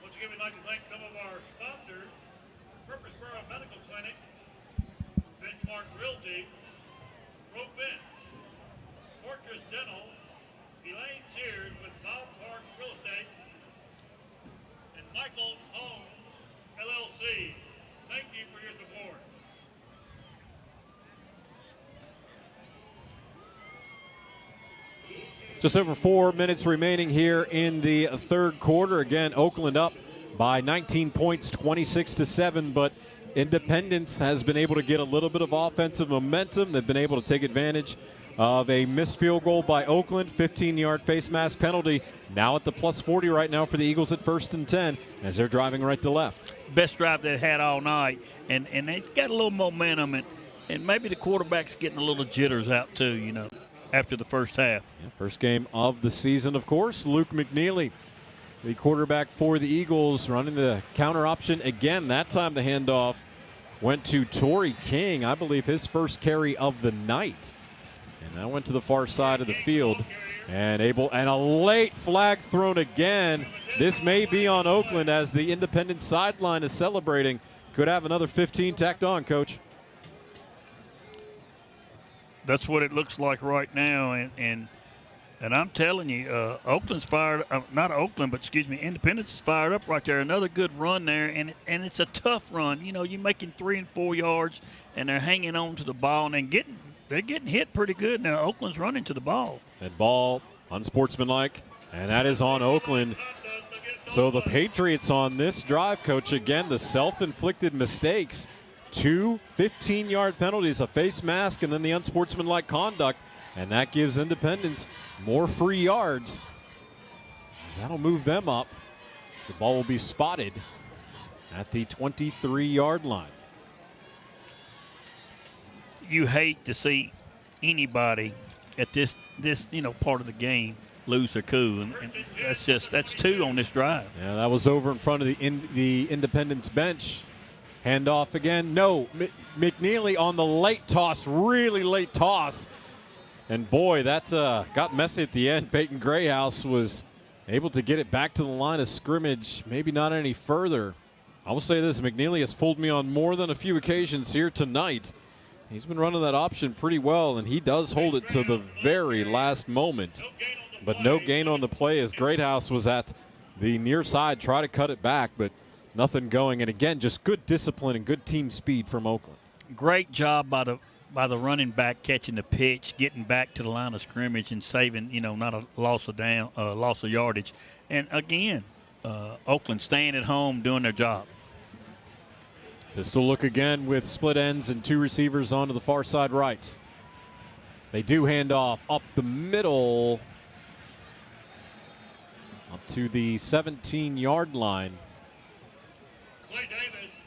Once again, we'd like to thank some of our sponsors: Purposeboro Medical Clinic, Benchmark Realty, ProFence, Fortress Dental, Elaine Sears with South Park Real Estate, and Michael's Home LLC. Thank you for your support. Just over 4 minutes remaining here in the third quarter. Again, Oakland up by 19 points, 26-7, but Independence has been able to get a little bit of offensive momentum. They've been able to take advantage of a missed field goal by Oakland, 15-yard face mask penalty. Now at the plus 40 right now for the Eagles at 1st and 10 as they're driving right to left. Best drive they've had all night, and they've got a little momentum, and maybe the quarterback's getting a little jitters out too, after the first half. Yeah, first game of the season, of course. Luke McNeely, the quarterback for the Eagles, running the counter option again. That time the handoff went to Torrey King, I believe his first carry of the night. And that went to the far side of the field. And a late flag thrown again. This may be on Oakland as the Independence sideline is celebrating. Could have another 15 tacked on, Coach. That's what it looks like right now, and And I'm telling you, Oakland's fired. Not Oakland, but Independence is fired up right there. Another good run there, and it's a tough run. You know, you're making 3 and 4 yards, and they're hanging on to the ball, and they're getting hit pretty good now. Oakland's running to the ball. That ball unsportsmanlike, and that is on Oakland. So the Patriots on this drive, Coach, again, the self-inflicted mistakes. 2 15-yard penalties, a face mask, and then the unsportsmanlike conduct. And that gives Independence more free yards. That'll move them up. The ball will be spotted at the 23-yard line. You hate to see anybody at this part of the game lose their cool, and that's 2 on this drive. Yeah, that was over in front of the Independence bench. Handoff again. No, McNeely on the late toss, really late toss. And boy, that got messy at the end. Peyton Grayhouse was able to get it back to the line of scrimmage, maybe not any further. I will say this, McNeely has fooled me on more than a few occasions here tonight. He's been running that option pretty well, and he does hold it to the very last moment. But no gain on the play as Greathouse was at the near side, try to cut it back, but nothing going. And again, just good discipline and good team speed from Oakland. Great job by the running back catching the pitch, getting back to the line of scrimmage and saving, not a loss of yardage. And again, Oakland staying at home, doing their job. Pistol look again with split ends and 2 receivers onto the far side right. They do hand off up the middle, up to the 17-yard line.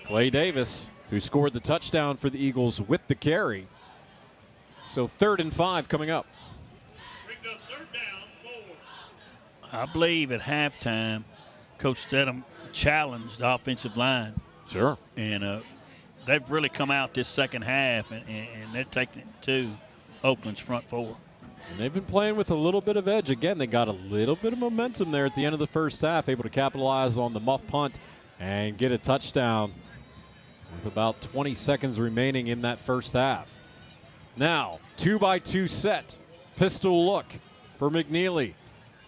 Clay Davis, who scored the touchdown for the Eagles with the carry. So 3rd and 5 coming up. I believe at halftime, Coach Stedham challenged the offensive line. Sure. And they've really come out this second half, and they're taking it to Oakland's front 4. And they've been playing with a little bit of edge. Again, they got a little bit of momentum there at the end of the first half, able to capitalize on the muff punt and get a touchdown with about 20 seconds remaining in that first half. Now, 2-by-2 set. Pistol look for McNeely.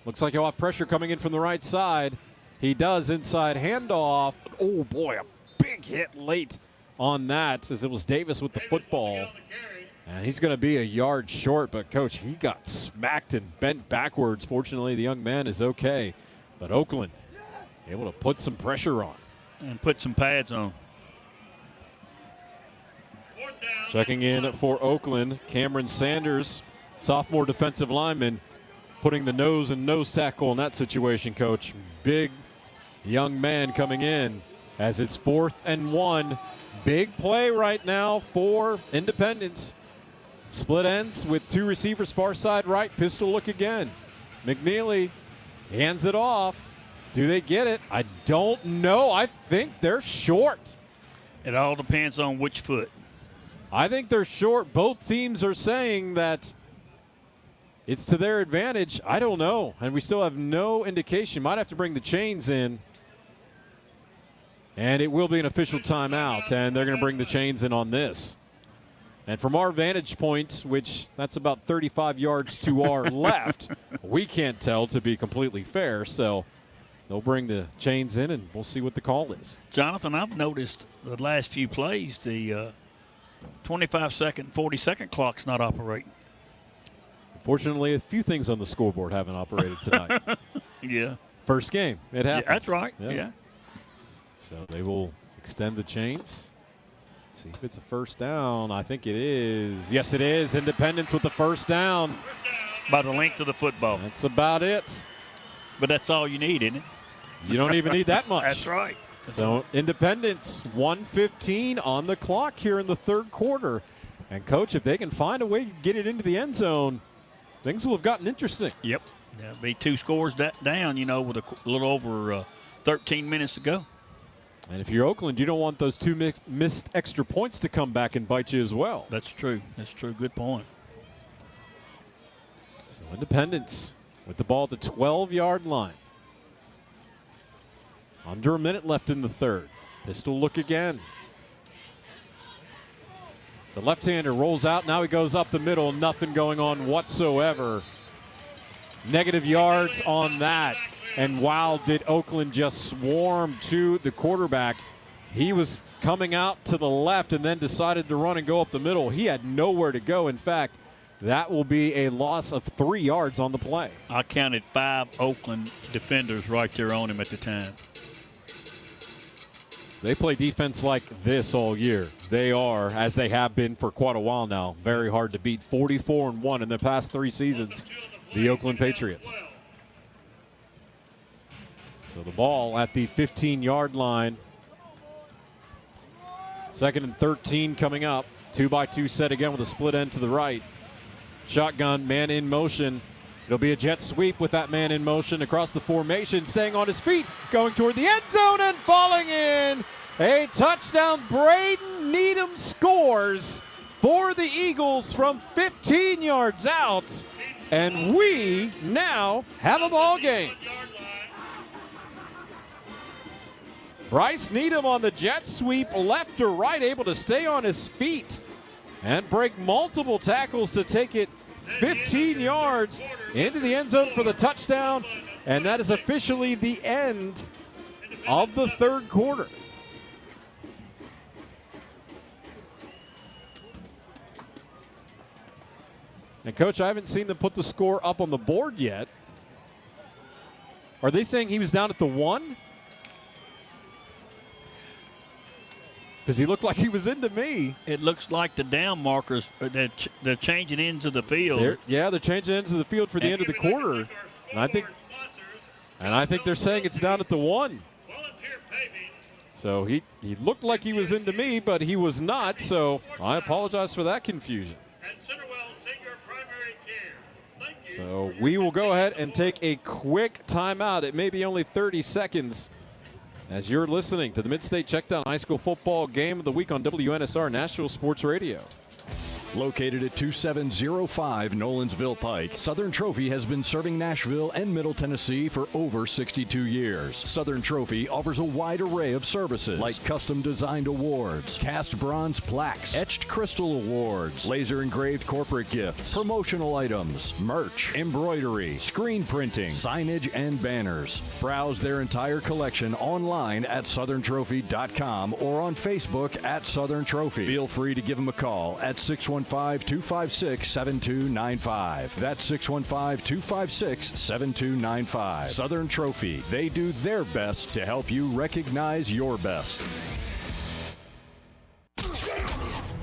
Looks like he'll have pressure coming in from the right side. He does. Inside handoff. Oh, boy, a big hit late on that as it was Davis with the football. And he's going to be a yard short, but, Coach, he got smacked and bent backwards. Fortunately, the young man is okay. But Oakland able to put some pressure on. And put some pads on. Checking in for Oakland, Cameron Sanders, sophomore defensive lineman, putting the nose tackle in that situation, Coach. Big young man coming in as it's 4th and 1. Big play right now for Independence. Split ends with 2 receivers far side right. Pistol look again. McNeely hands it off. Do they get it? I don't know. I think they're short. It all depends on which foot. I think they're short. Both teams are saying that it's to their advantage. I don't know. And we still have no indication. Might have to bring the chains in. And it will be an official timeout. And they're going to bring the chains in on this. And from our vantage point, which that's about 35 yards to our left, we can't tell, to be completely fair. So they'll bring the chains in, and we'll see what the call is. Jonathan, I've noticed the last few plays, the 25-second, 40-second clock's not operating. Unfortunately, a few things on the scoreboard haven't operated tonight. Yeah. First game. It happens. Yeah, that's right. Yeah. So they will extend the chains. Let's see if it's a first down. I think it is. Yes, it is. Independence with the first down. By the length of the football. That's about it. But that's all you need, isn't it? You don't even need that much. That's right. So Independence, 1:15 on the clock here in the third quarter. And, Coach, if they can find a way to get it into the end zone, things will have gotten interesting. Yep. There'll be 2 scores down, with a little over 13 minutes to go. And if you're Oakland, you don't want those 2 missed extra points to come back and bite you as well. That's true. That's true. Good point. So Independence with the ball at the 12-yard line. Under a minute left in the third. Pistol look again. The left-hander rolls out. Now he goes up the middle. Nothing going on whatsoever. negative yards on that. And wow, did Oakland just swarm to the quarterback. He was coming out to the left and then decided to run and go up the middle. He had nowhere to go. In fact, that will be a loss of 3 yards on the play. I counted 5 Oakland defenders right there on him at the time. They play defense like this all year. They are, as they have been for quite a while now, very hard to beat. 44-1 in the past 3 seasons, the Oakland Patriots. So the ball at the 15-yard line. 2nd and 13 coming up. 2-by-2 set again with a split end to the right. Shotgun, man in motion. It'll be a jet sweep with that man in motion across the formation, staying on his feet, going toward the end zone and falling in. A touchdown. Braden Needham scores for the Eagles from 15 yards out. And we now have a ball game. Bryce Needham on the jet sweep, left to right, able to stay on his feet and break multiple tackles to take it 15 yards into the end zone for the touchdown. And that is officially the end of the 3rd quarter. And, Coach, I haven't seen them put the score up on the board yet. Are they saying he was down at the 1? Because he looked like he was into me. It looks like the down markers, they're changing ends of the field. They're changing ends of the field for the end of the quarter. And I think they're saying it's down at the 1. So he looked like he was into me, but he was not. So I apologize for that confusion. So we will go ahead and take a quick timeout. It may be only 30 seconds. As you're listening to the MidState Checkdown High School Football Game of the Week on WNSR Nashville Sports Radio. Located at 2705 Nolensville Pike, Southern Trophy has been serving Nashville and Middle Tennessee for over 62 years. Southern Trophy offers a wide array of services like custom designed awards, cast bronze plaques, etched crystal awards, laser engraved corporate gifts, promotional items, merch, embroidery, screen printing, signage, and banners. Browse their entire collection online at southerntrophy.com or on Facebook at Southern Trophy. Feel free to give them a call at 615-256-7295. That's 615-256-7295. Southern Trophy. They do their best to help you recognize your best.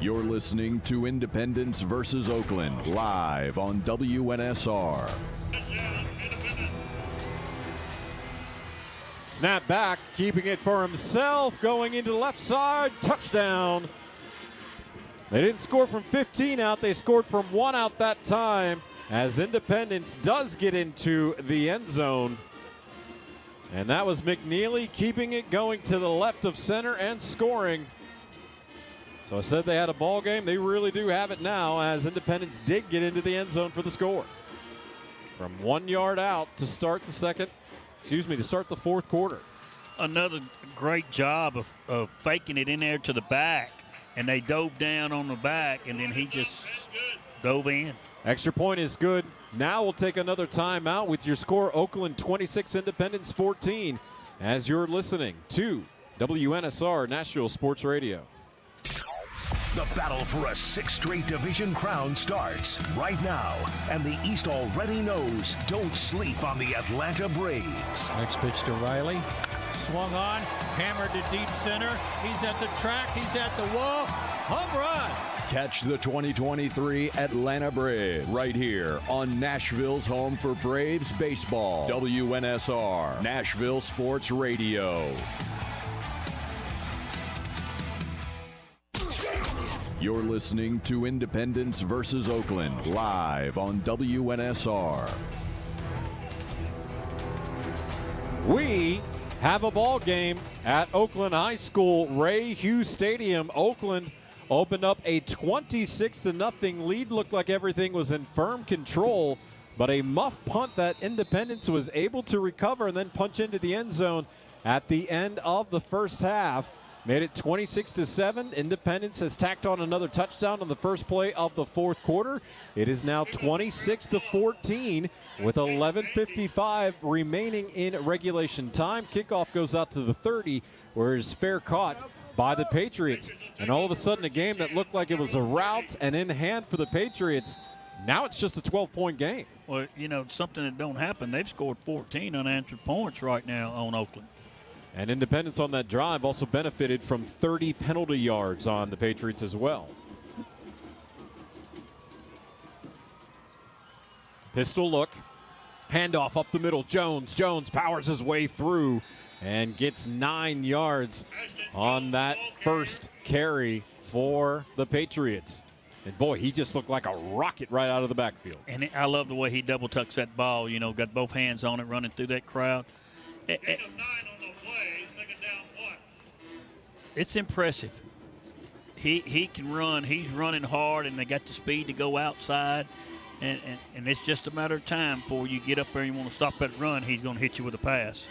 You're listening to Independence versus Oakland live on WNSR. Snap back, keeping it for himself, going into the left side, touchdown. They didn't score from 15 out. They scored from 1 out that time as Independence does get into the end zone. And that was McNeely keeping it going to the left of center and scoring. So I said they had a ball game. They really do have it now as Independence did get into the end zone for the score. From 1 yard out to start the to start the 4th quarter. Another great job of faking it in there to the back. And they dove down on the back, and then he just dove in. Extra point is good. Now we'll take another timeout with your score, Oakland 26, Independence 14, as you're listening to WNSR Nashville Sports Radio. The battle for a 6th straight division crown starts right now, and the East already knows. Don't sleep on the Atlanta Braves. Next pitch to Riley. Swung on, hammered to deep center. He's at the track, he's at the wall. Home run. Catch the 2023 Atlanta Braves right here on Nashville's home for Braves baseball. WNSR, Nashville Sports Radio. You're listening to Independence versus Oakland live on WNSR. We have a ball game at Oakland High School, Ray Hughes Stadium. Oakland opened up a 26-0 lead. Looked like everything was in firm control, but a muff punt that Independence was able to recover and then punch into the end zone at the end of the first half. made it 26-7. Independence has tacked on another touchdown on the first play of the fourth quarter. It is now 26-14 with 11:55 remaining in regulation time. Kickoff goes out to the 30, where it is fair caught by the Patriots. And all of a sudden, a game that looked like it was a rout and in hand for the Patriots, now it's just a 12-point game. Well, something that don't happen. They've scored 14 unanswered points right now on Oakland. And Independence on that drive also benefited from 30 penalty yards on the Patriots as well. Pistol look. Handoff up the middle. Jones powers his way through and gets 9 yards on that first carry for the Patriots. And boy, he just looked like a rocket right out of the backfield. And I love the way he double tucks that ball, got both hands on it running through that crowd. It's impressive. He can run. He's running hard, and they got the speed to go outside. And it's just a matter of time before you get up there and you want to stop that run. He's going to hit you with a pass.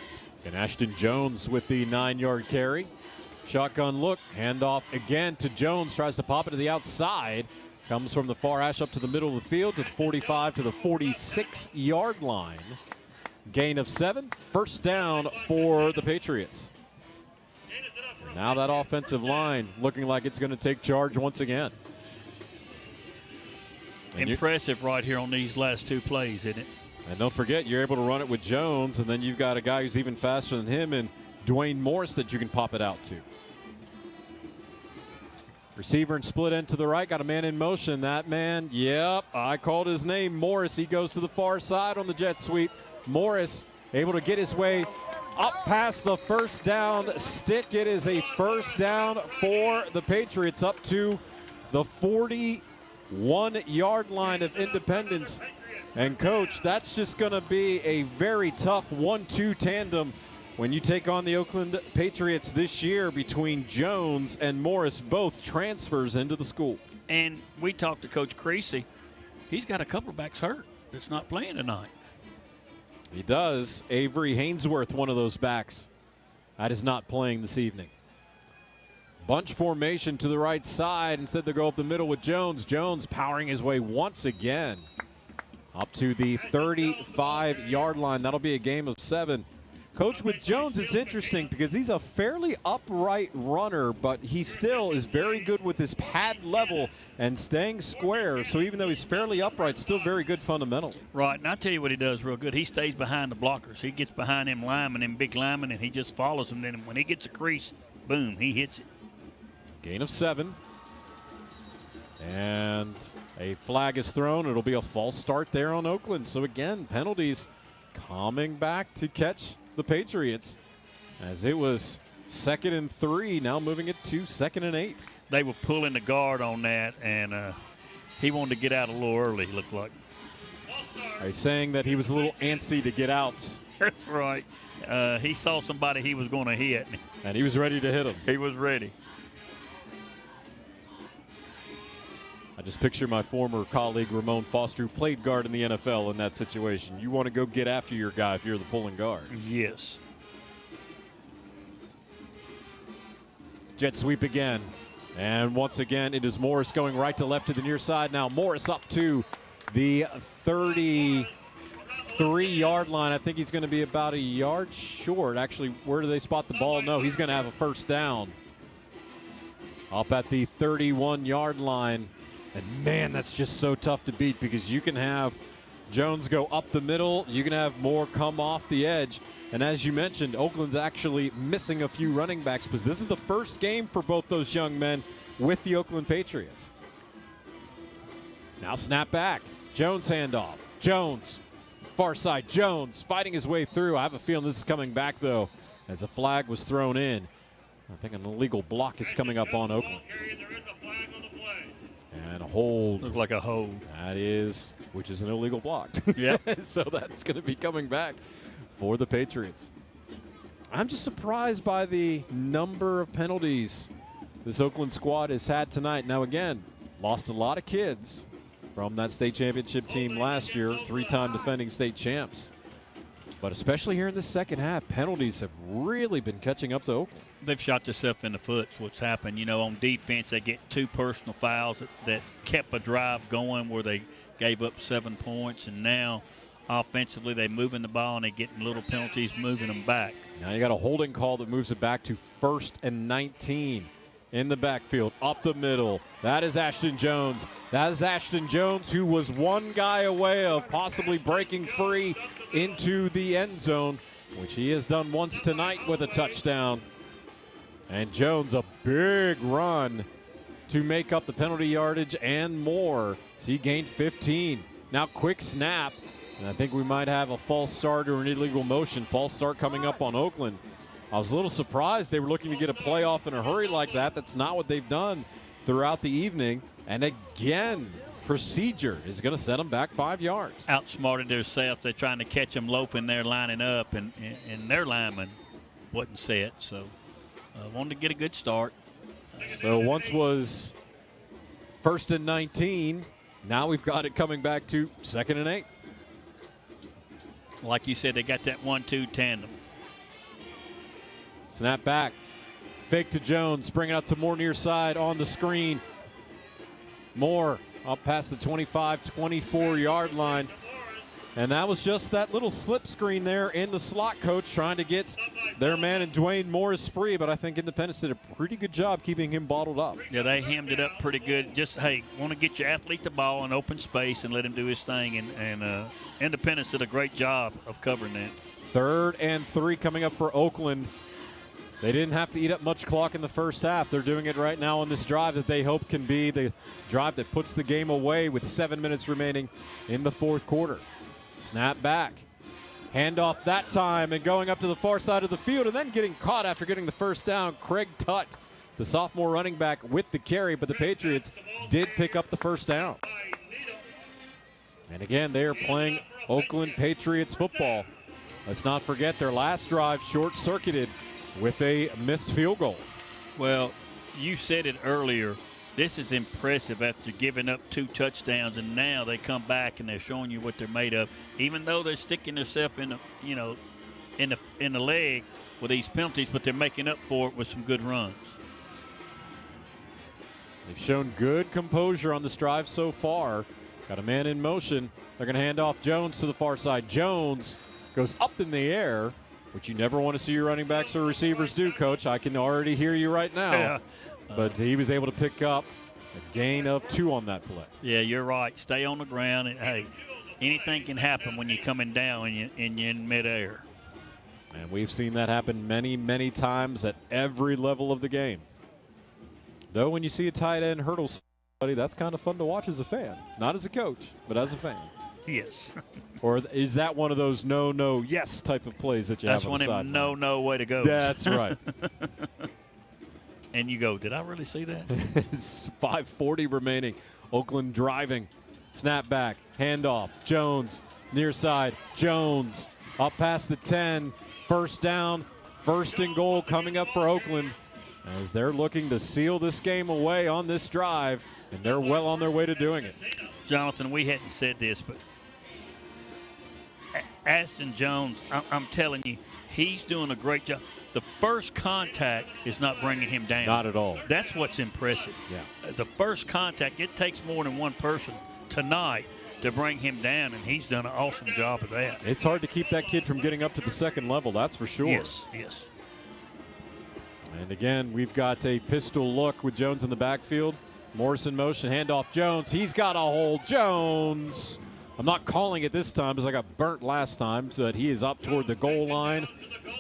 And Ashton Jones with the 9-yard carry. Shotgun look. Handoff again to Jones. Tries to pop it to the outside. Comes from the far hash up to the middle of the field to the 45 to the 46-yard line. Gain of 7. First down for the Patriots. And now that offensive line looking like it's going to take charge once again. And impressive right here on these last 2 plays, isn't it? And don't forget, you're able to run it with Jones, and then you've got a guy who's even faster than him and Dwayne Morris that you can pop it out to. Receiver and split end to the right. Got a man in motion. That man, yep, I called his name, Morris. He goes to the far side on the jet sweep. Morris able to get his way up past the first down stick. It is a first down for the Patriots up to the 41-yard line of Independence. And, Coach, that's just going to be a very tough 1-2 tandem when you take on the Oakland Patriots this year between Jones and Morris, both transfers into the school. And we talked to Coach Creasy. He's got a couple of backs hurt that's not playing tonight. He does. Avery Hainsworth, one of those backs, that is not playing this evening. Bunch formation to the right side. Instead, they go up the middle with Jones. Jones powering his way once again up to the 35-yard line. That'll be a game of 7. Coach, with Jones, it's interesting because he's a fairly upright runner, but he still is very good with his pad level and staying square. So even though he's fairly upright, still very good fundamentally. Right, and I'll tell you what he does real good. He stays behind the blockers. He gets behind them linemen, them big linemen, and he just follows them. Then when he gets a crease, boom, he hits it. Gain of 7. And a flag is thrown. It'll be a false start there on Oakland. So again, penalties coming back to catch the Patriots, as it was 2nd and 3, now moving it to 2nd and 8. They were pulling the guard on that, and he wanted to get out a little early, it looked like. Are you saying that he was a little antsy to get out? That's right. He saw somebody he was going to hit. And he was ready to hit him. He was ready. I just picture my former colleague Ramon Foster, who played guard in the NFL, in that situation. You want to go get after your guy if you're the pulling guard. Yes. Jet sweep again. And once again, it is Morris going right to left to the near side. Now Morris up to the 33-yard line. I think he's going to be about a yard short. Actually, where do they spot the ball? No, he's going to have a first down. Up at the 31-yard line. And, man, that's just so tough to beat because you can have Jones go up the middle. You can have Moore come off the edge. And as you mentioned, Oakland's actually missing a few running backs because this is the first game for both those young men with the Oakland Patriots. Now snap back. Jones handoff. Jones, far side. Jones fighting his way through. I have a feeling this is coming back, though, as a flag was thrown in. I think an illegal block is coming up on Oakland. And a hold. Looks like a hold. That is, which is an illegal block. Yeah. So that's going to be coming back for the Patriots. I'm just surprised by the number of penalties this Oakland squad has had tonight. Now, again, lost a lot of kids from that state championship team last year, 3-time defending state champs. But especially here in the second half, penalties have really been catching up to Oakland. They've shot themselves in the foot. What's happened, on defense, they get 2 personal fouls that kept a drive going where they gave up 7 points, and now offensively they're moving the ball and they're getting little penalties moving them back. Now you got a holding call that moves it back to 1st and 19 in the backfield, up the middle. That is Ashton Jones. That is Ashton Jones, who was one guy away of possibly breaking free into the end zone, which he has done once tonight with a touchdown. And Jones, a big run to make up the penalty yardage and more. So he gained 15. Now quick snap. And I think we might have a false start or an illegal motion. False start coming up on Oakland. I was a little surprised they were looking to get a playoff in a hurry like that. That's not what they've done throughout the evening. And again, procedure is going to set them back 5 yards. Outsmarted themselves. They're trying to catch them loafing there, lining up, and their lineman wasn't set. So wanted to get a good start. So once was 1st and 19. Now we've got it coming back to 2nd and 8. Like you said, they got that 1-2 tandem. Snap back. Fake to Jones. Bring it out to Moore near side on the screen. Moore up past the 25, 24-yard line. And that was just that little slip screen there in the slot, coach, trying to get their man and Dwayne Morris free. But I think Independence did a pretty good job keeping him bottled up. Yeah, they hemmed it up pretty good. Just, hey, want to get your athlete the ball in open space and let him do his thing. And Independence did a great job of covering that. 3rd and 3 coming up for Oakland. They didn't have to eat up much clock in the first half. They're doing it right now on this drive that they hope can be the drive that puts the game away with 7 minutes remaining in the 4th quarter. Snap back. Handoff that time and going up to the far side of the field and then getting caught after getting the first down. Craig Tutt, the sophomore running back, with the carry, but the Patriots did pick up the first down. And again, they are playing Oakland Patriots football. Let's not forget their last drive short-circuited with a missed field goal. Well, you said it earlier. This is impressive after giving up 2 touchdowns, and now they come back and they're showing you what they're made of. Even though they're sticking themselves in the leg with these penalties, but they're making up for it with some good runs. They've shown good composure on this drive so far. Got a man in motion. They're going to hand off Jones to the far side. Jones goes up in the air, which you never want to see your running backs or receivers do, Coach. I can already hear you right now. Yeah. But he was able to pick up a gain of 2 on that play. Yeah, you're right. Stay on the ground. And, hey, anything can happen when you're coming down and you're in midair. And we've seen that happen many, many times at every level of the game. Though when you see a tight end hurdle somebody, that's kind of fun to watch as a fan. Not as a coach, but as a fan. Yes. Or is that one of those no, yes type of plays that you have on the side? That's one of no way to go. That's right. And you go, did I really see that? It's 5:40 remaining. Oakland driving. Snap back. Handoff. Jones. Near side. Jones. Up past the 10. First down. 1st and goal coming up for Oakland as they're looking to seal this game away on this drive, and they're well on their way to doing it. Jonathan, we hadn't said this, but Ashton Jones, I'm telling you, he's doing a great job. The first contact is not bringing him down. Not at all. That's what's impressive. Yeah. The first contact, it takes more than one person tonight to bring him down, and he's done an awesome job of that. It's hard to keep that kid from getting up to the 2nd level, that's for sure. Yes. And again, we've got a pistol look with Jones in the backfield. Morris in motion, handoff Jones. He's got a hold. Jones. I'm not calling it this time because I got burnt last time, so that he is up toward the goal line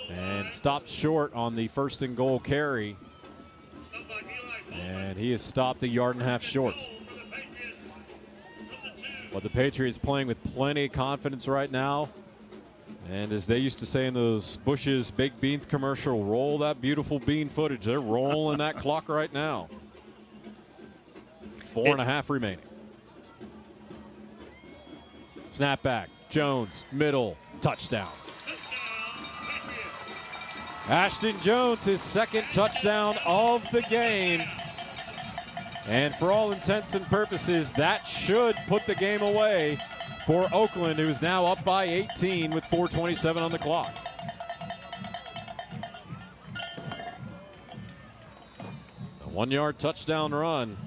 and stopped short on the 1st and goal carry. And he is stopped 1.5 yards short. But the Patriots playing with plenty of confidence right now. And as they used to say in those Bush's Baked Beans commercial, roll that beautiful bean footage. They're rolling that clock right now. 4.5 remaining. Snap back. Jones, middle, touchdown. Ashton Jones, his 2nd touchdown of the game. And for all intents and purposes, that should put the game away. for Oakland, who's now up by 18 with 4:27 on the clock. A 1-yard touchdown run.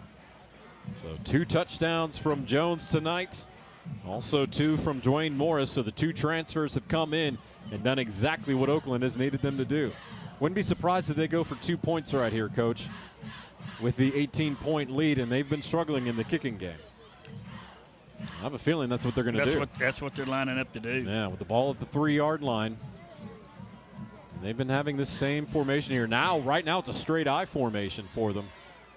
So 2 touchdowns from Jones tonight. Also 2 from Dwayne Morris. So the 2 transfers have come in and done exactly what Oakland has needed them to do. Wouldn't be surprised if they go for 2 points right here, Coach, with the 18-point lead, and they've been struggling in the kicking game. I have a feeling that's what they're going to do. That's what they're lining up to do. Yeah, with the ball at the 3-yard line. And they've been having this same formation here. Right now, it's a straight I formation for them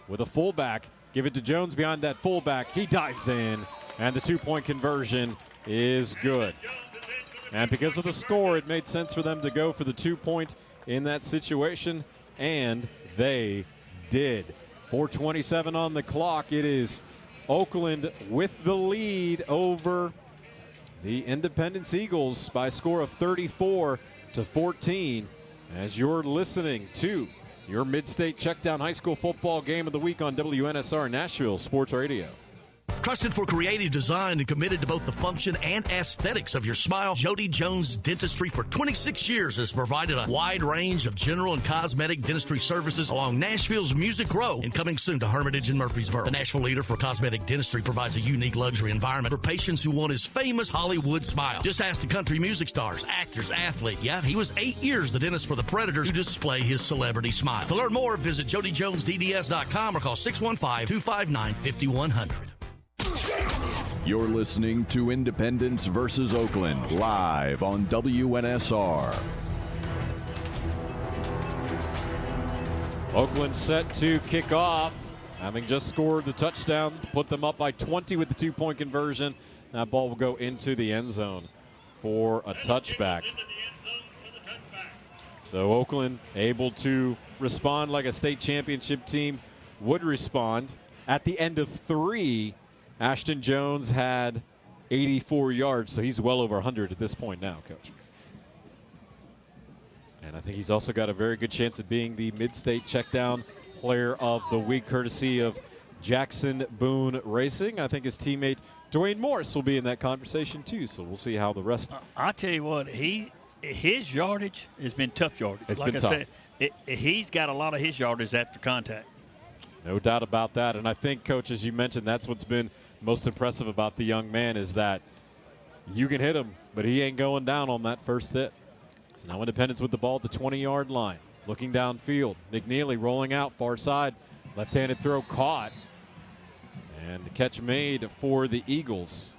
with a fullback. Give it to Jones behind that fullback. He dives in, and the 2-point conversion is good. And because of the score, it made sense for them to go for the 2-point in that situation, and they did. 4:27 on the clock. It is Oakland with the lead over the Independence Eagles by a score of 34-14. As you're listening to your Mid-State Checkdown High School Football Game of the Week on WNSR Nashville Sports Radio. Trusted for creative design and committed to both the function and aesthetics of your smile, Jody Jones Dentistry for 26 years has provided a wide range of general and cosmetic dentistry services along Nashville's Music Row and coming soon to Hermitage and Murfreesboro. The Nashville leader for cosmetic dentistry provides a unique luxury environment for patients who want his famous Hollywood smile. Just ask the country music stars, actors, athletes. Yeah, he was 8 years the dentist for the Predators to display his celebrity smile. To learn more, visit jodyjonesdds.com or call 615-259-5100. You're listening to Independence versus Oakland live on WNSR. Oakland set to kick off, having just scored the touchdown, put them up by 20 with the 2-point conversion. That ball will go into the end zone for a touchback. So Oakland able to respond like a state championship team would respond. At the end of 3, Ashton Jones had 84 yards, so he's well over 100 at this point now, Coach. And I think he's also got a very good chance of being the Mid-State Checkdown Player of the Week, courtesy of Jackson Boone Racing. I think his teammate Dwayne Morris will be in that conversation too, so we'll see how the rest. I'll tell you what, his yardage has been tough yardage. It's like been I tough. said, he's got a lot of his yardage after contact. No doubt about that. And I think, Coach, as you mentioned, that's what's been most impressive about the young man is that you can hit him, but he ain't going down on that first hit. So now Independence with the ball at the 20-yard line. Looking downfield. McNeely rolling out far side. Left-handed throw caught. And the catch made for the Eagles.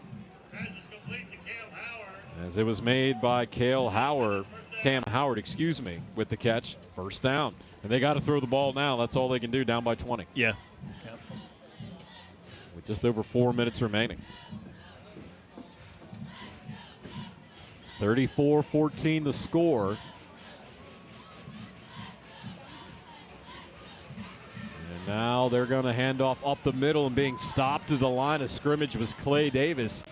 As it was made by Cam Howard, with the catch. First down. And they got to throw the ball now. That's all they can do, down by 20. Yeah. With just over 4 minutes remaining. 34-14 the score. And now they're going to hand off up the middle, and being stopped to the line of scrimmage was Clay Davis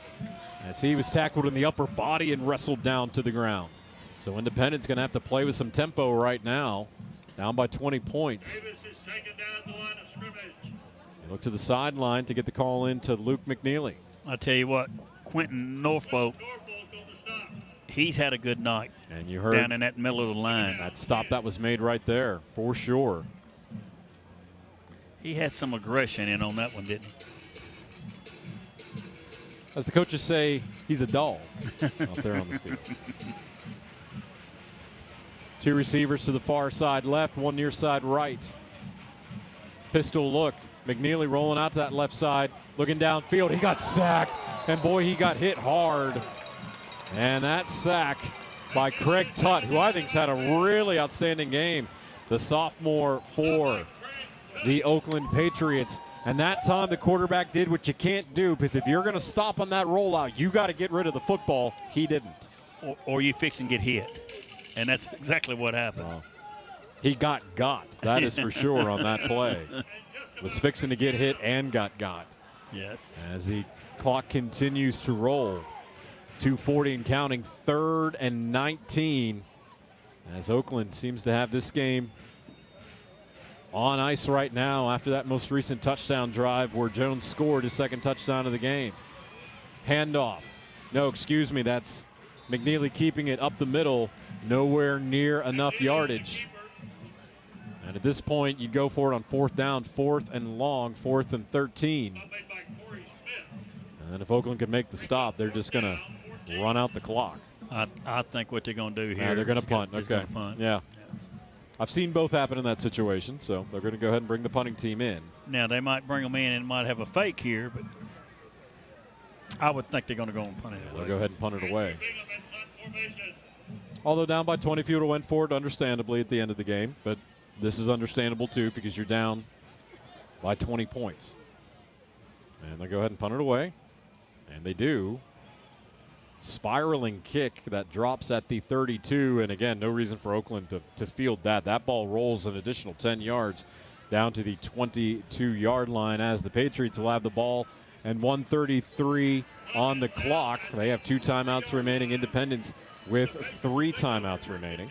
as he was tackled in the upper body and wrestled down to the ground. So Independence going to have to play with some tempo right now. Down by 20 points. Davis is taken down the line of scrimmage. They look to the sideline to get the call in to Luke McNeely. I'll tell you what, Quentin Norfolk, he's had a good night. And you heard down in that middle of the line. That stop that was made right there, for sure. He had some aggression in on that one, didn't he? As the coaches say, he's a dog out there on the field. 2 receivers to the far side left, 1 near side right. Pistol look. McNeely rolling out to that left side, looking downfield. He got sacked, and boy, he got hit hard. And that sack by Craig Tutt, who I think's had a really outstanding game, the sophomore for the Oakland Patriots. And that time the quarterback did what you can't do, because if you're going to stop on that rollout, you got to get rid of the football. He didn't. Or you fix and get hit. And that's exactly what happened. He got. That is for sure on that play. Was fixing to get hit and got. Yes. As the clock continues to roll. 2:40 and counting, 3rd and 19. As Oakland seems to have this game on ice right now after that most recent touchdown drive where Jones scored his 2nd touchdown of the game. Handoff. No, excuse me. That's McNeely keeping it up the middle, nowhere near enough yardage. And at this point, you'd go for it on 4th down, 4th and long, 4th and 13. And if Oakland can make the stop, they're just going to run out the clock. I think what they're going to do here. Yeah, they're going to punt. Okay. Punt. Yeah. I've seen both happen in that situation, so they're going to go ahead and bring the punting team in. Now, they might bring them in and might have a fake here, but I would think they're going to go and punt it away. They'll go ahead and punt it away. Although down by 20, if you would have went for it, understandably, at the end of the game. But this is understandable, too, because you're down by 20 points. And they'll go ahead and punt it away. And they do. Spiraling kick that drops at the 32. And, again, no reason for Oakland to field that. That ball rolls an additional 10 yards down to the 22-yard line as the Patriots will have the ball and 1:33 on the clock. They have 2 timeouts remaining. Independence with 3 timeouts remaining.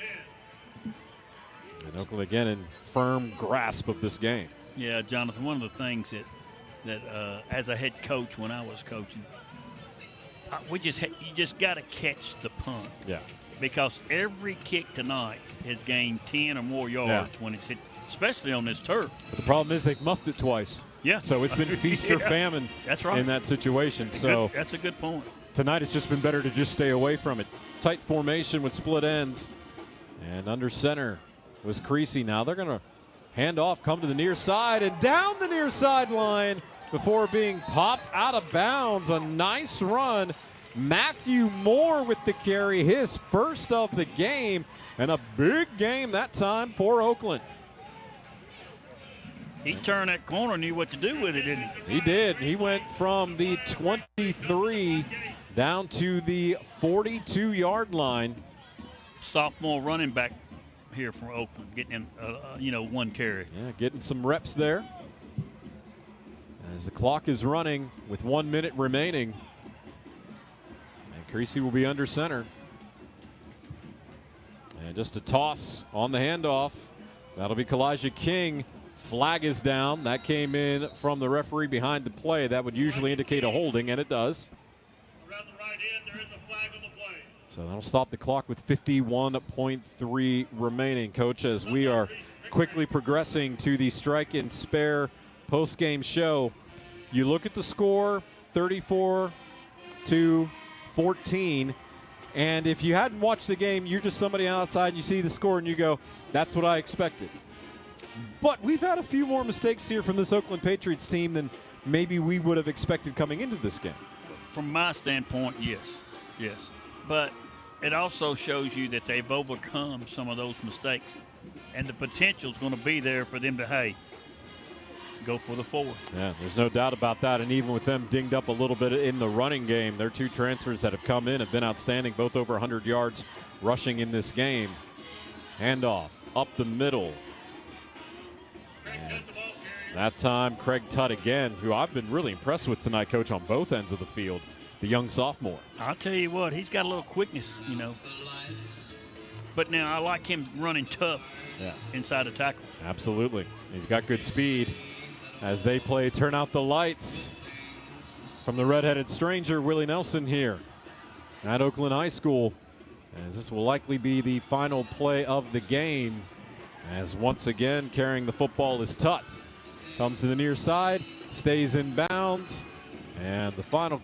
And Oakland, again, in firm grasp of this game. Yeah, Jonathan, one of the things that as a head coach when I was coaching, you just got to catch the punt. Yeah. Because every kick tonight has gained 10 or more yards when it's hit, especially on this turf. But the problem is they've muffed it twice. Yeah. So it's been feast or famine That's right. in that situation. That's a good point. Tonight it's just been better to just stay away from it. Tight formation with split ends. And under center was Creasy. Now they're going to hand off, come to the near side, and down the near sideline before being popped out of bounds. A nice run. Matthew Moore with the carry, his first of the game, and a big game that time for Oakland. He turned that corner and knew what to do with it, didn't he? He did. He went from the 23 down to the 42-yard line. Sophomore running back here from Oakland, getting in, 1 carry. Yeah, getting some reps there. As the clock is running with 1 minute remaining. And Creasy will be under center. And just a toss on the handoff. That'll be Kalijah King. Flag is down. That came in from the referee behind the play. That would usually indicate a holding, and it does. Around the right end, there is a flag on the play. So that'll stop the clock with 51.3 remaining, Coach, as we are quickly progressing to the strike and spare post-game show. You look at the score, 34-14, and if you hadn't watched the game, you're just somebody outside and you see the score and you go, that's what I expected. But we've had a few more mistakes here from this Oakland Patriots team than maybe we would have expected coming into this game. From my standpoint, yes. But it also shows you that they've overcome some of those mistakes, and the potential is going to be there for them to, go for the 4th. Yeah, there's no doubt about that. And even with them dinged up a little bit in the running game, their 2 transfers that have come in have been outstanding, both over 100 yards rushing in this game. Handoff up the middle. And that time, Craig Tutt again, who I've been really impressed with tonight, Coach, on both ends of the field, the young sophomore. I'll tell you what, he's got a little quickness, But now I like him running tough inside the tackle. Absolutely. He's got good speed. As they play Turn Out the Lights from the redheaded stranger, Willie Nelson, here at Oakland High School. As this will likely be the final play of the game. As once again, carrying the football is Tutt. Comes to the near side, stays in bounds, and the final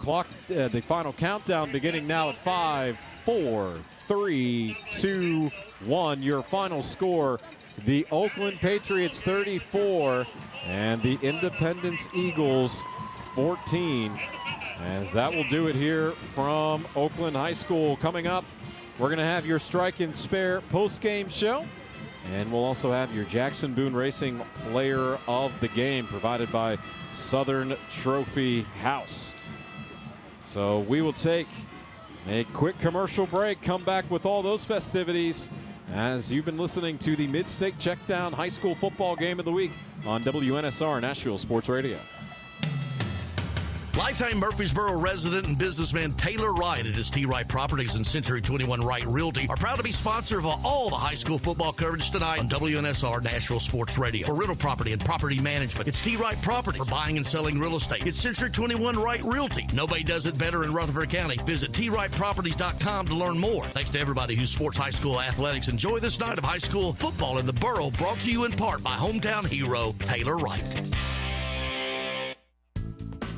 countdown beginning now at 5, 4, 3, 2, 1. Your final score, the Oakland Patriots 34 and the Independence Eagles 14. As that will do it here from Oakland High School. Coming up, we're going to have your strike and spare post-game show. And we'll also have your Jackson Boone Racing Player of the Game provided by Southern Trophy House. So we will take a quick commercial break, come back with all those festivities as you've been listening to the MidState Checkdown High School Football Game of the Week on WNSR Nashville Sports Radio. Lifetime Murfreesboro resident and businessman Taylor Wright at his T. Wright Properties and Century 21 Wright Realty are proud to be sponsor of all the high school football coverage tonight on WNSR Nashville Sports Radio. For rental property and property management, it's T. Wright Property. For buying and selling real estate, it's Century 21 Wright Realty. Nobody does it better in Rutherford County. Visit TWrightProperties.com to learn more. Thanks to everybody who supports high school athletics. Enjoy this night of high school football in the borough, brought to you in part by hometown hero Taylor Wright.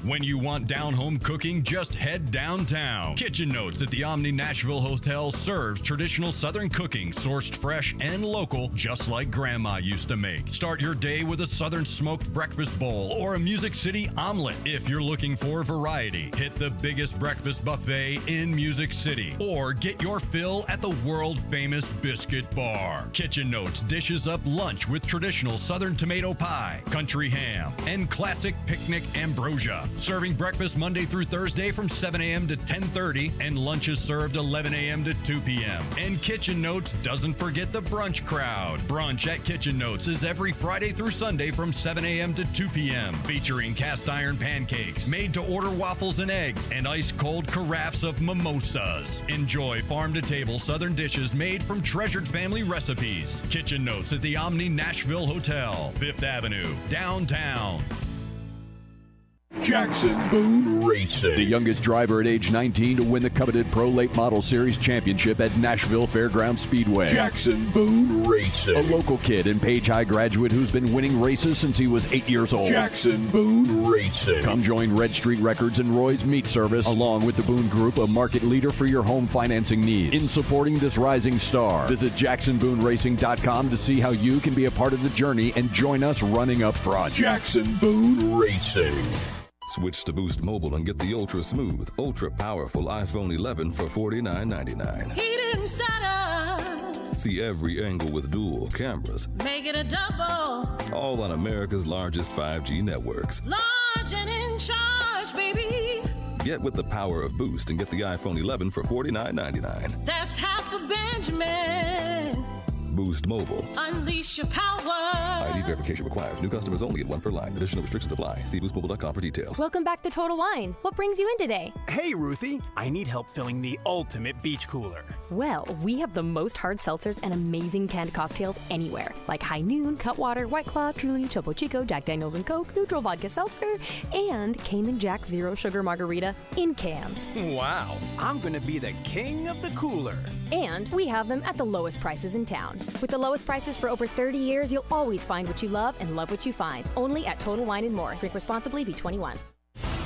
When you want down-home cooking, just head downtown. Kitchen Notes at the Omni Nashville Hotel serves traditional Southern cooking, sourced fresh and local, just like Grandma used to make. Start your day with a Southern smoked breakfast bowl or a Music City omelet. If you're looking for variety, hit the biggest breakfast buffet in Music City or get your fill at the world-famous Biscuit Bar. Kitchen Notes dishes up lunch with traditional Southern tomato pie, country ham, and classic picnic ambrosia. Serving breakfast Monday through Thursday from 7 a.m. to 10:30, and lunch is served 11 a.m. to 2 p.m. And Kitchen Notes doesn't forget the brunch crowd. Brunch at Kitchen Notes is every Friday through Sunday from 7 a.m. to 2 p.m., featuring cast iron pancakes, made-to-order waffles and eggs, and ice-cold carafes of mimosas. Enjoy farm-to-table Southern dishes made from treasured family recipes. Kitchen Notes at the Omni Nashville Hotel, 5th Avenue, downtown. Jackson Boone Racing. The youngest driver at age 19 to win the coveted Pro Late Model Series Championship at Nashville Fairgrounds Speedway. Jackson Boone Racing. A local kid and Page High graduate who's been winning races since he was 8 years old. Jackson Boone Racing. Come join Red Street Records and Roy's Meat Service, along with the Boone Group, a market leader for your home financing needs. In supporting this rising star, visit JacksonBooneRacing.com to see how you can be a part of the journey and join us running up front. Jackson Boone Racing. Switch to Boost Mobile and get the ultra smooth, ultra powerful iPhone 11 for $49.99. He didn't stutter. See every angle with dual cameras. Make it a double. All on America's largest 5G networks. Large and in charge, baby. Get with the power of Boost and get the iPhone 11 for $49.99. That's half a Benjamin. Boost Mobile. Unleash your power. ID verification required. New customers only at one per line. Additional restrictions apply. See boostmobile.com for details. Welcome back to Total Wine. What brings you in today? Hey, Ruthie. I need help filling the ultimate beach cooler. Well, we have the most hard seltzers and amazing canned cocktails anywhere, like High Noon, Cutwater, White Claw, Truly, Topo Chico, Jack Daniels and Coke, Neutral Vodka Seltzer, and Cayman Jack Zero Sugar Margarita in cans. Wow. I'm going to be the king of the cooler. And we have them at the lowest prices in town. With the lowest prices for over 30 years, you'll always find what you love and love what you find. Only at Total Wine & More. Drink responsibly. Be 21.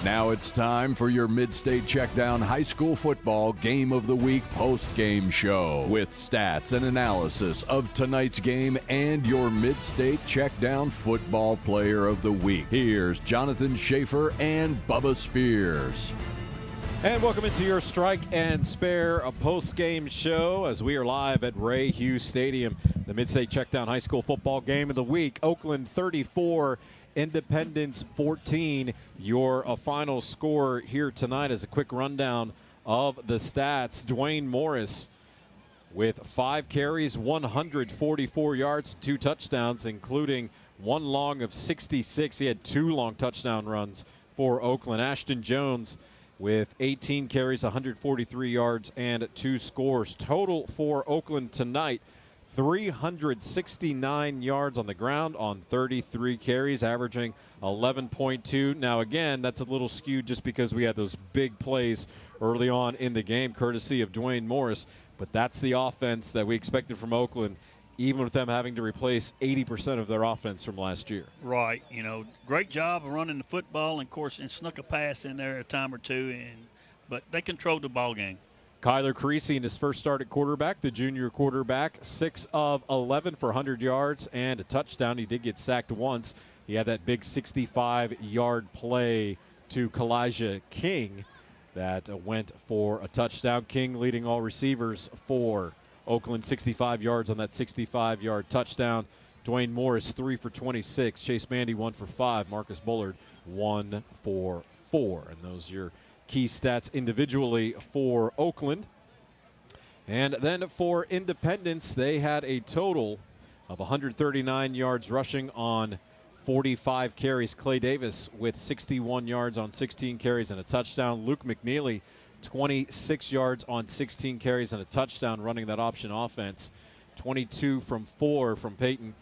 Now it's time for your MidState Checkdown High School Football Game of the Week post-game show with stats and analysis of tonight's game and your MidState Checkdown Football Player of the Week. Here's Jonathan Schaefer and Bubba Spears. And welcome into your Strike and Spare, a post-game show as we are live at Ray Hughes Stadium. The MidState Checkdown High School Football Game of the Week. Oakland 34, Independence 14. Your final score here tonight is a quick rundown of the stats. Dwayne Morris with 5 carries, 144 yards, 2 touchdowns, including one long of 66. He had 2 long touchdown runs for Oakland. Ashton Jones with 18 carries, 143 yards, and 2 scores. Total for Oakland tonight, 369 yards on the ground on 33 carries, averaging 11.2. Now, again, that's a little skewed just because we had those big plays early on in the game, courtesy of Dwayne Morris. But that's the offense that we expected from Oakland, even with them having to replace 80% of their offense from last year. Right. You know, great job of running the football, and, of course, and snuck a pass in there a time or two, but they controlled the ball game. Kyler Creasy in his first start at quarterback, the junior quarterback, 6 of 11 for 100 yards and a touchdown. He did get sacked once. He had that big 65-yard play to Kalijah King that went for a touchdown. King leading all receivers for Oakland, 65 yards on that 65-yard touchdown. Dwayne Morris, 3 for 26. Chase Mandy, 1 for 5. Marcus Bullard, 1 for 4. And those are your key stats individually for Oakland. And then for Independence, they had a total of 139 yards rushing on 45 carries. Clay Davis with 61 yards on 16 carries and a touchdown. Luke McNeely, 26 yards on 16 carries and a touchdown running that option offense. 22 from 4 from Peyton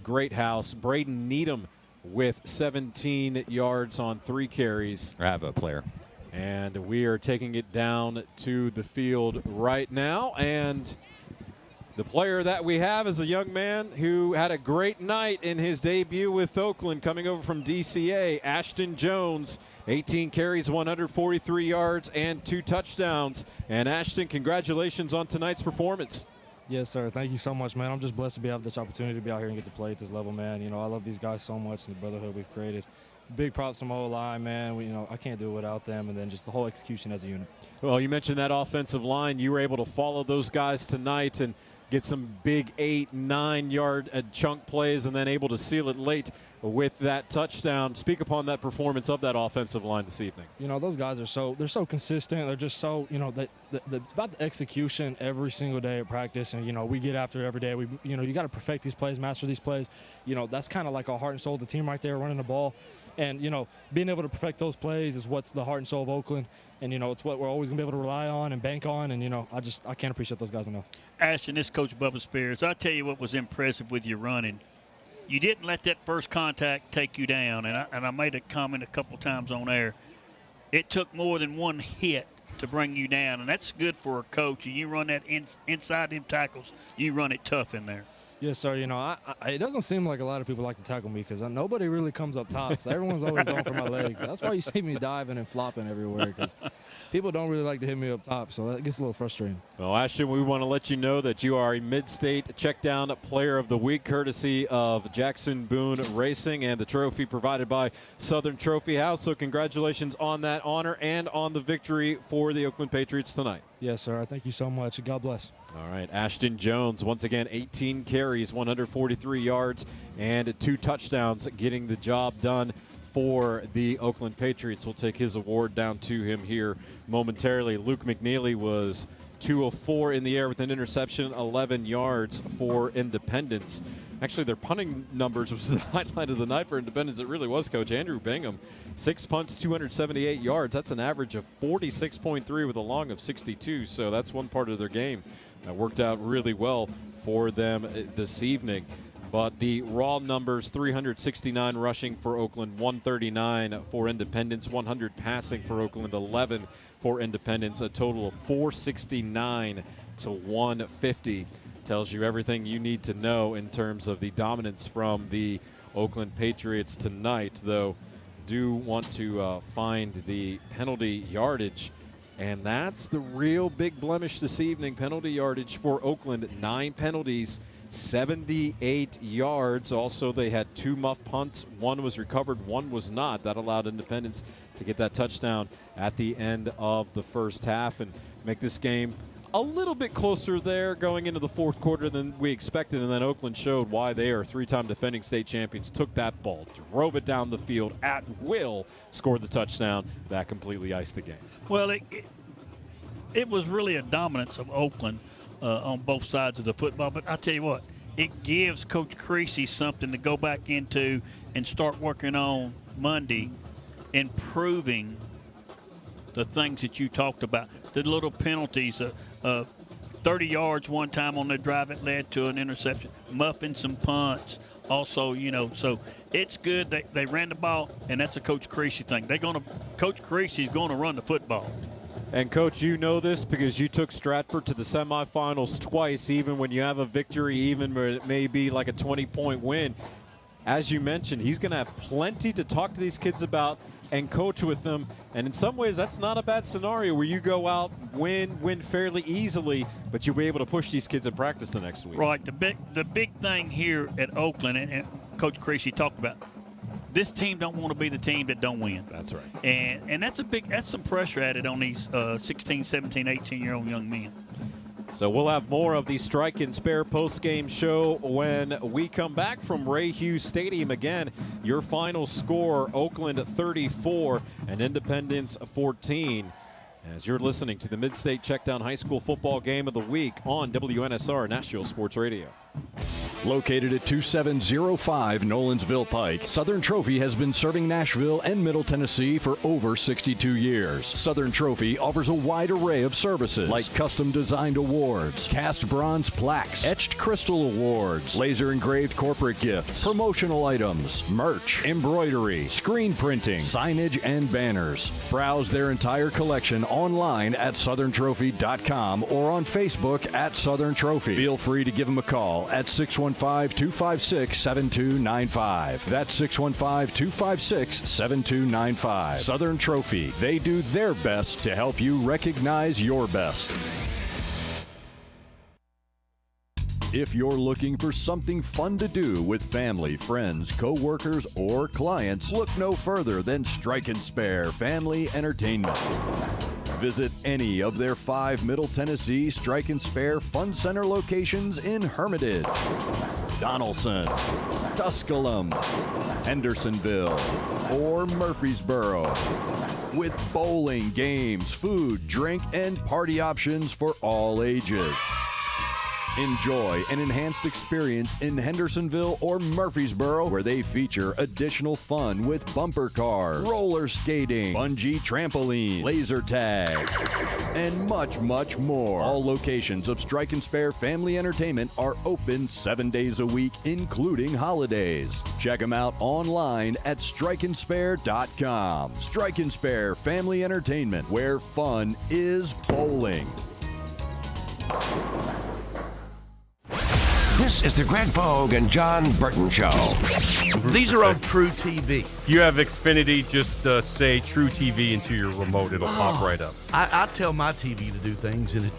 Greathouse. Braden Needham with 17 yards on 3 carries. I have a player. And we are taking it down to the field right now. And the player that we have is a young man who had a great night in his debut with Oakland, coming over from DCA, Ashton Jones. 18 carries, 143 yards, and 2 touchdowns. And Ashton, congratulations on tonight's performance. Yes, sir. Thank you so much, man. I'm just blessed to be having this opportunity to be out here and get to play at this level, man. You know, I love these guys so much and the brotherhood we've created. Big props to my whole line, man. I can't do it without them, and then just the whole execution as a unit. Well, you mentioned that offensive line. You were able to follow those guys tonight and get some big 8, 9-yard chunk plays and then able to seal it late with that touchdown. Speak upon that performance of that offensive line this evening. You know, those guys are they're so consistent. They're just so, it's about the execution every single day at practice. And, we get after it every day. You got to perfect these plays, master these plays. That's kind of like our heart and soul of the team right there, running the ball. And, being able to perfect those plays is what's the heart and soul of Oakland. And, it's what we're always going to be able to rely on and bank on. And, I can't appreciate those guys enough. Ashton, this Coach Bubba Spears, I'll tell you what was impressive with your running. You didn't let that first contact take you down. And I made a comment a couple times on air. It took more than one hit to bring you down. And that's good for a coach. And you run that inside them tackles, you run it tough in there. Yes, sir. It doesn't seem like a lot of people like to tackle me because nobody really comes up top. So everyone's always going for my legs. That's why you see me diving and flopping everywhere because people don't really like to hit me up top. So that gets a little frustrating. Well, Ashton, we want to let you know that you are a MidState Checkdown Player of the Week, courtesy of Jackson Boone Racing and the trophy provided by Southern Trophy House. So congratulations on that honor and on the victory for the Oakland Patriots tonight. Yes, sir. Thank you so much. God bless. All right, Ashton Jones, once again, 18 carries, 143 yards, and 2 touchdowns, getting the job done for the Oakland Patriots. We'll take his award down to him here momentarily. Luke McNeely was 2 of 4 in the air with an interception, 11 yards for Independence. Actually, their punting numbers was the highlight of the night for Independence. It really was, Coach. Andrew Bingham, 6 punts, 278 yards. That's an average of 46.3 with a long of 62. So that's one part of their game that worked out really well for them this evening. But the raw numbers, 369 rushing for Oakland, 139 for Independence, 100 passing for Oakland, 11 for Independence, a total of 469 to 150. Tells you everything you need to know in terms of the dominance from the Oakland Patriots tonight, though do want to find the penalty yardage, and that's the real big blemish this evening. Penalty yardage for Oakland, 9 penalties, 78 yards. Also, they had 2 muff punts. 1 was recovered, 1 was not. That allowed Independence to get that touchdown at the end of the first half and make this game a little bit closer there going into the fourth quarter than we expected, and then Oakland showed why they are 3-time defending state champions. Took that ball, drove it down the field at will, scored the touchdown. That completely iced the game. Well, it was really a dominance of Oakland on both sides of the football, but I tell you what, it gives Coach Creasy something to go back into and start working on Monday, improving the things that you talked about, the little penalties, 30 yards one time on the drive that led to an interception, muffing some punts. Also, so it's good that they ran the ball, and that's a Coach Creasy thing. Coach Creasy's going to run the football. And, Coach, you know this because you took Stratford to the semifinals twice, even when you have a victory, even when it may be like a 20-point win. As you mentioned, he's going to have plenty to talk to these kids about and coach with them. And in some ways, that's not a bad scenario where you go out, win fairly easily, but you'll be able to push these kids in practice the next week. Right. The big thing here at Oakland, and Coach Creasy talked about, this team don't want to be the team that don't win. That's right. And that's some pressure added on these 16, 17, 18-year-old young men. So we'll have more of the Strike and Spare post-game show when we come back from Ray Hughes Stadium. Again, your final score, Oakland 34 and Independence 14. As you're listening to the MidState Checkdown High School Football Game of the Week on WNSR Nashville Sports Radio. Located at 2705 Nolensville Pike, Southern Trophy has been serving Nashville and Middle Tennessee for over 62 years. Southern Trophy offers a wide array of services like custom designed awards, cast bronze plaques, etched crystal awards, laser engraved corporate gifts, promotional items, merch, embroidery, screen printing, signage, and banners. Browse their entire collection online at southerntrophy.com or on Facebook at Southern Trophy. Feel free to give them a call at 615-256-7295. That's 615-256-7295. Southern Trophy. They do their best to help you recognize your best. If you're looking for something fun to do with family, friends, co-workers, or clients, look no further than Strike and Spare Family Entertainment. Visit any of their 5 Middle Tennessee Strike and Spare Fun Center locations in Hermitage, Donaldson, Tusculum, Hendersonville, or Murfreesboro. With bowling, games, food, drink, and party options for all ages. Enjoy an enhanced experience in Hendersonville or Murfreesboro, where they feature additional fun with bumper cars, roller skating, bungee trampoline, laser tag, and much, much more. All locations of Strike and Spare Family Entertainment are open 7 days a week, including holidays. Check them out online at strikeandspare.com. Strike and Spare Family Entertainment, where fun is bowling. This is the Greg Vogue and John Burton Show. These are on True TV. If you have Xfinity, just say True TV into your remote. It'll pop right up. I tell my TV to do things, and it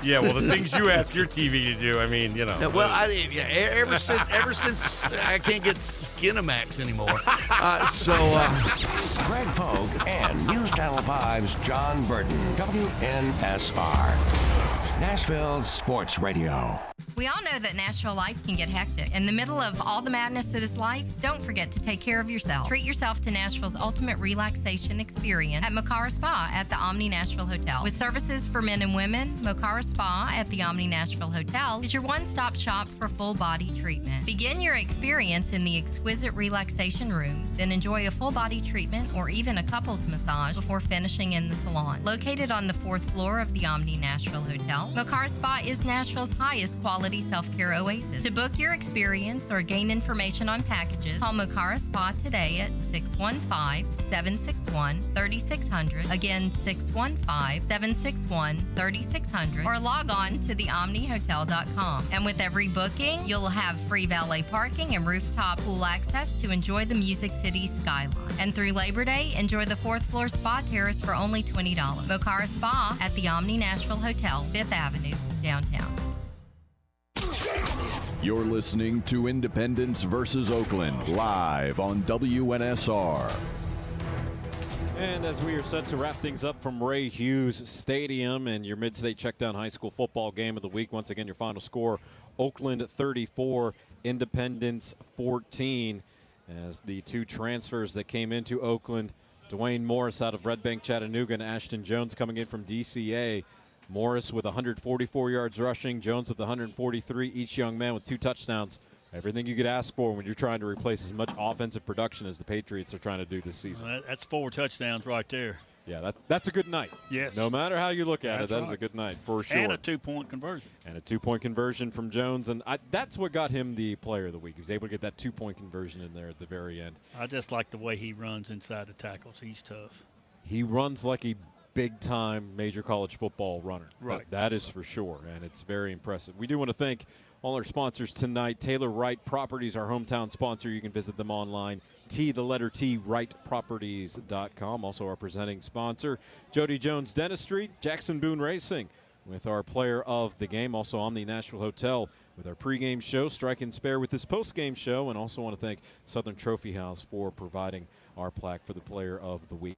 Yeah, well, the things you ask your TV to do, I mean, you know. Ever since I can't get Skinamax anymore. Greg Vogue and News Channel 5's John Burton, WNSR, Nashville Sports Radio. We all know that Nashville life can get hectic. In the middle of all the madness that is life, don't forget to take care of yourself. Treat yourself to Nashville's ultimate relaxation experience at Mocara Spa at the Omni Nashville Hotel. With services for men and women, Mocara Spa at the Omni Nashville Hotel is your one-stop shop for full-body treatment. Begin your experience in the exquisite relaxation room, then enjoy a full-body treatment or even a couples massage before finishing in the salon. Located on the 4th floor of the Omni Nashville Hotel, Mocara Spa is Nashville's highest quality self-care oasis. To book your experience or gain information on packages, call Mocara Spa today at 615-761-3600. Again, 615-761-3600. Or log on to theomnihotel.com. And with every booking, you'll have free valet parking and rooftop pool access to enjoy the Music City skyline. And through Labor Day, enjoy the 4th floor spa terrace for only $20. Mocara Spa at the Omni Nashville Hotel, 5th Avenue, downtown. You're listening to Independence versus Oakland, live on WNSR. And as we are set to wrap things up from Ray Hughes Stadium and your MidState Checkdown High School football game of the week, once again, your final score, Oakland 34, Independence 14. As the two transfers that came into Oakland, Dwayne Morris out of Red Bank, Chattanooga, and Ashton Jones coming in from DCA. Morris with 144 yards rushing, Jones with 143, each young man with 2 touchdowns. Everything you could ask for when you're trying to replace as much offensive production as the Patriots are trying to do this season. Well, that's 4 touchdowns right there. Yeah, that's a good night. Yes. No matter how you look at it, that is right. a good night for sure. And a 2-point conversion. And a 2-point conversion from Jones. And that's what got him the player of the week. He was able to get that 2-point conversion in there at the very end. I just like the way he runs inside the tackles. He's tough. He runs like a big-time major college football runner. Right. That is for sure, and it's very impressive. We do want to thank all our sponsors tonight. Taylor Wright Properties, our hometown sponsor. You can visit them online, WrightProperties.com. Also our presenting sponsor, Jody Jones Dentistry, Jackson Boone Racing, with our player of the game. Also Omni Nashville Hotel with our pregame show, Strike and Spare with this postgame show, and also want to thank Southern Trophy House for providing our plaque for the player of the week.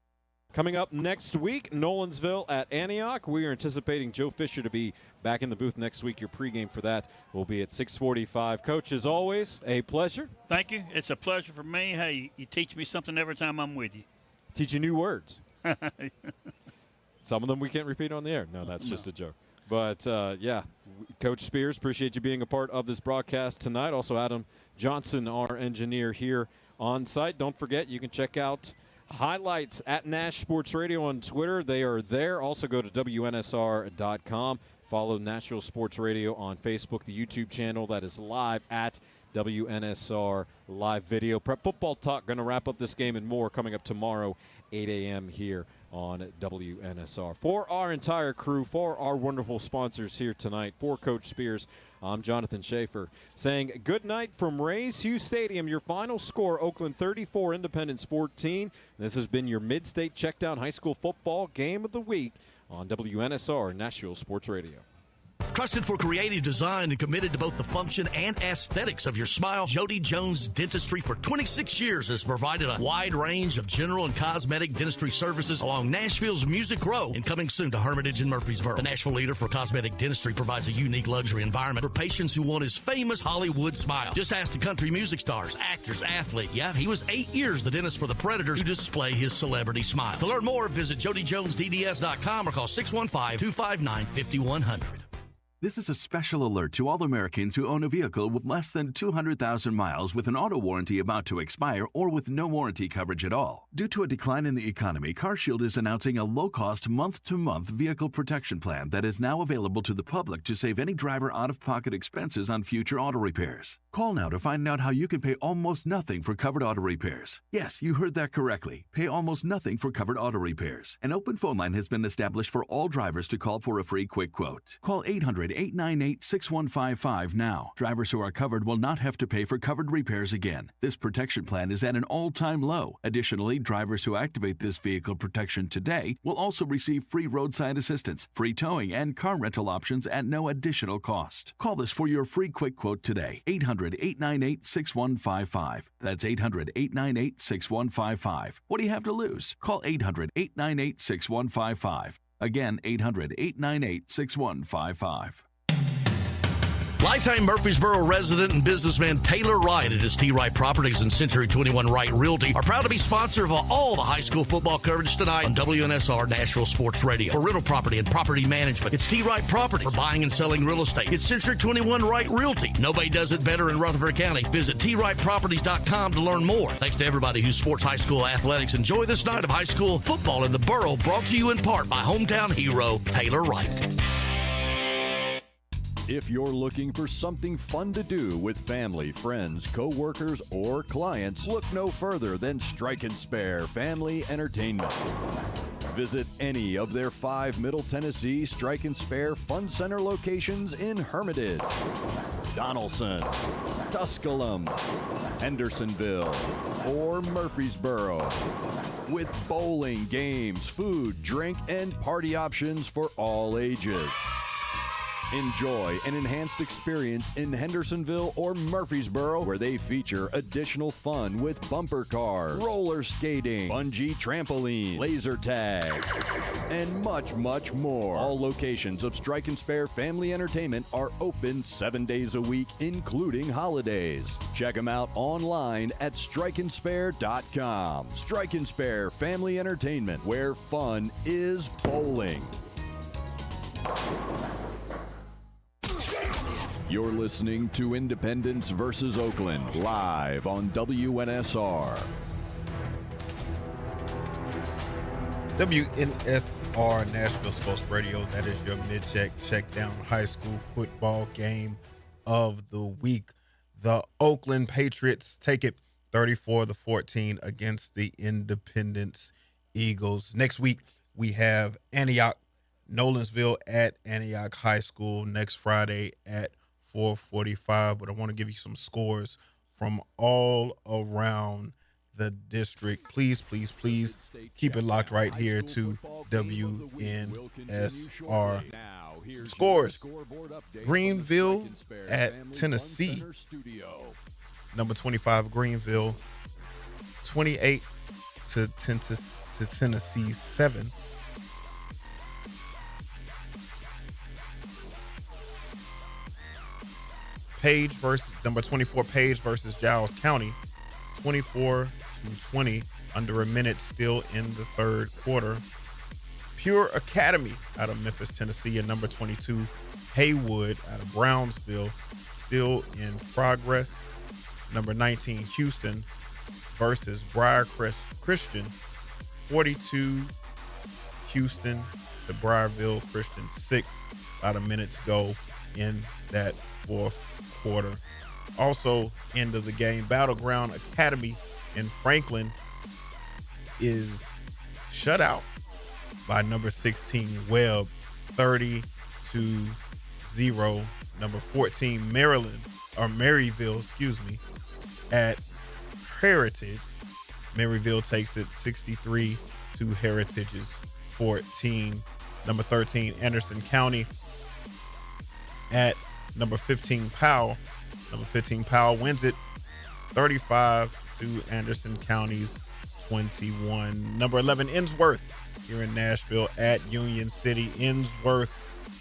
Coming up next week, Nolensville at Antioch. We are anticipating Joe Fisher to be back in the booth next week. Your pregame for that will be at 6:45. Coach, as always, a pleasure. Thank you. It's a pleasure for me. Hey, you teach me something every time I'm with you. Teach you new words. Some of them we can't repeat on the air. No, that's just a joke. But, yeah, Coach Spears, appreciate you being a part of this broadcast tonight. Also, Adam Johnson, our engineer here on site. Don't forget, you can check out highlights at Nash Sports Radio on Twitter. They are there. Also, go to WNSR.com. Follow Nashville Sports Radio on Facebook, the YouTube channel that is live at WNSR Live Video. Prep Football Talk going to wrap up this game and more coming up tomorrow, 8 a.m. here on WNSR. For our entire crew, for our wonderful sponsors here tonight, for Coach Spears, I'm Jonathan Schaefer saying good night from Rays Hughes Stadium. Your final score, Oakland 34, Independence 14. This has been your Mid-State Checkdown High School Football Game of the Week on WNSR Nashville Sports Radio. Trusted for creative design and committed to both the function and aesthetics of your smile, Jody Jones Dentistry for 26 years has provided a wide range of general and cosmetic dentistry services along Nashville's Music Row and coming soon to Hermitage and Murfreesboro. The Nashville leader for cosmetic dentistry provides a unique luxury environment for patients who want his famous Hollywood smile. Just ask the country music stars, actors, athlete. Yeah, he was 8 years the dentist for the Predators to display his celebrity smile. To learn more, visit JodyJonesDDS.com or call 615-259-5100. This is a special alert to all Americans who own a vehicle with less than 200,000 miles with an auto warranty about to expire or with no warranty coverage at all. Due to a decline in the economy, CarShield is announcing a low-cost month-to-month vehicle protection plan that is now available to the public to save any driver out-of-pocket expenses on future auto repairs. Call now to find out how you can pay almost nothing for covered auto repairs. Yes, you heard that correctly. Pay almost nothing for covered auto repairs. An open phone line has been established for all drivers to call for a free quick quote. Call 800-898-6155 now. Drivers who are covered will not have to pay for covered repairs again. This protection plan is at an all-time low. Additionally, drivers who activate this vehicle protection today will also receive free roadside assistance, free towing, and car rental options at no additional cost. Call us for your free quick quote today. 800-898-6155. That's 800-898-6155. What do you have to lose? Call 800-898-6155. Again, 800-898-6155. Lifetime Murfreesboro resident and businessman Taylor Wright at his T. Wright Properties and Century 21 Wright Realty are proud to be sponsor of all the high school football coverage tonight on WNSR Nashville Sports Radio. For rental property and property management, it's T. Wright Property. For buying and selling real estate, it's Century 21 Wright Realty. Nobody does it better in Rutherford County. Visit TWrightProperties.com to learn more. Thanks to everybody who supports high school athletics. Enjoy this night of high school football in the borough, brought to you in part by hometown hero Taylor Wright. If you're looking for something fun to do with family, friends, co-workers, or clients, look no further than Strike and Spare Family Entertainment. Visit any of their 5 Middle Tennessee Strike and Spare Fun Center locations in Hermitage, Donaldson, Tusculum, Hendersonville, or Murfreesboro. With bowling, games, food, drink, and party options for all ages. Enjoy an enhanced experience in Hendersonville or Murfreesboro, where they feature additional fun with bumper cars, roller skating, bungee trampoline, laser tag, and much, much more. All locations of Strike and Spare Family Entertainment are open 7 days a week, including holidays. Check them out online at strikeandspare.com. Strike and Spare Family Entertainment, where fun is bowling. You're listening to Independence versus Oakland, live on WNSR. WNSR Nashville Sports Radio. That is your Checkdown High School Football Game of the Week. The Oakland Patriots take it 34-14 against the Independence Eagles. Next week, we have Antioch, Nolensville at Antioch High School next Friday at 4:45, but I want to give you some scores from all around the district. Please, please, please keep it locked right here to WNSR. Scores: Greenville at Tennessee. Number 25, Greenville, 28 to Tennessee 7. Page versus number 24, Page versus Giles County, 24-20, under a minute still in the third quarter. Pure Academy out of Memphis, Tennessee, and number 22, Haywood out of Brownsville, still in progress. Number 19, Houston versus Briarcrest Christian, 42 Houston to Briarville Christian, 6 about a minute to go in that fourth quarter. Also, end of the game, Battleground Academy in Franklin is shut out by number 16 Webb, 30-0. Number 14 Maryville, at Heritage. Maryville takes it 63 to Heritage's 14. Number 13 Anderson County at number 15 Powell. Number 15 Powell wins it 35 to Anderson County's 21. Number 11 Innsworth here in Nashville at Union City. Innsworth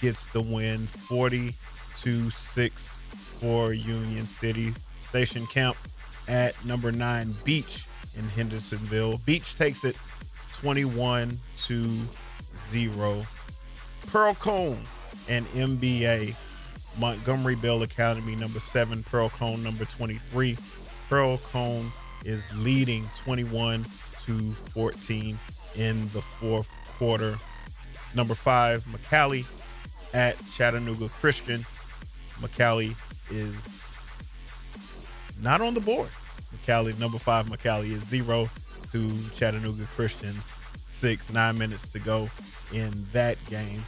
gets the win 40-6 for Union City. Station Camp at number 9 Beach in Hendersonville. Beach takes it 21-0. Pearl Cone and MBA Montgomery Bell Academy, number 7 Pearl Cone, number 23. Pearl Cone is leading 21-14 in the fourth quarter. Number 5 McCallie at Chattanooga Christian. McCallie is not on the board. Number 5 McCallie is 0 to Chattanooga Christian's 6. 9 minutes to go in that game.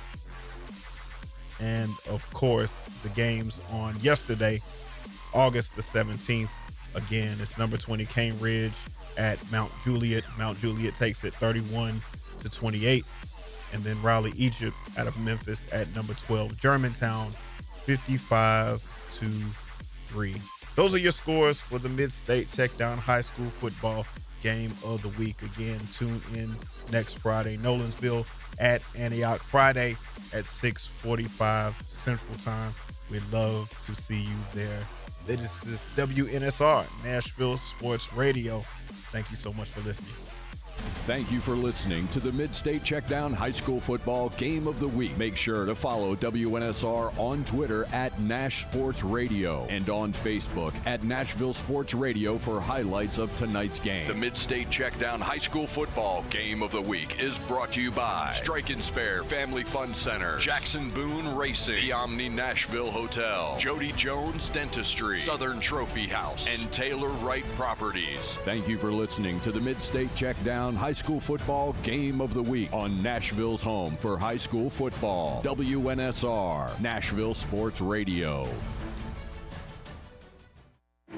And of course, the games on yesterday, August the 17th. Again, it's number 20 Cane Ridge at Mount Juliet. Mount Juliet takes it 31-28. And then Raleigh Egypt out of Memphis at number 12 Germantown, 55-3. Those are your scores for the Mid-State Checkdown High School football game of the week. Again, tune in next Friday. Nolensville at Antioch, Friday at 6:45 Central Time. We'd love to see you there. This is WNSR, Nashville Sports Radio. Thank you so much for listening. Thank you for listening to the Mid-State Checkdown High School Football Game of the Week. Make sure to follow WNSR on Twitter at Nash Sports Radio and on Facebook at Nashville Sports Radio for highlights of tonight's game. The Mid-State Checkdown High School Football Game of the Week is brought to you by Strike and Spare Family Fun Center, Jackson Boone Racing, the Omni Nashville Hotel, Jody Jones Dentistry, Southern Trophy House, and Taylor Wright Properties. Thank you for listening to the Mid-State Checkdown High School Football Game of the Week on Nashville's home for high school football. WNSR, Nashville Sports Radio.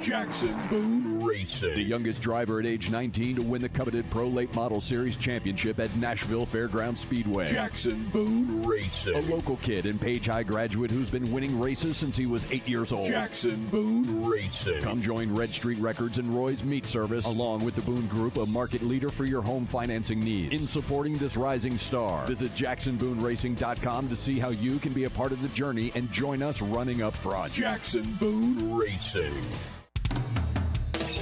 Jackson Boone Racing. The youngest driver at age 19 to win the coveted Pro Late Model Series championship at Nashville Fairgrounds Speedway. Jackson Boone Racing. A local kid and Page High graduate who's been winning races since he was 8 years old. Jackson Boone Racing. Come join Red Street Records and Roy's Meat Service, along with the Boone Group, a market leader for your home financing needs. In supporting this rising star, visit JacksonBooneRacing.com to see how you can be a part of the journey and join us running up front. Jackson Boone Racing.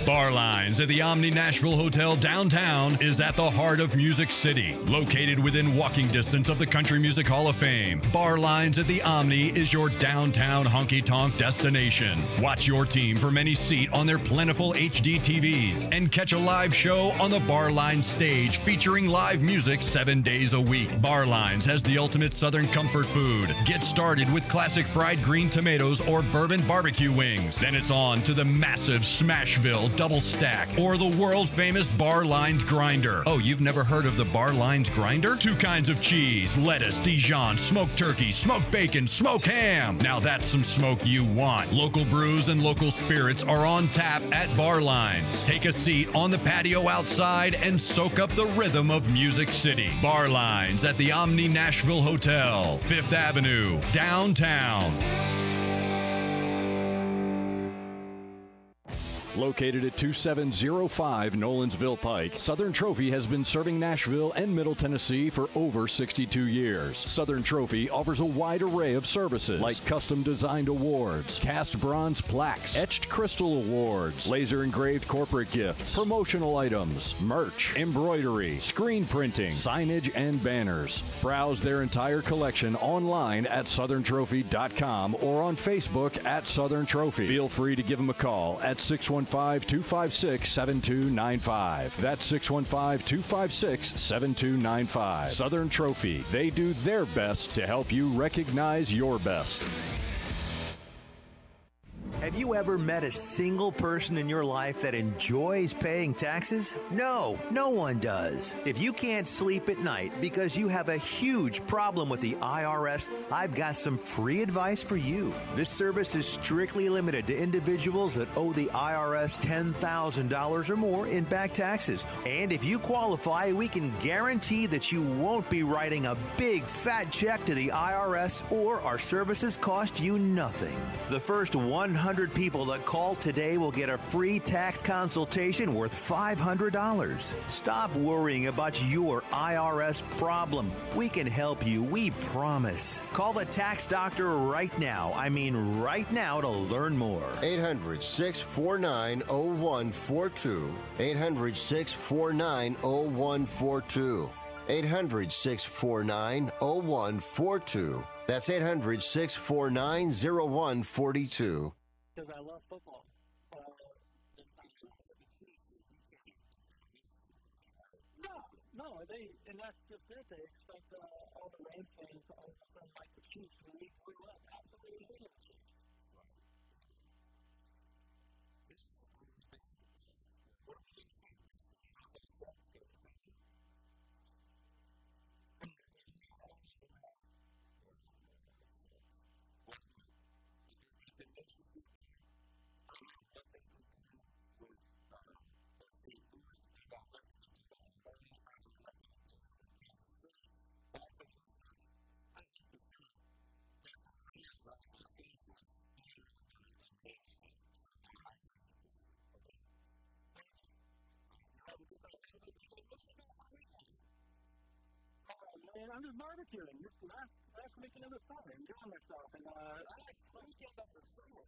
Bar Lines at the Omni Nashville Hotel downtown is at the heart of Music City. Located within walking distance of the Country Music Hall of Fame, Bar Lines at the Omni is your downtown honky-tonk destination. Watch your team from any seat on their plentiful HD TVs and catch a live show on the Bar Lines stage featuring live music 7 days a week. Bar Lines has the ultimate Southern comfort food. Get started with classic fried green tomatoes or bourbon barbecue wings. Then it's on to the massive Smashville double stack or the world famous Bar Lines grinder. Oh, you've never heard of the Bar Lines grinder? 2 kinds of cheese, lettuce, Dijon, smoked turkey, smoked bacon, smoked ham. Now that's some smoke you want. Local brews and local spirits are on tap at Bar Lines. Take a seat on the patio outside and soak up the rhythm of Music City. Bar Lines at the Omni Nashville Hotel, 5th Avenue, downtown. Located at 2705 Nolensville Pike, Southern Trophy has been serving Nashville and Middle Tennessee for over 62 years. Southern Trophy offers a wide array of services like custom designed awards, cast bronze plaques, etched crystal awards, laser engraved corporate gifts, promotional items, merch, embroidery, screen printing, signage, and banners. Browse their entire collection online at southerntrophy.com or on Facebook at Southern Trophy. Feel free to give them a call at 615-256-7295. That's 615-256-7295. Southern Trophy. They do their best to help you recognize your best. Have you ever met a single person in your life that enjoys paying taxes? No, no one does. If you can't sleep at night because you have a huge problem with the IRS, I've got some free advice for you. This service is strictly limited to individuals that owe the IRS $10,000 or more in back taxes. And if you qualify, we can guarantee that you won't be writing a big fat check to the IRS, or our services cost you nothing. The first 100 people that call today will get a free tax consultation worth $500. Stop worrying about your IRS problem. We can help you, we promise. Call the tax doctor right now. I mean right now, to learn more. 800-649-0142. 800-649-0142. 800-649-0142. That's 800-649-0142. Because I love football. No, and that's just it. They expect all the Rams fans to understand like the Chiefs when we grew up. Absolutely. And I'm just barbecuing. This last weekend of the summer, enjoying myself. And last weekend of the summer.